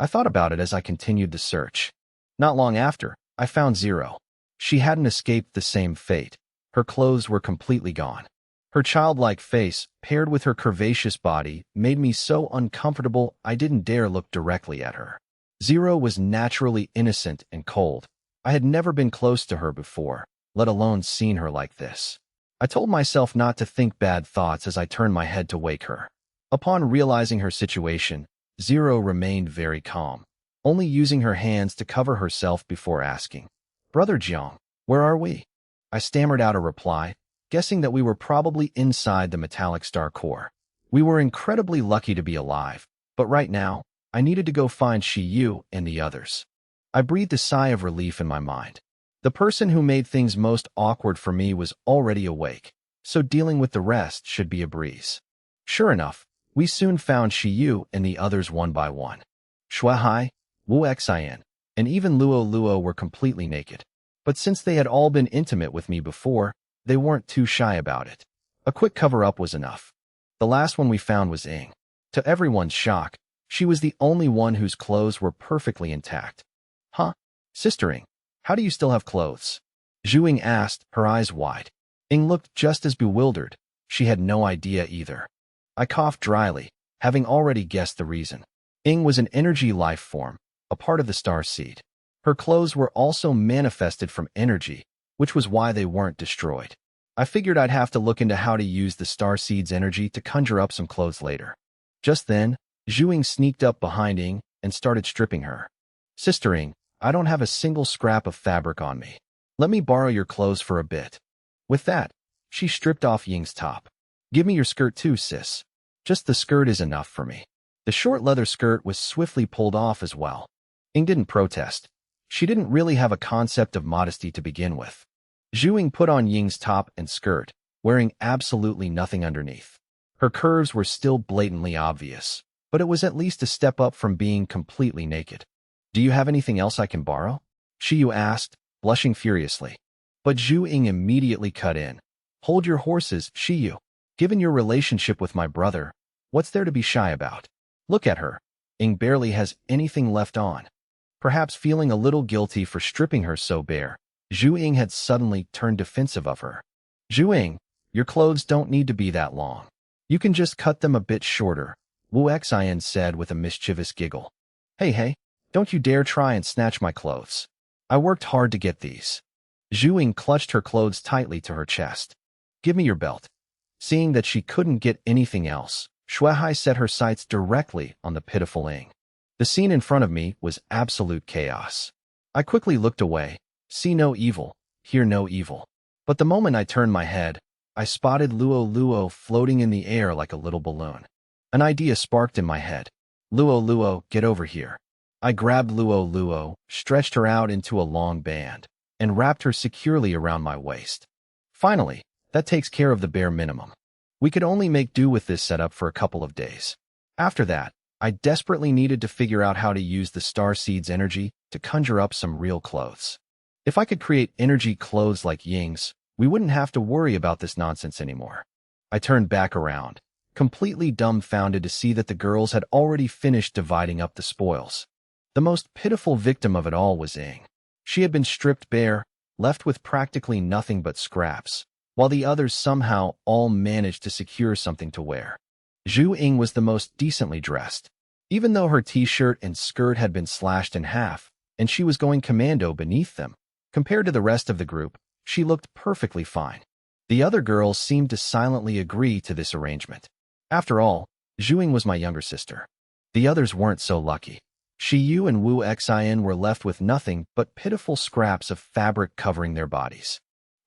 I thought about it as I continued the search. Not long after, I found Zero. She hadn't escaped the same fate. Her clothes were completely gone. Her childlike face, paired with her curvaceous body, made me so uncomfortable I didn't dare look directly at her. Zero was naturally innocent and cold. I had never been close to her before, let alone seen her like this. I told myself not to think bad thoughts as I turned my head to wake her. Upon realizing her situation, Zero remained very calm, only using her hands to cover herself before asking, "Brother Jiang, where are we?" I stammered out a reply, guessing that we were probably inside the metallic star core. We were incredibly lucky to be alive, but right now, I needed to go find Shiyu and the others. I breathed a sigh of relief in my mind. The person who made things most awkward for me was already awake, so dealing with the rest should be a breeze. Sure enough, we soon found Shiyu and the others one by one. Shuai, Wu Xian, and even Luo Luo were completely naked. But since they had all been intimate with me before, they weren't too shy about it. A quick cover-up was enough. The last one we found was Ying. To everyone's shock, she was the only one whose clothes were perfectly intact. Huh? Sister Ying, how do you still have clothes? Zhu Ying asked, her eyes wide. Ying looked just as bewildered. She had no idea either. I coughed dryly, having already guessed the reason. Ying was an energy life form, a part of the star seed. Her clothes were also manifested from energy, which was why they weren't destroyed. I figured I'd have to look into how to use the star seed's energy to conjure up some clothes later. Just then, Zhu Ying sneaked up behind Ying and started stripping her. Sister Ying, I don't have a single scrap of fabric on me. Let me borrow your clothes for a bit. With that, she stripped off Ying's top. Give me your skirt too, sis. Just the skirt is enough for me. The short leather skirt was swiftly pulled off as well. Ying didn't protest. She didn't really have a concept of modesty to begin with. Zhu Ying put on Ying's top and skirt, wearing absolutely nothing underneath. Her curves were still blatantly obvious, but it was at least a step up from being completely naked. Do you have anything else I can borrow? Shiyu asked, blushing furiously. But Zhu Ying immediately cut in. Hold your horses, Shiyu. Given your relationship with my brother, what's there to be shy about? Look at her. Ying barely has anything left on. Perhaps feeling a little guilty for stripping her so bare, Zhu Ying had suddenly turned defensive of her. Zhu Ying, your clothes don't need to be that long. You can just cut them a bit shorter, Wu Xian said with a mischievous giggle. Hey, don't you dare try and snatch my clothes. I worked hard to get these. Zhu Ying clutched her clothes tightly to her chest. Give me your belt. Seeing that she couldn't get anything else, Shuai set her sights directly on the pitiful Ying. The scene in front of me was absolute chaos. I quickly looked away, see no evil, hear no evil. But the moment I turned my head, I spotted Luo Luo floating in the air like a little balloon. An idea sparked in my head. Luo Luo, get over here. I grabbed Luo Luo, stretched her out into a long band, and wrapped her securely around my waist. Finally, that takes care of the bare minimum. We could only make do with this setup for a couple of days. After that, I desperately needed to figure out how to use the star seed's energy to conjure up some real clothes. If I could create energy clothes like Ying's, we wouldn't have to worry about this nonsense anymore. I turned back around, completely dumbfounded to see that the girls had already finished dividing up the spoils. The most pitiful victim of it all was Ying. She had been stripped bare, left with practically nothing but scraps, while the others somehow all managed to secure something to wear. Zhu Ying was the most decently dressed, even though her t-shirt and skirt had been slashed in half, and she was going commando beneath them. Compared to the rest of the group, She looked perfectly fine. The other girls seemed to silently agree to this arrangement. After all, Zhuing was my younger sister. The others weren't so lucky. Shiyu and Wu Xin were left with nothing but pitiful scraps of fabric covering their bodies.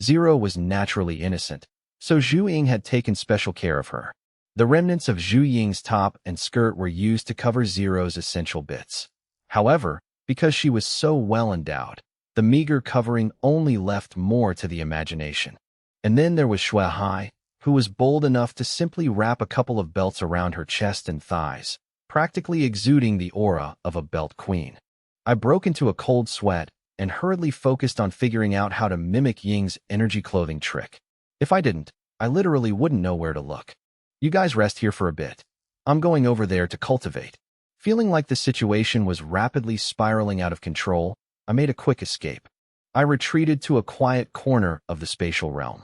Zero was naturally innocent, so Zhu Ying had taken special care of her. The remnants of Zhu Ying's top and skirt were used to cover Zero's essential bits. However, because she was so well endowed, the meager covering only left more to the imagination. And then there was Shuai, who was bold enough to simply wrap a couple of belts around her chest and thighs, practically exuding the aura of a belt queen. I broke into a cold sweat and hurriedly focused on figuring out how to mimic Ying's energy clothing trick. If I didn't, I literally wouldn't know where to look. You guys rest here for a bit. I'm going over there to cultivate. Feeling like the situation was rapidly spiraling out of control, I made a quick escape. I retreated to a quiet corner of the spatial realm.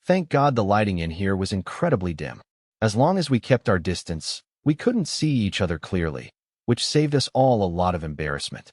Thank God the lighting in here was incredibly dim. As long as we kept our distance, we couldn't see each other clearly, which saved us all a lot of embarrassment.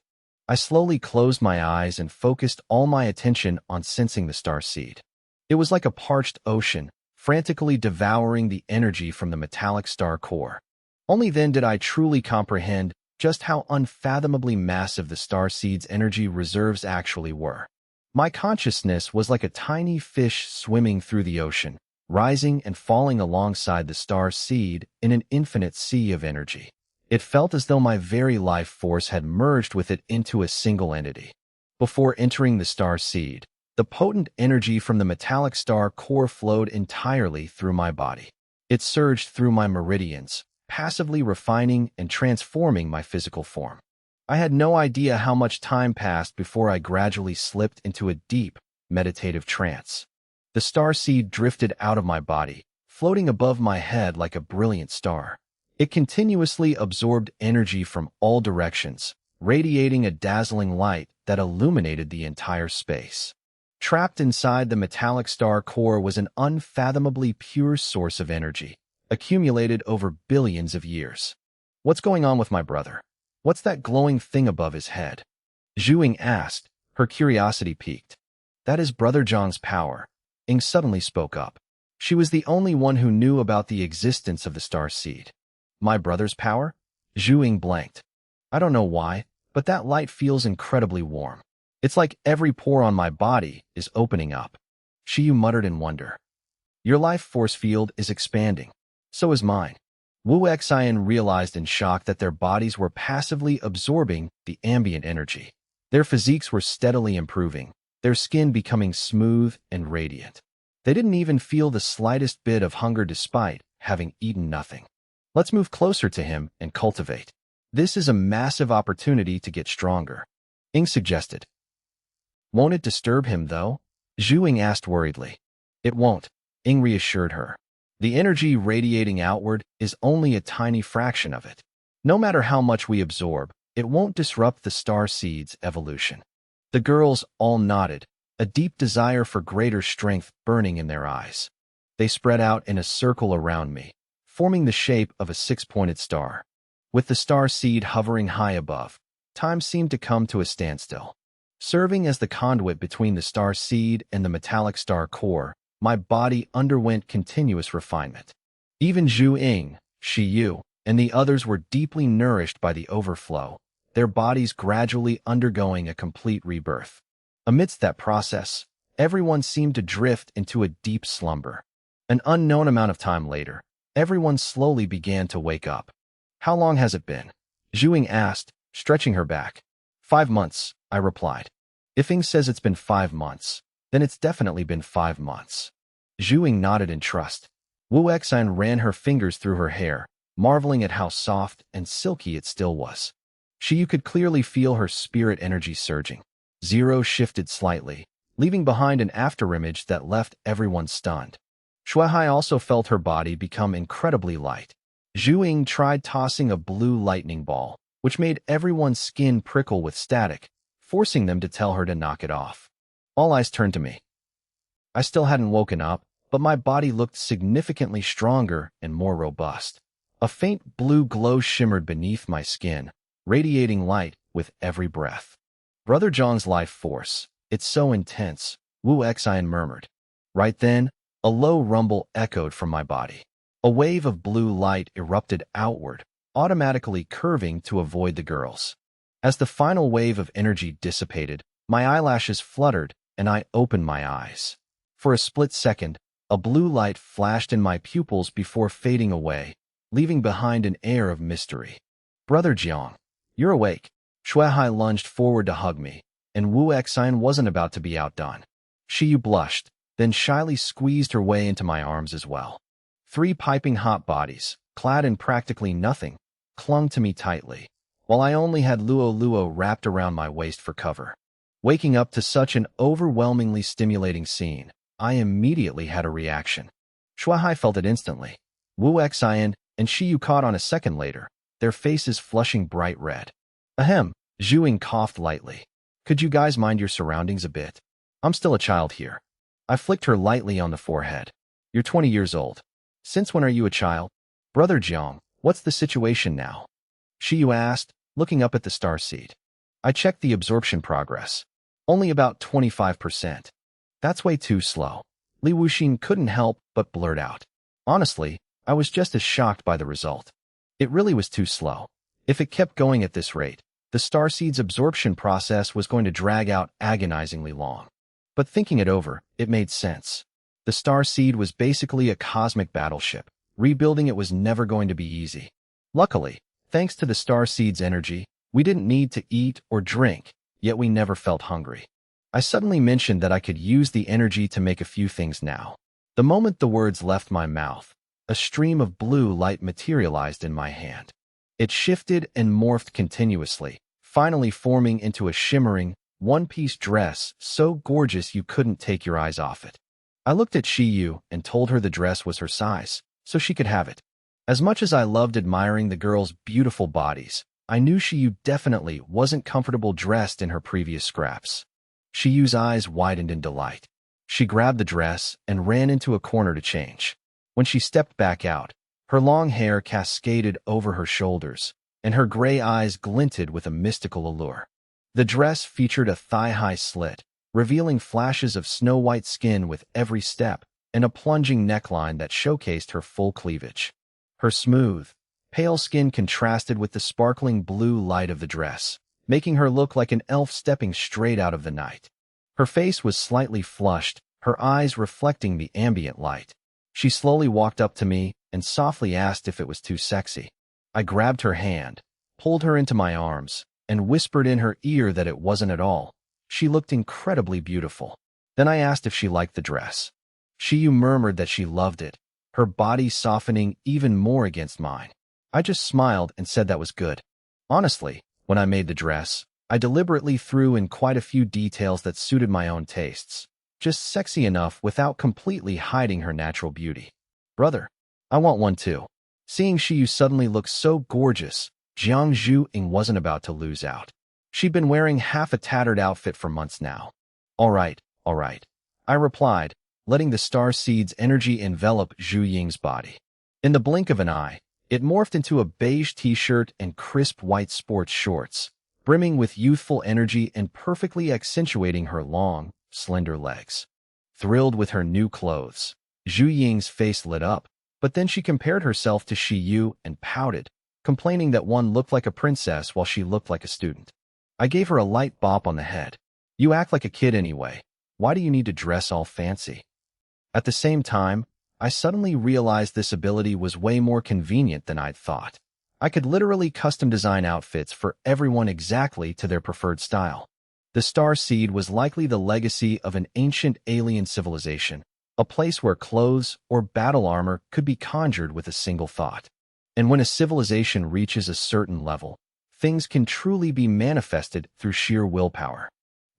I slowly closed my eyes and focused all my attention on sensing the star seed. It was like a parched ocean, frantically devouring the energy from the metallic star core. Only then did I truly comprehend just how unfathomably massive the star seed's energy reserves actually were. My consciousness was like a tiny fish swimming through the ocean, rising and falling alongside the star seed in an infinite sea of energy. It felt as though my very life force had merged with it into a single entity. Before entering the star seed, the potent energy from the metallic star core flowed entirely through my body. It surged through my meridians, passively refining and transforming my physical form. I had no idea how much time passed before I gradually slipped into a deep, meditative trance. The star seed drifted out of my body, floating above my head like a brilliant star. It continuously absorbed energy from all directions, radiating a dazzling light that illuminated the entire space. Trapped inside the metallic star core was an unfathomably pure source of energy, accumulated over billions of years. What's going on with my brother? What's that glowing thing above his head? Zhu Ying asked, her curiosity piqued. That is Brother Zhang's power. Ying suddenly spoke up. She was the only one who knew about the existence of the star seed. My brother's power? Zhu Ying blanked. I don't know why, but that light feels incredibly warm. It's like every pore on my body is opening up. Shiyu muttered in wonder. Your life force field is expanding. So is mine. Wu Xin realized in shock that their bodies were passively absorbing the ambient energy. Their physiques were steadily improving, their skin becoming smooth and radiant. They didn't even feel the slightest bit of hunger despite having eaten nothing. Let's move closer to him and cultivate. This is a massive opportunity to get stronger. Ying suggested. Won't it disturb him, though? Zhu Ying asked worriedly. It won't, Ying reassured her. The energy radiating outward is only a tiny fraction of it. No matter how much we absorb, it won't disrupt the star seed's evolution. The girls all nodded, a deep desire for greater strength burning in their eyes. They spread out in a circle around me, forming the shape of a six-pointed star. With the star seed hovering high above, time seemed to come to a standstill. Serving as the conduit between the star seed and the metallic star core, my body underwent continuous refinement. Even Zhu Ying, Shiyu, and the others were deeply nourished by the overflow, their bodies gradually undergoing a complete rebirth. Amidst that process, everyone seemed to drift into a deep slumber. An unknown amount of time later, everyone slowly began to wake up. How long has it been? Zhu Ying asked, stretching her back. 5 months, I replied. If Ying says it's been 5 months, then it's definitely been 5 months. Zhu Ying nodded in trust. Wu Xin ran her fingers through her hair, marveling at how soft and silky it still was. Shiyu could clearly feel her spirit energy surging. Zero shifted slightly, leaving behind an afterimage that left everyone stunned. Shuai also felt her body become incredibly light. Zhu Ying tried tossing a blue lightning ball, which made everyone's skin prickle with static, forcing them to tell her to knock it off. All eyes turned to me. I still hadn't woken up, but my body looked significantly stronger and more robust. A faint blue glow shimmered beneath my skin, radiating light with every breath. Brother Zhang's life force, it's so intense, Wu Xian murmured. Right then, a low rumble echoed from my body. A wave of blue light erupted outward, automatically curving to avoid the girls. As the final wave of energy dissipated, my eyelashes fluttered and I opened my eyes. For a split second, a blue light flashed in my pupils before fading away, leaving behind an air of mystery. Brother Jiang, you're awake. Shuai lunged forward to hug me, and Wu Xian wasn't about to be outdone. Shiyu blushed, then shyly squeezed her way into my arms as well. 3 piping hot bodies, clad in practically nothing, clung to me tightly, while I only had Luo wrapped around my waist for cover. Waking up to such an overwhelmingly stimulating scene, I immediately had a reaction. Shuai felt it instantly. Wu Xian and Shiyu caught on a second later, their faces flushing bright red. Ahem, Zhu Ying coughed lightly. Could you guys mind your surroundings a bit? I'm still a child here. I flicked her lightly on the forehead. You're 20 years old. Since when are you a child? Brother Jiang, what's the situation now? Shiyu asked, looking up at the star seed. I checked the absorption progress. Only about 25%. That's way too slow. Li Wuxin couldn't help but blurt out. Honestly, I was just as shocked by the result. It really was too slow. If it kept going at this rate, the starseed's absorption process was going to drag out agonizingly long. But thinking it over, it made sense. The starseed was basically a cosmic battleship. Rebuilding it was never going to be easy. Luckily, thanks to the starseed's energy, we didn't need to eat or drink, yet we never felt hungry. I suddenly mentioned that I could use the energy to make a few things now. The moment the words left my mouth, a stream of blue light materialized in my hand. It shifted and morphed continuously, finally forming into a shimmering, one-piece dress so gorgeous you couldn't take your eyes off it. I looked at Shiyu and told her the dress was her size, so she could have it. As much as I loved admiring the girls' beautiful bodies, I knew Shiyu definitely wasn't comfortable dressed in her previous scraps. Shiyu's eyes widened in delight. She grabbed the dress and ran into a corner to change. When she stepped back out, her long hair cascaded over her shoulders, and her gray eyes glinted with a mystical allure. The dress featured a thigh-high slit, revealing flashes of snow-white skin with every step, and a plunging neckline that showcased her full cleavage. Her smooth, pale skin contrasted with the sparkling blue light of the dress, making her look like an elf stepping straight out of the night. Her face was slightly flushed, her eyes reflecting the ambient light. She slowly walked up to me and softly asked if it was too sexy. I grabbed her hand, pulled her into my arms, and whispered in her ear that it wasn't at all. She looked incredibly beautiful. Then I asked if she liked the dress. Shiyu murmured that she loved it, her body softening even more against mine. I just smiled and said that was good. Honestly, when I made the dress, I deliberately threw in quite a few details that suited my own tastes, just sexy enough without completely hiding her natural beauty. Brother, I want one too. Seeing Shiyu suddenly look so gorgeous, Jiang Zhu Ying wasn't about to lose out. She'd been wearing half a tattered outfit for months now. All right, I replied, letting the star seed's energy envelop Zhu Ying's body. In the blink of an eye, it morphed into a beige t-shirt and crisp white sports shorts, brimming with youthful energy and perfectly accentuating her long, slender legs. Thrilled with her new clothes, Zhu Ying's face lit up, but then she compared herself to Shiyu and pouted, complaining that one looked like a princess while she looked like a student. I gave her a light bop on the head. You act like a kid anyway. Why do you need to dress all fancy? At the same time, I suddenly realized this ability was way more convenient than I'd thought. I could literally custom design outfits for everyone exactly to their preferred style. The Star Seed was likely the legacy of an ancient alien civilization, a place where clothes or battle armor could be conjured with a single thought. And when a civilization reaches a certain level, things can truly be manifested through sheer willpower.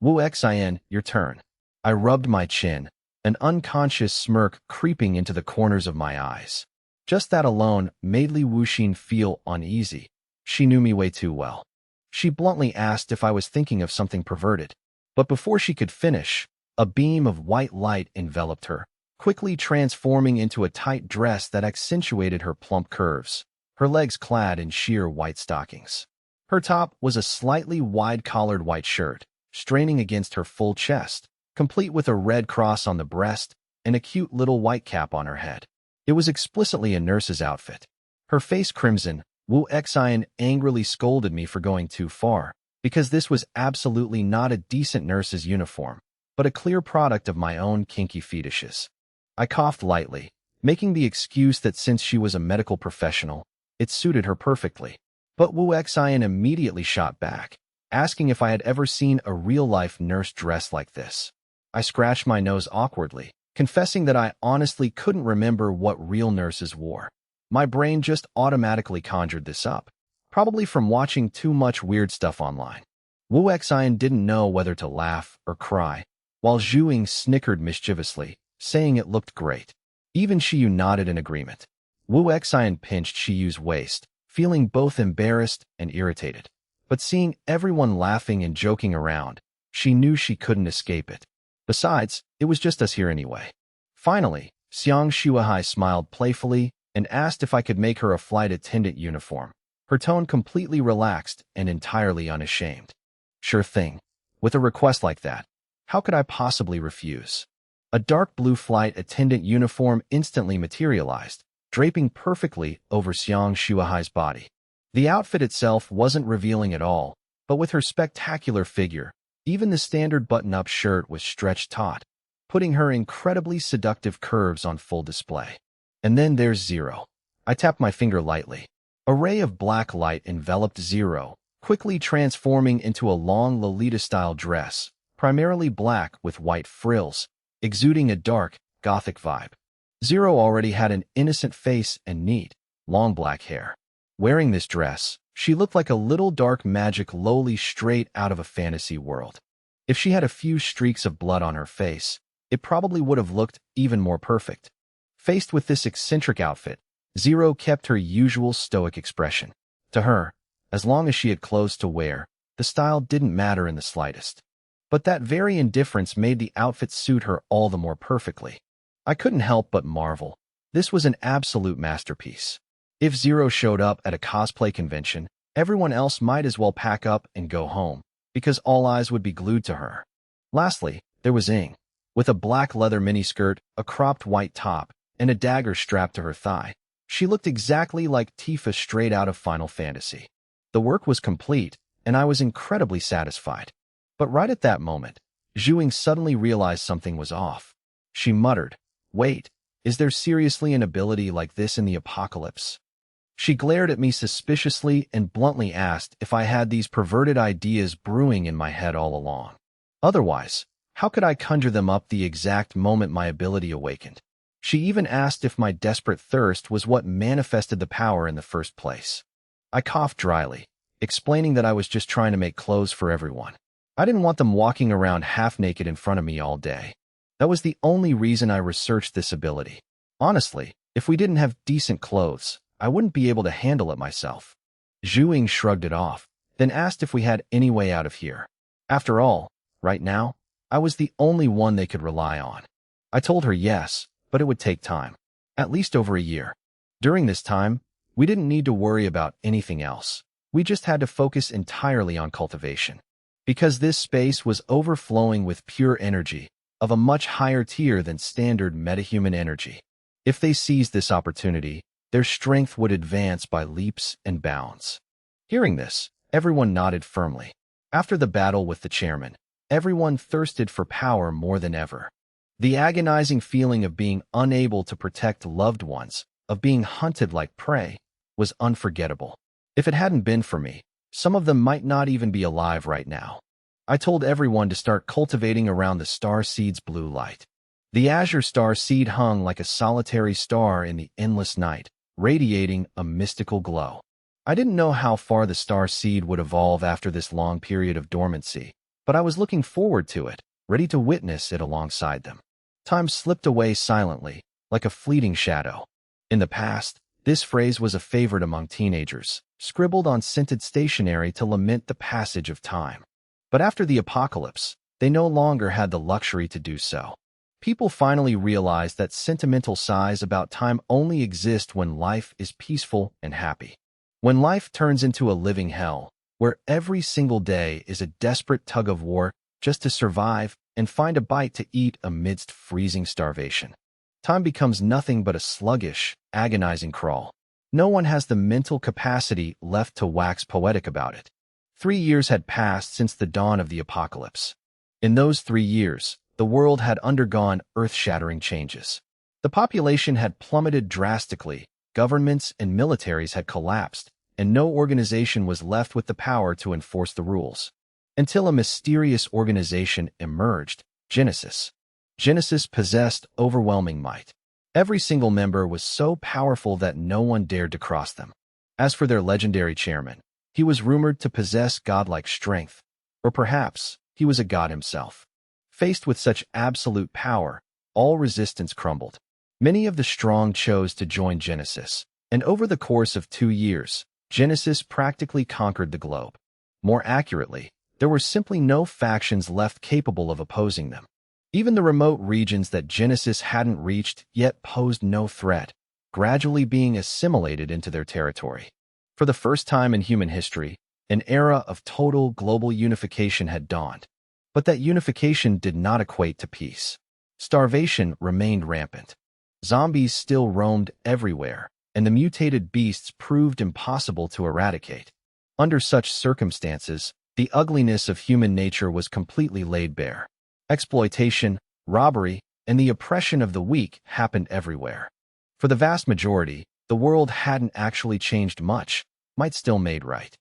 Wu Xian, your turn. I rubbed my chin, an unconscious smirk creeping into the corners of my eyes. Just that alone made Li Wuxin feel uneasy. She knew me way too well. She bluntly asked if I was thinking of something perverted. But before she could finish, a beam of white light enveloped her, quickly transforming into a tight dress that accentuated her plump curves, her legs clad in sheer white stockings. Her top was a slightly wide-collared white shirt, straining against her full chest, complete with a red cross on the breast and a cute little white cap on her head. It was explicitly a nurse's outfit. Her face crimson, Wu Xian angrily scolded me for going too far, because this was absolutely not a decent nurse's uniform, but a clear product of my own kinky fetishes. I coughed lightly, making the excuse that since she was a medical professional, it suited her perfectly. But Wu Xian immediately shot back, asking if I had ever seen a real-life nurse dressed like this. I scratched my nose awkwardly, confessing that I honestly couldn't remember what real nurses wore. My brain just automatically conjured this up, probably from watching too much weird stuff online. Wu Xian didn't know whether to laugh or cry, while Zhuing snickered mischievously, saying it looked great. Even Shiyu nodded in agreement. Wu Xian pinched Shiyu's waist, feeling both embarrassed and irritated. But seeing everyone laughing and joking around, she knew she couldn't escape it. Besides, it was just us here anyway. Finally, Xiang Shuahai smiled playfully and asked if I could make her a flight attendant uniform, her tone completely relaxed and entirely unashamed. Sure thing. With a request like that, how could I possibly refuse? A dark blue flight attendant uniform instantly materialized, draping perfectly over Xiang Shuahai's body. The outfit itself wasn't revealing at all, but with her spectacular figure, even the standard button-up shirt was stretched taut, putting her incredibly seductive curves on full display. And then there's Zero. I tapped my finger lightly. A ray of black light enveloped Zero, quickly transforming into a long Lolita-style dress, primarily black with white frills, exuding a dark, gothic vibe. Zero already had an innocent face and neat, long black hair. Wearing this dress, she looked like a little dark magic loli straight out of a fantasy world. If she had a few streaks of blood on her face, it probably would have looked even more perfect. Faced with this eccentric outfit, Zero kept her usual stoic expression. To her, as long as she had clothes to wear, the style didn't matter in the slightest. But that very indifference made the outfit suit her all the more perfectly. I couldn't help but marvel. This was an absolute masterpiece. If Zero showed up at a cosplay convention, everyone else might as well pack up and go home, because all eyes would be glued to her. Lastly, there was Ing, with a black leather miniskirt, a cropped white top, and a dagger strapped to her thigh. She looked exactly like Tifa straight out of Final Fantasy. The work was complete, and I was incredibly satisfied. But right at that moment, Zhuing suddenly realized something was off. She muttered, "Wait, is there seriously an ability like this in the apocalypse?" She glared at me suspiciously and bluntly asked if I had these perverted ideas brewing in my head all along. Otherwise, how could I conjure them up the exact moment my ability awakened? She even asked if my desperate thirst was what manifested the power in the first place. I coughed dryly, explaining that I was just trying to make clothes for everyone. I didn't want them walking around half-naked in front of me all day. That was the only reason I researched this ability. Honestly, if we didn't have decent clothes, I wouldn't be able to handle it myself. Zhuing shrugged it off, then asked if we had any way out of here. After all, right now, I was the only one they could rely on. I told her yes, but it would take time. At least over a year. During this time, we didn't need to worry about anything else. We just had to focus entirely on cultivation. Because this space was overflowing with pure energy, of a much higher tier than standard metahuman energy. If they seized this opportunity, their strength would advance by leaps and bounds. Hearing this, everyone nodded firmly. After the battle with the chairman, everyone thirsted for power more than ever. The agonizing feeling of being unable to protect loved ones, of being hunted like prey, was unforgettable. If it hadn't been for me, some of them might not even be alive right now. I told everyone to start cultivating around the star seed's blue light. The azure star seed hung like a solitary star in the endless night, radiating a mystical glow. I didn't know how far the star seed would evolve after this long period of dormancy, but I was looking forward to it, ready to witness it alongside them. Time slipped away silently, like a fleeting shadow. In the past, this phrase was a favorite among teenagers, scribbled on scented stationery to lament the passage of time. But after the apocalypse, they no longer had the luxury to do so. People finally realized that sentimental sighs about time only exist when life is peaceful and happy. When life turns into a living hell, where every single day is a desperate tug of war just to survive and find a bite to eat amidst freezing starvation. Time becomes nothing but a sluggish, agonizing crawl. No one has the mental capacity left to wax poetic about it. 3 years had passed since the dawn of the apocalypse. In those 3 years, the world had undergone earth-shattering changes. The population had plummeted drastically, governments and militaries had collapsed, and no organization was left with the power to enforce the rules. Until a mysterious organization emerged, Genesis. Genesis possessed overwhelming might. Every single member was so powerful that no one dared to cross them. As for their legendary chairman, he was rumored to possess godlike strength, or perhaps he was a god himself. Faced with such absolute power, all resistance crumbled. Many of the strong chose to join Genesis, and over the course of 2 years, Genesis practically conquered the globe. More accurately, there were simply no factions left capable of opposing them. Even the remote regions that Genesis hadn't reached yet posed no threat, gradually being assimilated into their territory. For the first time in human history, an era of total global unification had dawned. But that unification did not equate to peace. Starvation remained rampant. Zombies still roamed everywhere, and the mutated beasts proved impossible to eradicate. Under such circumstances, the ugliness of human nature was completely laid bare. Exploitation, robbery, and the oppression of the weak happened everywhere. For the vast majority, the world hadn't actually changed much, might still made right.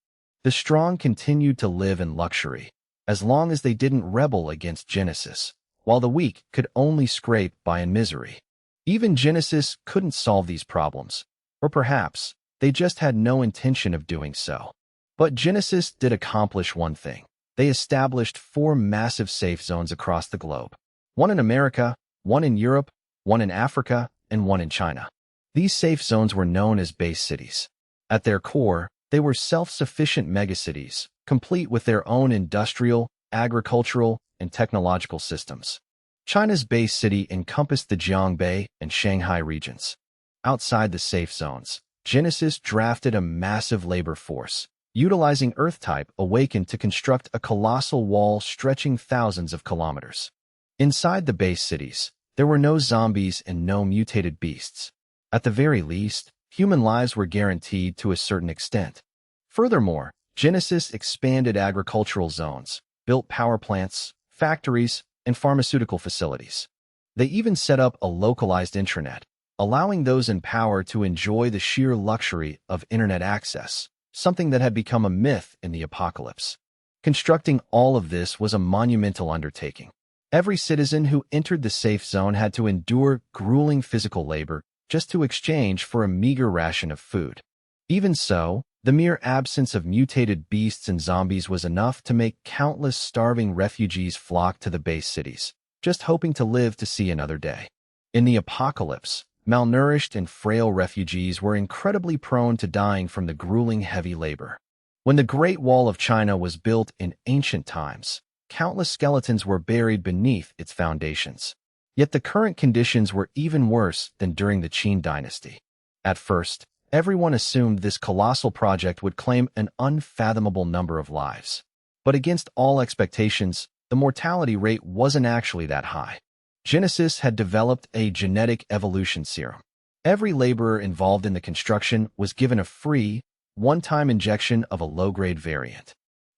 The strong continued to live in luxury, as long as they didn't rebel against Genesis, while the weak could only scrape by in misery. Even Genesis couldn't solve these problems, or perhaps they just had no intention of doing so. But Genesis did accomplish one thing. They established 4 massive safe zones across the globe. One in America, one in Europe, one in Africa, and one in China. These safe zones were known as base cities. At their core, they were self-sufficient megacities, complete with their own industrial, agricultural, and technological systems. China's base city encompassed the Jiangbei and Shanghai regions. Outside the safe zones, Genesis drafted a massive labor force, utilizing Earth-type awakened to construct a colossal wall stretching thousands of kilometers. Inside the base cities, there were no zombies and no mutated beasts. At the very least, human lives were guaranteed to a certain extent. Furthermore, Genesis expanded agricultural zones, built power plants, factories, and pharmaceutical facilities. They even set up a localized intranet, allowing those in power to enjoy the sheer luxury of internet access, something that had become a myth in the apocalypse. Constructing all of this was a monumental undertaking. Every citizen who entered the safe zone had to endure grueling physical labor just to exchange for a meager ration of food. Even so, the mere absence of mutated beasts and zombies was enough to make countless starving refugees flock to the base cities, just hoping to live to see another day. In the apocalypse, malnourished and frail refugees were incredibly prone to dying from the grueling heavy labor. When the Great Wall of China was built in ancient times, countless skeletons were buried beneath its foundations. Yet the current conditions were even worse than during the Qin dynasty. At first, everyone assumed this colossal project would claim an unfathomable number of lives. But against all expectations, the mortality rate wasn't actually that high. Genesis had developed a genetic evolution serum. Every laborer involved in the construction was given a free, one-time injection of a low-grade variant.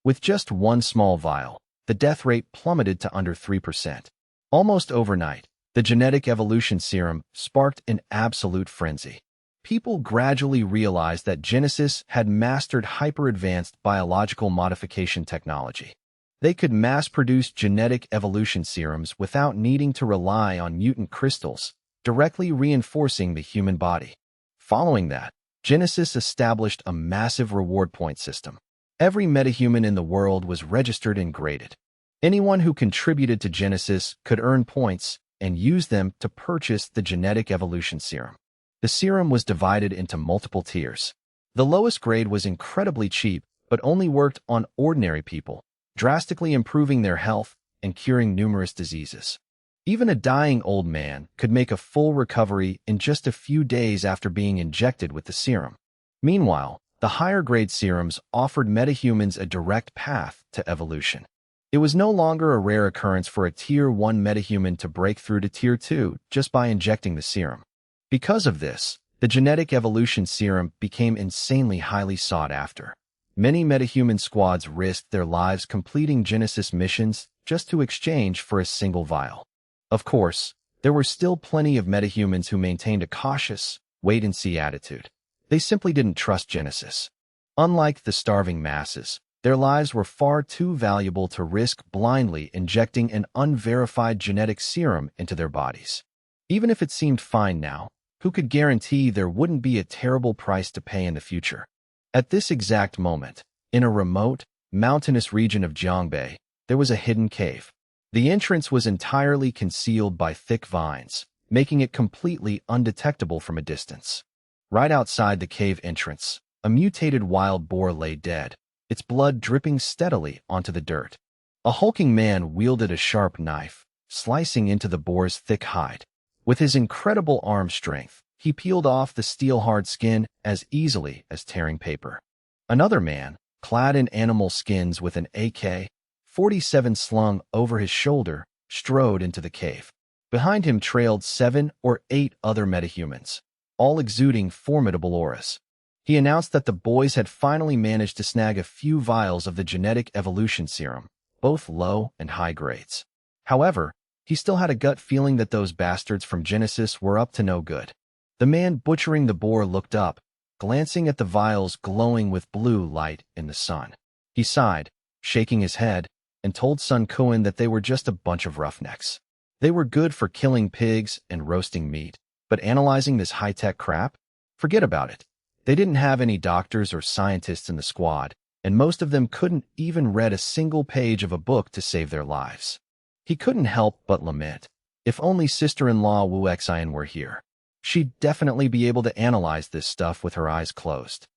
With just one small vial, the death rate plummeted to under 3%. Almost overnight, the genetic evolution serum sparked an absolute frenzy. People gradually realized that Genesis had mastered hyper-advanced biological modification technology. They could mass-produce genetic evolution serums without needing to rely on mutant crystals, directly reinforcing the human body. Following that, Genesis established a massive reward point system. Every metahuman in the world was registered and graded. Anyone who contributed to Genesis could earn points and use them to purchase the genetic evolution serum. The serum was divided into multiple tiers. The lowest grade was incredibly cheap, but only worked on ordinary people, drastically improving their health and curing numerous diseases. Even a dying old man could make a full recovery in just a few days after being injected with the serum. Meanwhile, the higher-grade serums offered metahumans a direct path to evolution. It was no longer a rare occurrence for a Tier 1 metahuman to break through to Tier 2 just by injecting the serum. Because of this, the genetic evolution serum became insanely highly sought after. Many metahuman squads risked their lives completing Genesis missions just to exchange for a single vial. Of course, there were still plenty of metahumans who maintained a cautious, wait-and-see attitude. They simply didn't trust Genesis. Unlike the starving masses, their lives were far too valuable to risk blindly injecting an unverified genetic serum into their bodies. Even if it seemed fine now, who could guarantee there wouldn't be a terrible price to pay in the future? At this exact moment, in a remote, mountainous region of Jiangbei, there was a hidden cave. The entrance was entirely concealed by thick vines, making it completely undetectable from a distance. Right outside the cave entrance, a mutated wild boar lay dead, its blood dripping steadily onto the dirt. A hulking man wielded a sharp knife, slicing into the boar's thick hide. With his incredible arm strength, he peeled off the steel-hard skin as easily as tearing paper. Another man, clad in animal skins with an AK-47 slung over his shoulder, strode into the cave. Behind him trailed 7 or 8 other metahumans, all exuding formidable auras. He announced that the boys had finally managed to snag a few vials of the genetic evolution serum, both low and high grades. However, he still had a gut feeling that those bastards from Genesis were up to no good. The man butchering the boar looked up, glancing at the vials glowing with blue light in the sun. He sighed, shaking his head, and told Sun Kuan that they were just a bunch of roughnecks. They were good for killing pigs and roasting meat, but analyzing this high-tech crap? Forget about it. They didn't have any doctors or scientists in the squad, and most of them couldn't even read a single page of a book to save their lives. He couldn't help but lament. If only sister-in-law Wu Xian were here. She'd definitely be able to analyze this stuff with her eyes closed.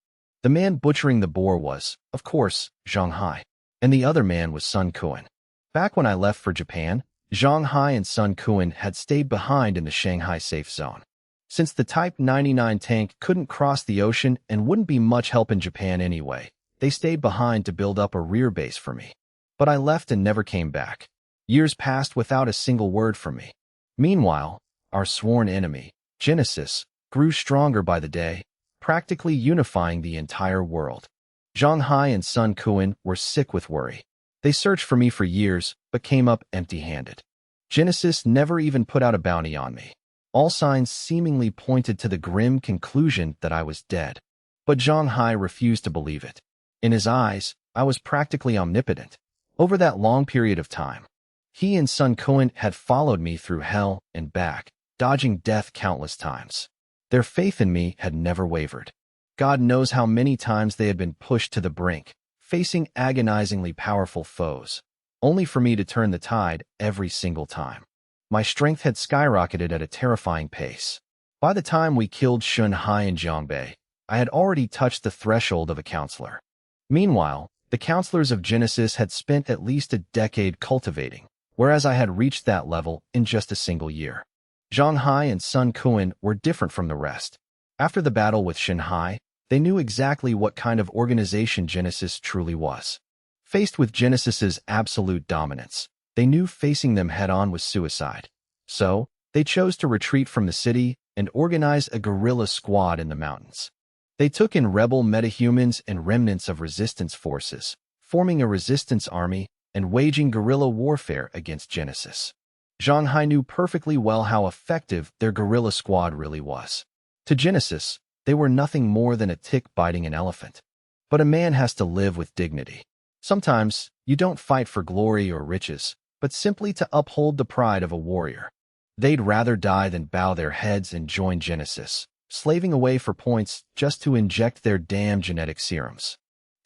The man butchering the boar was, of course, Zhang Hai, and the other man was Sun Kuan. Back when I left for Japan, Zhang Hai and Sun Kuan had stayed behind in the Shanghai safe zone. Since the Type 99 tank couldn't cross the ocean and wouldn't be much help in Japan anyway, they stayed behind to build up a rear base for me. But I left and never came back. Years passed without a single word from me. Meanwhile, our sworn enemy, Genesis, grew stronger by the day, practically unifying the entire world. Zhang Hai and Sun Kuan were sick with worry. They searched for me for years, but came up empty-handed. Genesis never even put out a bounty on me. All signs seemingly pointed to the grim conclusion that I was dead. But Zhang Hai refused to believe it. In his eyes, I was practically omnipotent. Over that long period of time, he and Sun Kuan had followed me through hell and back, dodging death countless times. Their faith in me had never wavered. God knows how many times they had been pushed to the brink, facing agonizingly powerful foes, only for me to turn the tide every single time. My strength had skyrocketed at a terrifying pace. By the time we killed Shun Hai and Jiangbei, I had already touched the threshold of a counselor. Meanwhile, the counselors of Genesis had spent at least a decade cultivating, whereas I had reached that level in just a single year. Zhang Hai and Sun Kuan were different from the rest. After the battle with Shun Hai, they knew exactly what kind of organization Genesis truly was. Faced with Genesis's absolute dominance, they knew facing them head-on was suicide. So, they chose to retreat from the city and organize a guerrilla squad in the mountains. They took in rebel metahumans and remnants of resistance forces, forming a resistance army and waging guerrilla warfare against Genesis. Zhang Hai knew perfectly well how effective their guerrilla squad really was. To Genesis, they were nothing more than a tick biting an elephant. But a man has to live with dignity. Sometimes, you don't fight for glory or riches, but simply to uphold the pride of a warrior. They'd rather die than bow their heads and join Genesis, slaving away for points just to inject their damn genetic serums.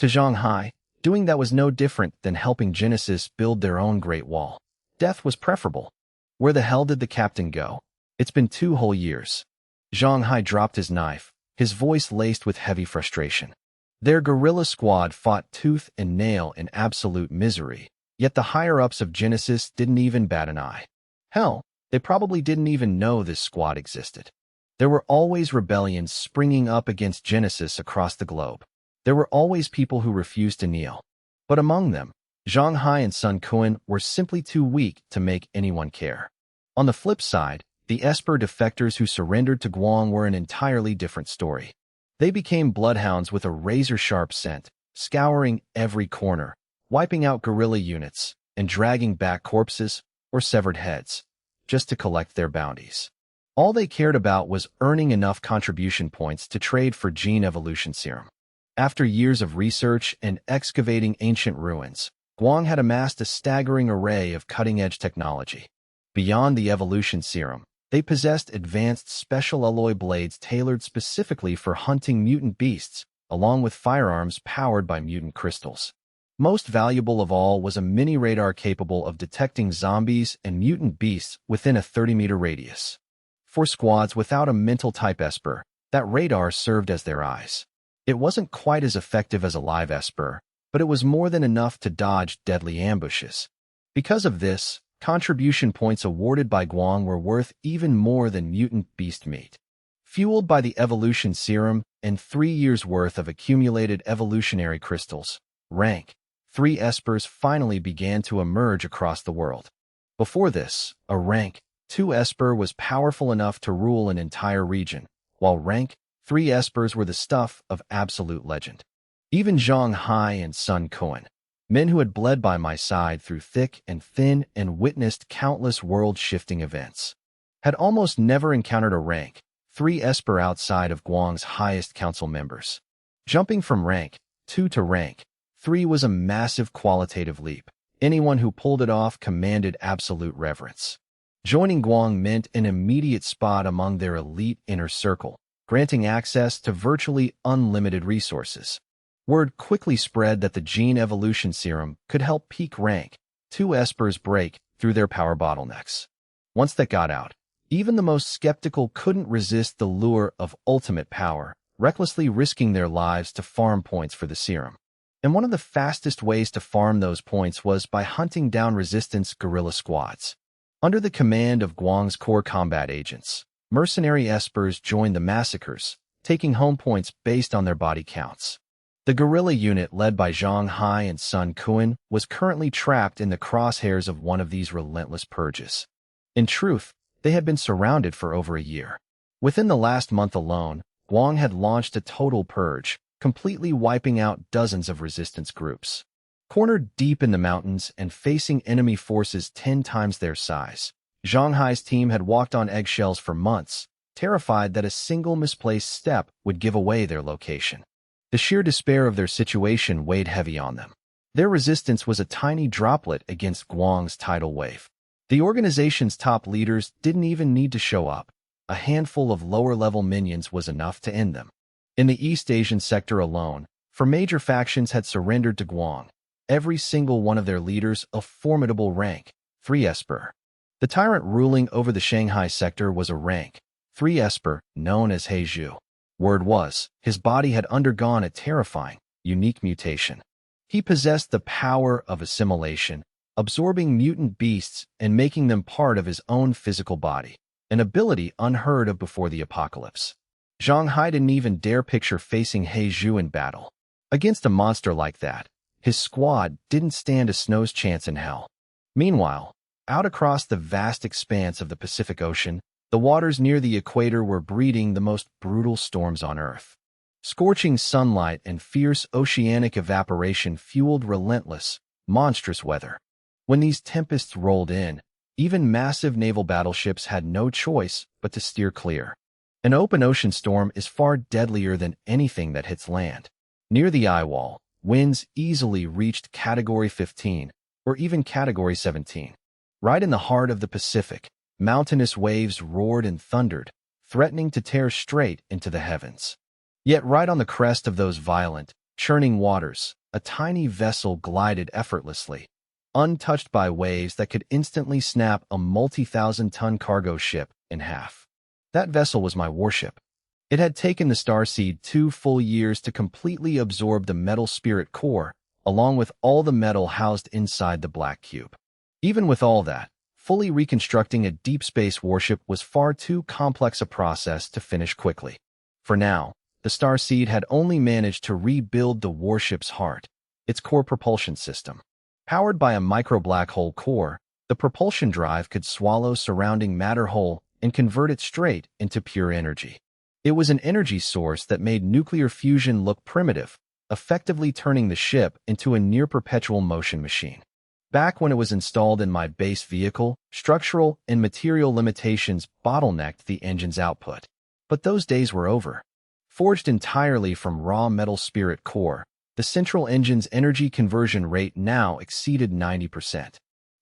To Zhang Hai, doing that was no different than helping Genesis build their own Great Wall. Death was preferable. Where the hell did the captain go? It's been 2 whole years. Zhang Hai dropped his knife, his voice laced with heavy frustration. Their guerrilla squad fought tooth and nail in absolute misery, yet the higher-ups of Genesis didn't even bat an eye. Hell, they probably didn't even know this squad existed. There were always rebellions springing up against Genesis across the globe. There were always people who refused to kneel. But among them, Zhang Hai and Sun Kuan were simply too weak to make anyone care. On the flip side, the Esper defectors who surrendered to Guang were an entirely different story. They became bloodhounds with a razor-sharp scent, scouring every corner, wiping out guerrilla units, and dragging back corpses or severed heads, just to collect their bounties. All they cared about was earning enough contribution points to trade for gene evolution serum. After years of research and excavating ancient ruins, Guang had amassed a staggering array of cutting-edge technology. Beyond the evolution serum, they possessed advanced special alloy blades tailored specifically for hunting mutant beasts, along with firearms powered by mutant crystals. Most valuable of all was a mini radar capable of detecting zombies and mutant beasts within a 30-meter radius. For squads without a mental type Esper, that radar served as their eyes. It wasn't quite as effective as a live Esper, but it was more than enough to dodge deadly ambushes. Because of this, contribution points awarded by Guang were worth even more than mutant beast meat. Fueled by the evolution serum and 3 years' worth of accumulated evolutionary crystals, rank 3 Espers finally began to emerge across the world. Before this, a rank 2 Esper was powerful enough to rule an entire region, while rank 3 Espers were the stuff of absolute legend. Even Zhang Hai and Sun Kuan, men who had bled by my side through thick and thin and witnessed countless world-shifting events, had almost never encountered a rank 3 Esper outside of Guang's highest council members. Jumping from rank 2 to rank 3 was a massive qualitative leap. Anyone who pulled it off commanded absolute reverence. Joining Guang meant an immediate spot among their elite inner circle, granting access to virtually unlimited resources. Word quickly spread that the gene evolution serum could help peak rank 2 Espers break through their power bottlenecks. Once that got out, even the most skeptical couldn't resist the lure of ultimate power, recklessly risking their lives to farm points for the serum. And one of the fastest ways to farm those points was by hunting down resistance guerrilla squads. Under the command of Guang's core combat agents, mercenary Espers joined the massacres, taking home points based on their body counts. The guerrilla unit led by Zhang Hai and Sun Kuan was currently trapped in the crosshairs of one of these relentless purges. In truth, they had been surrounded for over a year. Within the last month alone, Guang had launched a total purge, completely wiping out dozens of resistance groups. Cornered deep in the mountains and facing enemy forces 10 times their size, Zhang Hai's team had walked on eggshells for months, terrified that a single misplaced step would give away their location. The sheer despair of their situation weighed heavy on them. Their resistance was a tiny droplet against Guang's tidal wave. The organization's top leaders didn't even need to show up. A handful of lower-level minions was enough to end them. In the East Asian sector alone, 4 major factions had surrendered to Guang, every single one of their leaders a formidable rank 3 Esper. The tyrant ruling over the Shanghai sector was a rank 3 Esper known as He Zhu. Word was, his body had undergone a terrifying, unique mutation. He possessed the power of assimilation, absorbing mutant beasts and making them part of his own physical body, an ability unheard of before the apocalypse. Zhang Hai didn't even dare picture facing He Zhu in battle. Against a monster like that, his squad didn't stand a snow's chance in hell. Meanwhile, out across the vast expanse of the Pacific Ocean, the waters near the equator were breeding the most brutal storms on Earth. Scorching sunlight and fierce oceanic evaporation fueled relentless, monstrous weather. When these tempests rolled in, even massive naval battleships had no choice but to steer clear. An open ocean storm is far deadlier than anything that hits land. Near the eye wall, winds easily reached Category 15, or even Category 17. Right in the heart of the Pacific, mountainous waves roared and thundered, threatening to tear straight into the heavens. Yet right on the crest of those violent, churning waters, a tiny vessel glided effortlessly, untouched by waves that could instantly snap a multi-thousand-ton cargo ship in half. That vessel was my warship. It had taken the Starseed 2 full years to completely absorb the metal spirit core, along with all the metal housed inside the black cube. Even with all that, fully reconstructing a deep space warship was far too complex a process to finish quickly. For now, the Starseed had only managed to rebuild the warship's heart, its core propulsion system. Powered by a micro-black hole core, the propulsion drive could swallow surrounding matter whole and convert it straight into pure energy. It was an energy source that made nuclear fusion look primitive, effectively turning the ship into a near-perpetual motion machine. Back when it was installed in my base vehicle, structural and material limitations bottlenecked the engine's output. But those days were over. Forged entirely from raw metal spirit core, the central engine's energy conversion rate now exceeded 90%.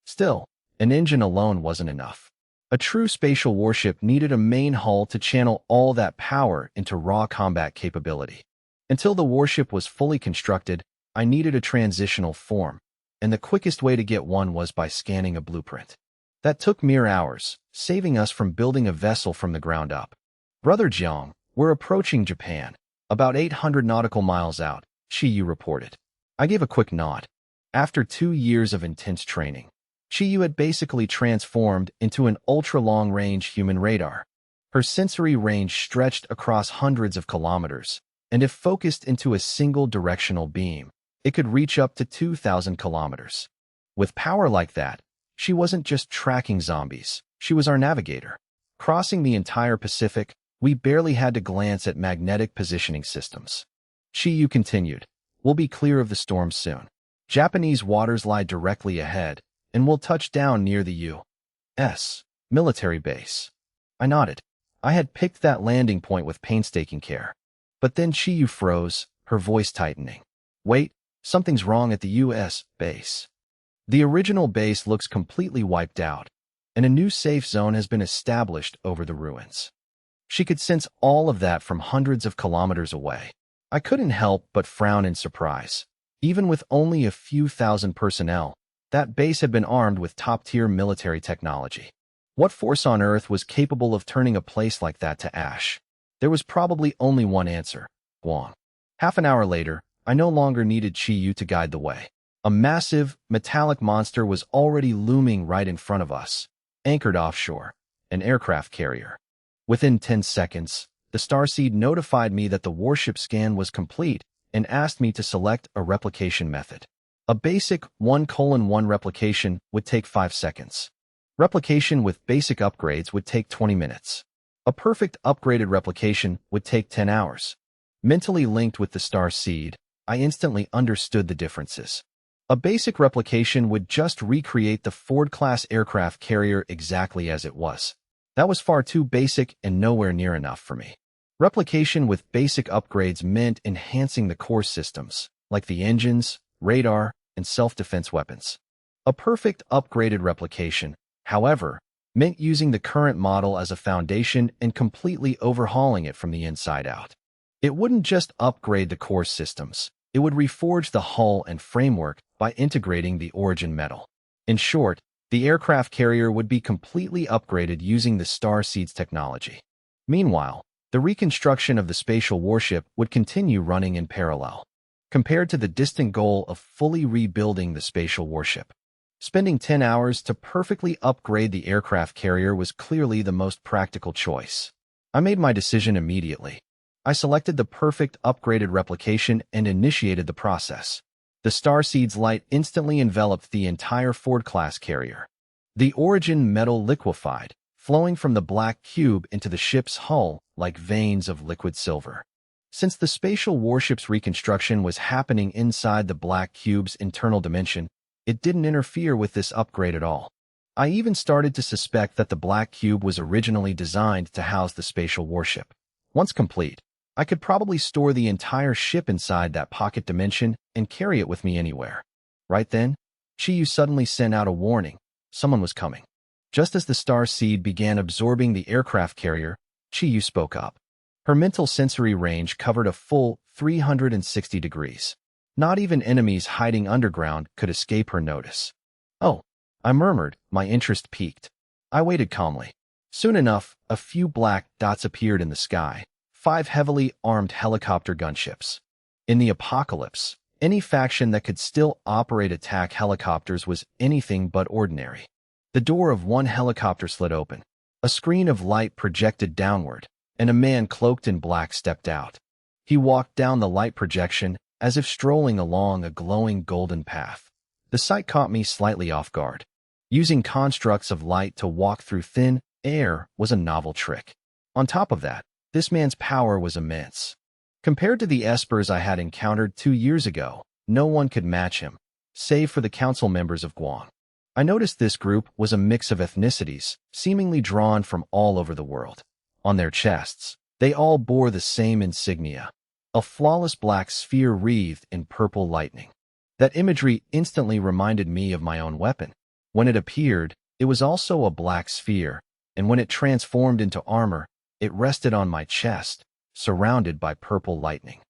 Still, an engine alone wasn't enough. A true spatial warship needed a main hull to channel all that power into raw combat capability. Until the warship was fully constructed, I needed a transitional form, and the quickest way to get one was by scanning a blueprint. That took mere hours, saving us from building a vessel from the ground up. Brother Jiang, we're approaching Japan. About 800 nautical miles out, Chiyu reported. I gave a quick nod. After 2 years of intense training, Chiyu had basically transformed into an ultra-long-range human radar. Her sensory range stretched across hundreds of kilometers, and if focused into a single directional beam, it could reach up to 2,000 kilometers. With power like that, she wasn't just tracking zombies, she was our navigator. Crossing the entire Pacific, we barely had to glance at magnetic positioning systems. Chiyu continued, "We'll be clear of the storm soon. Japanese waters lie directly ahead, and we'll touch down near the U.S. military base." I nodded. I had picked that landing point with painstaking care. But then Chiyu froze, her voice tightening. "Wait, something's wrong at the U.S. base. The original base looks completely wiped out, and a new safe zone has been established over the ruins." She could sense all of that from hundreds of kilometers away. I couldn't help but frown in surprise. Even with only a few thousand personnel, that base had been armed with top-tier military technology. What force on Earth was capable of turning a place like that to ash? There was probably only one answer: Guam. Half an hour later, I no longer needed Chiyu to guide the way. A massive, metallic monster was already looming right in front of us, anchored offshore, an aircraft carrier. Within 10 seconds, the starseed notified me that the warship scan was complete and asked me to select a replication method. A basic 1:1 replication would take 5 seconds. Replication with basic upgrades would take 20 minutes. A perfect upgraded replication would take 10 hours. Mentally linked with the starseed, I instantly understood the differences. A basic replication would just recreate the Ford-class aircraft carrier exactly as it was. That was far too basic and nowhere near enough for me. Replication with basic upgrades meant enhancing the core systems, like the engines, radar, and self-defense weapons. A perfect upgraded replication, however, meant using the current model as a foundation and completely overhauling it from the inside out. It wouldn't just upgrade the core systems, it would reforge the hull and framework by integrating the origin metal. In short, the aircraft carrier would be completely upgraded using the Starseed's technology. Meanwhile, the reconstruction of the spatial warship would continue running in parallel. Compared to the distant goal of fully rebuilding the spatial warship, spending 10 hours to perfectly upgrade the aircraft carrier was clearly the most practical choice. I made my decision immediately. I selected the perfect upgraded replication and initiated the process. The Starseed's light instantly enveloped the entire Ford-class carrier. The origin metal liquefied, flowing from the black cube into the ship's hull like veins of liquid silver. Since the spatial warship's reconstruction was happening inside the black cube's internal dimension, it didn't interfere with this upgrade at all. I even started to suspect that the black cube was originally designed to house the spatial warship. Once complete, I could probably store the entire ship inside that pocket dimension and carry it with me anywhere. Right then, Chiyu suddenly sent out a warning. Someone was coming. Just as the Starseed began absorbing the aircraft carrier, Chiyu spoke up. Her mental sensory range covered a full 360 degrees. Not even enemies hiding underground could escape her notice. "Oh," I murmured, my interest piqued. I waited calmly. Soon enough, a few black dots appeared in the sky. 5 heavily armed helicopter gunships. In the apocalypse, any faction that could still operate attack helicopters was anything but ordinary. The door of one helicopter slid open. A screen of light projected downward, and a man cloaked in black stepped out. He walked down the light projection as if strolling along a glowing golden path. The sight caught me slightly off guard. Using constructs of light to walk through thin air was a novel trick. On top of that, this man's power was immense. Compared to the espers I had encountered 2 years ago, no one could match him, save for the council members of Guam. I noticed this group was a mix of ethnicities, seemingly drawn from all over the world. On their chests, they all bore the same insignia, a flawless black sphere wreathed in purple lightning. That imagery instantly reminded me of my own weapon. When it appeared, it was also a black sphere, and when it transformed into armor, it rested on my chest, surrounded by purple lightning.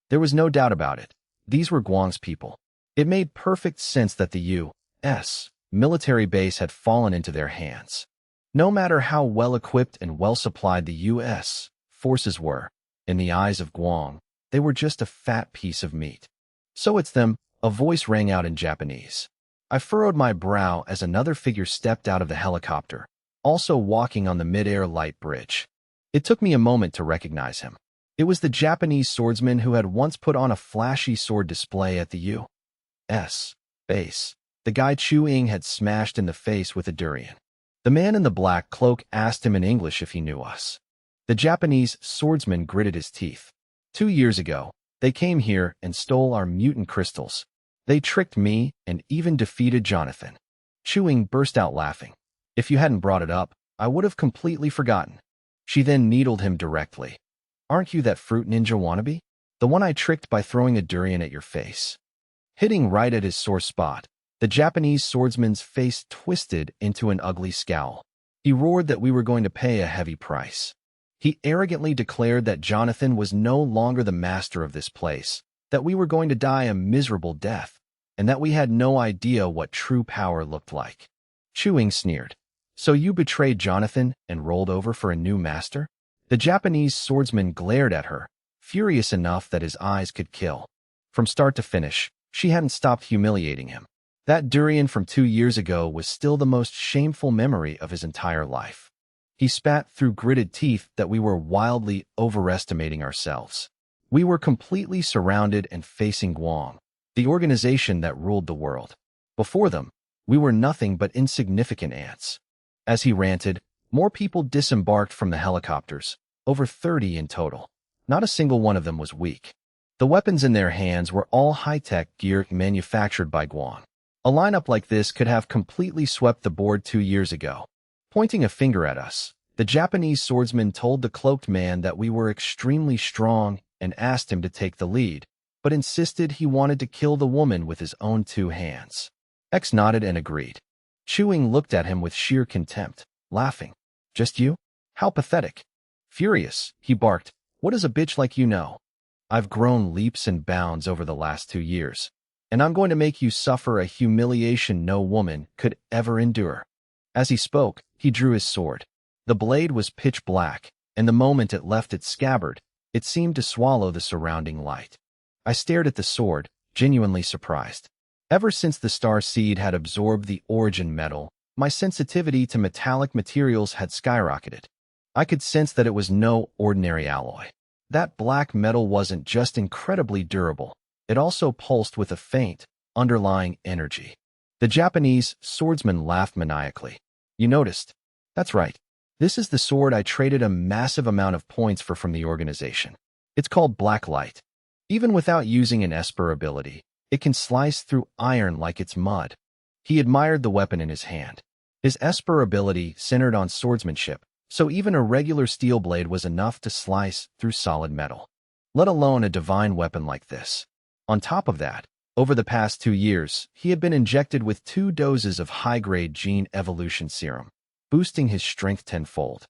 There was no doubt about it. These were Guang's people. It made perfect sense that the U.S. military base had fallen into their hands. No matter how well-equipped and well-supplied the U.S. forces were, in the eyes of Guang, they were just a fat piece of meat. "So it's them," a voice rang out in Japanese. I furrowed my brow as another figure stepped out of the helicopter, also walking on the mid-air light bridge. It took me a moment to recognize him. It was the Japanese swordsman who had once put on a flashy sword display at the U.S. base. The guy Chu Ying had smashed in the face with a durian. The man in the black cloak asked him in English if he knew us. The Japanese swordsman gritted his teeth. 2 years ago, they came here and stole our mutant crystals. They tricked me and even defeated Jonathan. Chu Ying burst out laughing. If you hadn't brought it up, I would have completely forgotten. She then needled him directly. "Aren't you that fruit ninja wannabe? The one I tricked by throwing a durian at your face?" Hitting right at his sore spot, the Japanese swordsman's face twisted into an ugly scowl. He roared that we were going to pay a heavy price. He arrogantly declared that Jonathan was no longer the master of this place, that we were going to die a miserable death, and that we had no idea what true power looked like. Chu Ying sneered. "So you betrayed Jonathan and rolled over for a new master?" The Japanese swordsman glared at her, furious enough that his eyes could kill. From start to finish, she hadn't stopped humiliating him. That durian from 2 years ago was still the most shameful memory of his entire life. He spat through gritted teeth that we were wildly overestimating ourselves. We were completely surrounded and facing Guang, the organization that ruled the world. Before them, we were nothing but insignificant ants. As he ranted, more people disembarked from the helicopters, over 30 in total. Not a single one of them was weak. The weapons in their hands were all high-tech gear manufactured by Guang. A lineup like this could have completely swept the board 2 years ago. Pointing a finger at us, the Japanese swordsman told the cloaked man that we were extremely strong and asked him to take the lead, but insisted he wanted to kill the woman with his own 2 hands. X nodded and agreed. Chu Ying looked at him with sheer contempt, laughing. "Just you? How pathetic." Furious, he barked, "What does a bitch like you know? I've grown leaps and bounds over the last 2 years, and I'm going to make you suffer a humiliation no woman could ever endure." As he spoke, he drew his sword. The blade was pitch black, and the moment it left its scabbard, it seemed to swallow the surrounding light. I stared at the sword, genuinely surprised. Ever since the star seed had absorbed the origin metal, my sensitivity to metallic materials had skyrocketed. I could sense that it was no ordinary alloy. That black metal wasn't just incredibly durable, it also pulsed with a faint, underlying energy. The Japanese swordsman laughed maniacally. "You noticed? That's right. This is the sword I traded a massive amount of points for from the organization. It's called Black Light. Even without using an Esper ability, it can slice through iron like it's mud." He admired the weapon in his hand. His Esper ability centered on swordsmanship, so even a regular steel blade was enough to slice through solid metal, let alone a divine weapon like this. On top of that, over the past 2 years, he had been injected with 2 doses of high-grade gene evolution serum, boosting his strength tenfold.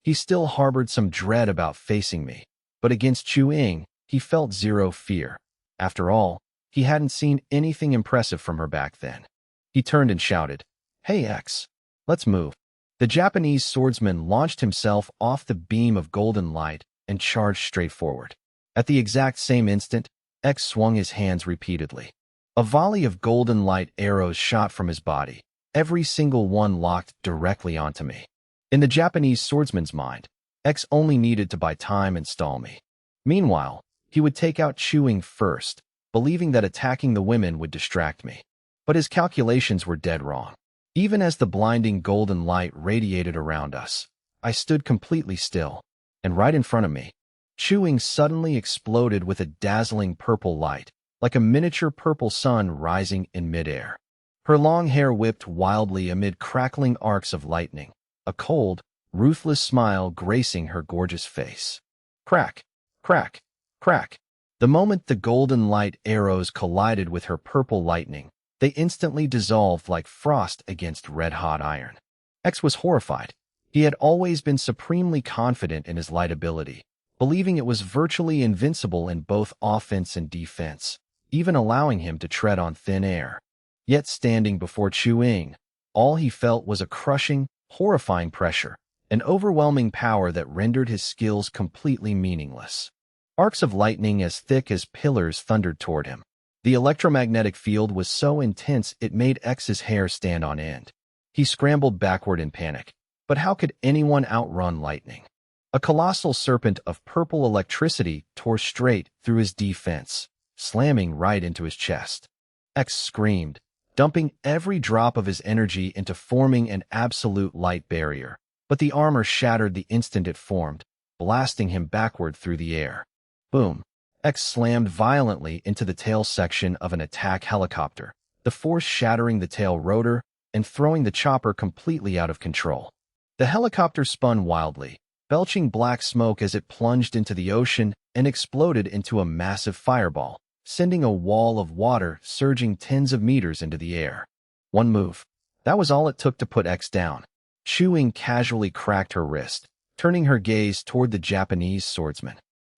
He still harbored some dread about facing me, but against Chu Ying, he felt zero fear. After all, he hadn't seen anything impressive from her back then. He turned and shouted, "Hey X, let's move." The Japanese swordsman launched himself off the beam of golden light and charged straight forward. At the exact same instant, X swung his hands repeatedly. A volley of golden light arrows shot from his body, every single one locked directly onto me. In the Japanese swordsman's mind, X only needed to buy time and stall me. Meanwhile, he would take out Chu Ying first, believing that attacking the women would distract me. But his calculations were dead wrong. Even as the blinding golden light radiated around us, I stood completely still, and right in front of me, Chu suddenly exploded with a dazzling purple light, like a miniature purple sun rising in midair. Her long hair whipped wildly amid crackling arcs of lightning, a cold, ruthless smile gracing her gorgeous face. Crack, crack, crack. The moment the golden light arrows collided with her purple lightning, they instantly dissolved like frost against red-hot iron. X was horrified. He had always been supremely confident in his light ability, believing it was virtually invincible in both offense and defense, even allowing him to tread on thin air. Yet standing before Chu, all he felt was a crushing, horrifying pressure, an overwhelming power that rendered his skills completely meaningless. Arcs of lightning as thick as pillars thundered toward him. The electromagnetic field was so intense it made X's hair stand on end. He scrambled backward in panic. But how could anyone outrun lightning? A colossal serpent of purple electricity tore straight through his defense, slamming right into his chest. X screamed, dumping every drop of his energy into forming an absolute light barrier. But the armor shattered the instant it formed, blasting him backward through the air. Boom! X slammed violently into the tail section of an attack helicopter, the force shattering the tail rotor and throwing the chopper completely out of control. The helicopter spun wildly, belching black smoke as it plunged into the ocean and exploded into a massive fireball, sending a wall of water surging tens of meters into the air. One move. That was all it took to put X down. Chu casually cracked her wrist, turning her gaze toward the Japanese swordsman.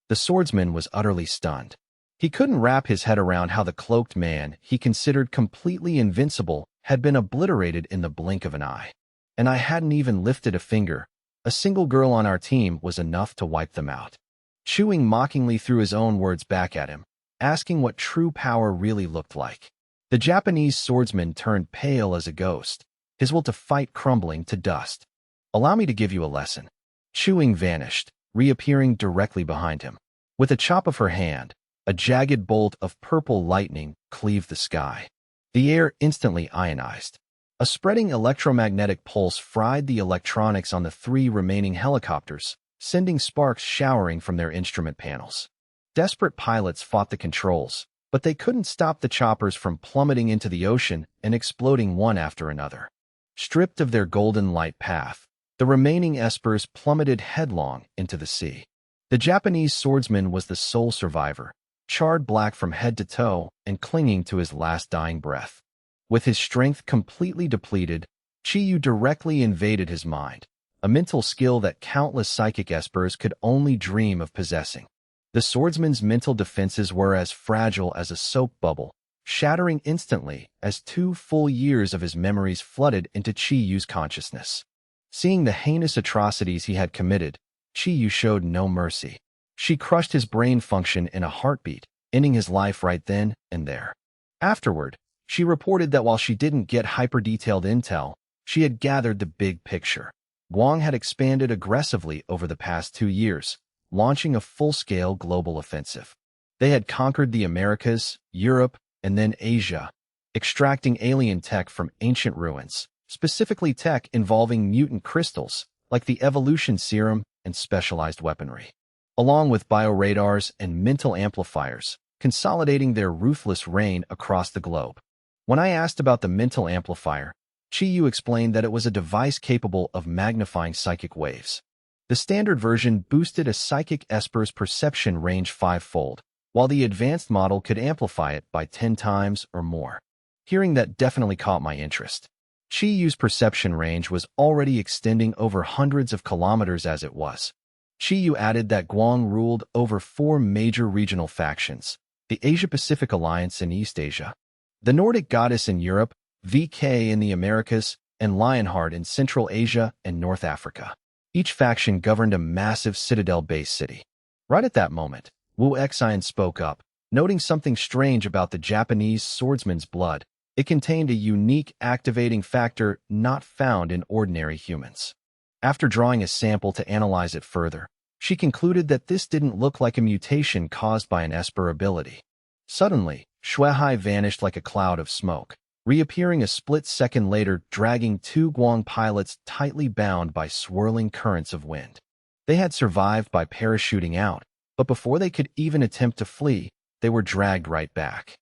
The swordsman was utterly stunned. He couldn't wrap his head around how the cloaked man he considered completely invincible had been obliterated in the blink of an eye. And I hadn't even lifted a finger. A single girl on our team was enough to wipe them out. Chu mockingly threw his own words back at him, asking what true power really looked like. The Japanese swordsman turned pale as a ghost, his will to fight crumbling to dust. Allow me to give you a lesson. Chu vanished, reappearing directly behind him. With a chop of her hand, a jagged bolt of purple lightning cleaved the sky. The air instantly ionized. A spreading electromagnetic pulse fried the electronics on the 3 remaining helicopters, sending sparks showering from their instrument panels. Desperate pilots fought the controls, but they couldn't stop the choppers from plummeting into the ocean and exploding one after another. Stripped of their golden light path, the remaining espers plummeted headlong into the sea. The Japanese swordsman was the sole survivor, charred black from head to toe and clinging to his last dying breath. With his strength completely depleted, Chi directly invaded his mind, a mental skill that countless psychic espers could only dream of possessing. The swordsman's mental defenses were as fragile as a soap bubble, shattering instantly as 2 full years of his memories flooded into Chi-Yu's consciousness. Seeing the heinous atrocities he had committed, Chi-Yu showed no mercy. She crushed his brain function in a heartbeat, ending his life right then and there. Afterward, she reported that while she didn't get hyper-detailed intel, she had gathered the big picture. Guang had expanded aggressively over the past 2 years, launching a full-scale global offensive. They had conquered the Americas, Europe, and then Asia, extracting alien tech from ancient ruins, specifically tech involving mutant crystals, like the evolution serum and specialized weaponry, along with bioradars and mental amplifiers, consolidating their ruthless reign across the globe. When I asked about the mental amplifier, Chi-Yu explained that it was a device capable of magnifying psychic waves. The standard version boosted a psychic esper's perception range 5-fold, while the advanced model could amplify it by 10 times or more. Hearing that definitely caught my interest. Chi-Yu's perception range was already extending over hundreds of kilometers as it was. Chi-Yu added that Guang ruled over 4 major regional factions, the Asia-Pacific Alliance in East Asia, the Nordic Goddess in Europe, VK in the Americas, and Lionheart in Central Asia and North Africa. Each faction governed a massive citadel-based city. Right at that moment, Wu Xian spoke up, noting something strange about the Japanese swordsman's blood. It contained a unique activating factor not found in ordinary humans. After drawing a sample to analyze it further, she concluded that this didn't look like a mutation caused by an esper ability. Suddenly, Shuehai vanished like a cloud of smoke. reappearing a split second later, dragging two Guang pilots tightly bound by swirling currents of wind. They had survived by parachuting out, but before they could even attempt to flee, they were dragged right back.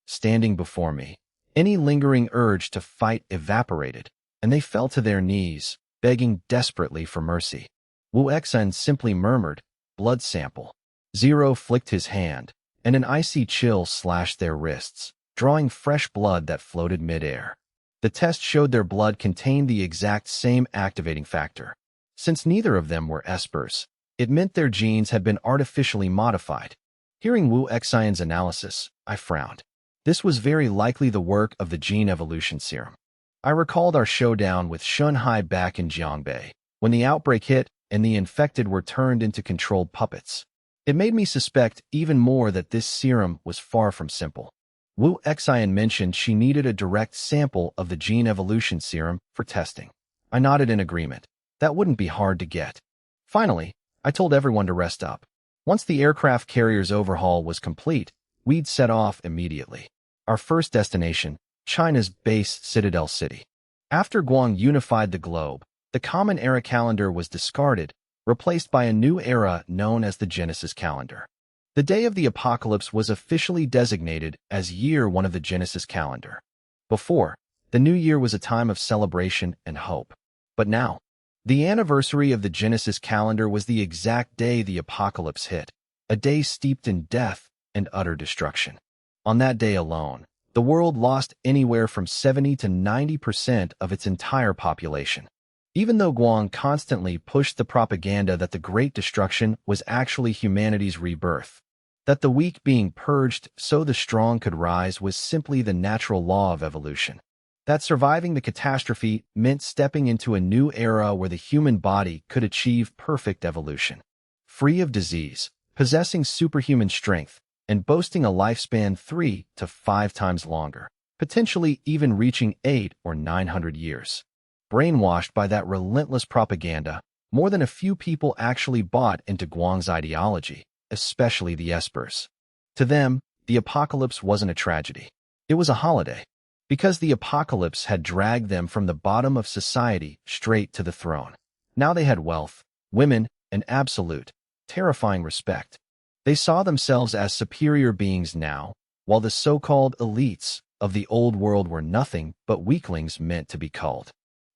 Standing before me, any lingering urge to fight evaporated, and they fell to their knees, begging desperately for mercy. Wu Exan simply murmured, "Blood sample." Zero flicked his hand, and an icy chill slashed their wrists, drawing fresh blood that floated midair. The test showed their blood contained the exact same activating factor. Since neither of them were espers, it meant their genes had been artificially modified. Hearing Wu Exan's analysis, I frowned. This was very likely the work of the gene evolution serum. I recalled our showdown with Shunhai back in Jiangbei, when the outbreak hit and the infected were turned into controlled puppets. It made me suspect even more that this serum was far from simple. Wu Exan mentioned she needed a direct sample of the gene evolution serum for testing. I nodded in agreement. That wouldn't be hard to get. Finally, I told everyone to rest up. Once the aircraft carrier's overhaul was complete, we'd set off immediately. Our first destination, China's base Citadel City. After Guang unified the globe, the common era calendar was discarded, replaced by a new era known as the Genesis calendar. The day of the apocalypse was officially designated as Year 1 of the Genesis calendar. Before, the new year was a time of celebration and hope. But now, the anniversary of the Genesis calendar was the exact day the apocalypse hit, a day steeped in death and utter destruction. On that day alone, the world lost anywhere from 70 to 90% of its entire population. Even though Guang constantly pushed the propaganda that the Great Destruction was actually humanity's rebirth, that the weak being purged so the strong could rise was simply the natural law of evolution, that surviving the catastrophe meant stepping into a new era where the human body could achieve perfect evolution, free of disease, possessing superhuman strength, and boasting a lifespan 3 to 5 times longer, potentially even reaching 8 or 900 years. Brainwashed by that relentless propaganda, more than a few people actually bought into Guang's ideology, especially the espers. To them, the apocalypse wasn't a tragedy. It was a holiday, because the apocalypse had dragged them from the bottom of society straight to the throne. Now they had wealth, women, and absolute, terrifying respect. They saw themselves as superior beings now, while the so-called elites of the old world were nothing but weaklings meant to be culled.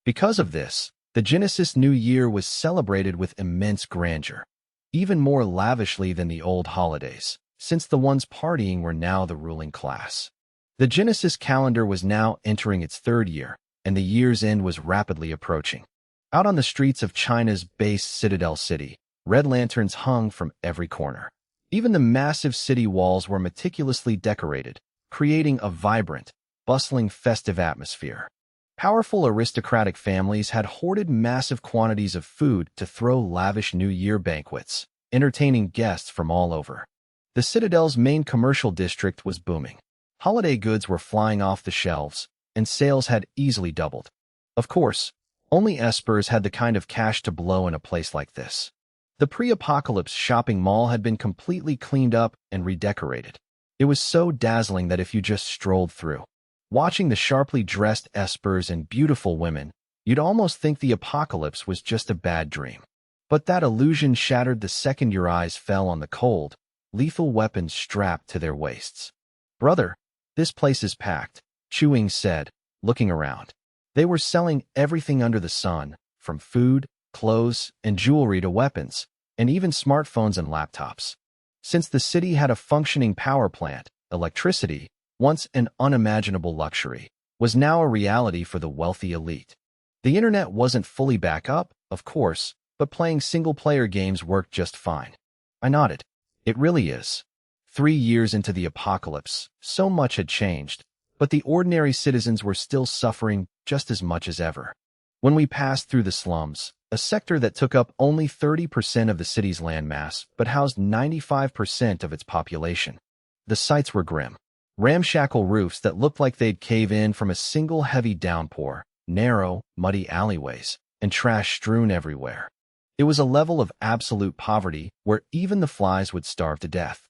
Because of this, the Genesis New Year was celebrated with immense grandeur, even more lavishly than the old holidays, since the ones partying were now the ruling class. The Genesis calendar was now entering its third year, and the year's end was rapidly approaching. Out on the streets of China's base Citadel City, red lanterns hung from every corner. Even the massive city walls were meticulously decorated, creating a vibrant, bustling festive atmosphere. Powerful aristocratic families had hoarded massive quantities of food to throw lavish New Year banquets, entertaining guests from all over. The Citadel's main commercial district was booming. Holiday goods were flying off the shelves, and sales had easily doubled. Of course, only espers had the kind of cash to blow in a place like this. The pre-apocalypse shopping mall had been completely cleaned up and redecorated. It was so dazzling that if you just strolled through, watching the sharply dressed espers and beautiful women, you'd almost think the apocalypse was just a bad dream. But that illusion shattered the second your eyes fell on the cold, lethal weapons strapped to their waists. "Brother, this place is packed," Chewing said, looking around. They were selling everything under the sun, from food, clothes, and jewelry to weapons, and even smartphones and laptops. Since the city had a functioning power plant, electricity, once an unimaginable luxury, was now a reality for the wealthy elite. The internet wasn't fully back up, of course, but playing single-player games worked just fine. I nodded. It really is. 3 years into the apocalypse, so much had changed, but the ordinary citizens were still suffering just as much as ever. When we passed through the slums, a sector that took up only 30% of the city's landmass but housed 95% of its population, the sights were grim. Ramshackle roofs that looked like they'd cave in from a single heavy downpour, narrow, muddy alleyways, and trash strewn everywhere. It was a level of absolute poverty where even the flies would starve to death.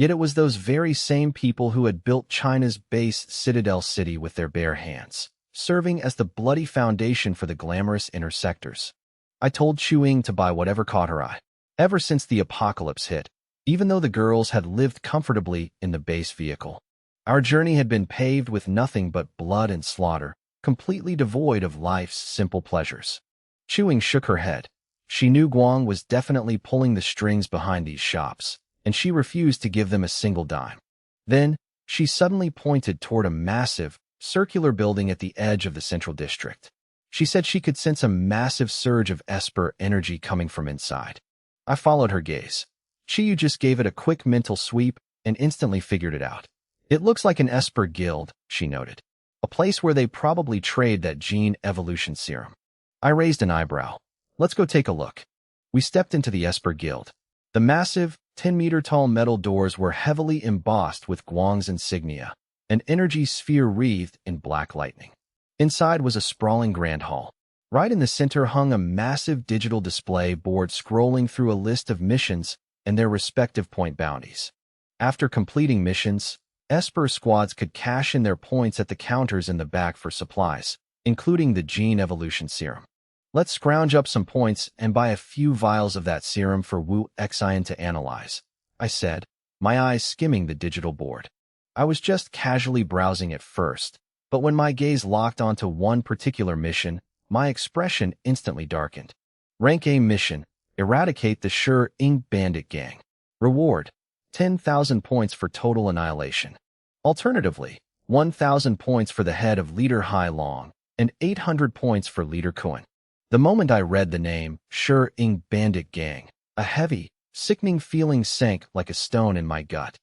Yet it was those very same people who had built China's base Citadel City with their bare hands, serving as the bloody foundation for the glamorous inner sectors. I told Chuing to buy whatever caught her eye. Ever since the apocalypse hit, even though the girls had lived comfortably in the base vehicle, our journey had been paved with nothing but blood and slaughter, completely devoid of life's simple pleasures. Chuing shook her head. She knew Guang was definitely pulling the strings behind these shops, and she refused to give them a single dime. Then, she suddenly pointed toward a massive, circular building at the edge of the central district. She said she could sense a massive surge of Esper energy coming from inside. I followed her gaze. Chiyu just gave it a quick mental sweep and instantly figured it out. It looks like an Esper guild, she noted. A place where they probably trade that gene evolution serum. I raised an eyebrow. Let's go take a look. We stepped into the Esper guild. The massive, 10-meter-tall metal doors were heavily embossed with Guang's insignia, an energy sphere wreathed in black lightning. Inside was a sprawling grand hall. Right in the center hung a massive digital display board scrolling through a list of missions and their respective point bounties. After completing missions, Esper squads could cash in their points at the counters in the back for supplies, including the gene evolution serum. Let's scrounge up some points and buy a few vials of that serum for Wu Xian to analyze, I said, my eyes skimming the digital board. I was just casually browsing at first, but when my gaze locked onto one particular mission, my expression instantly darkened. Rank A mission, eradicate the Sure Ing bandit gang. Reward, 10,000 points for total annihilation. Alternatively, 1,000 points for the head of Leader Hai Long, and 800 points for Leader Kuan. The moment I read the name, Sure Ing bandit gang, a heavy, sickening feeling sank like a stone in my gut.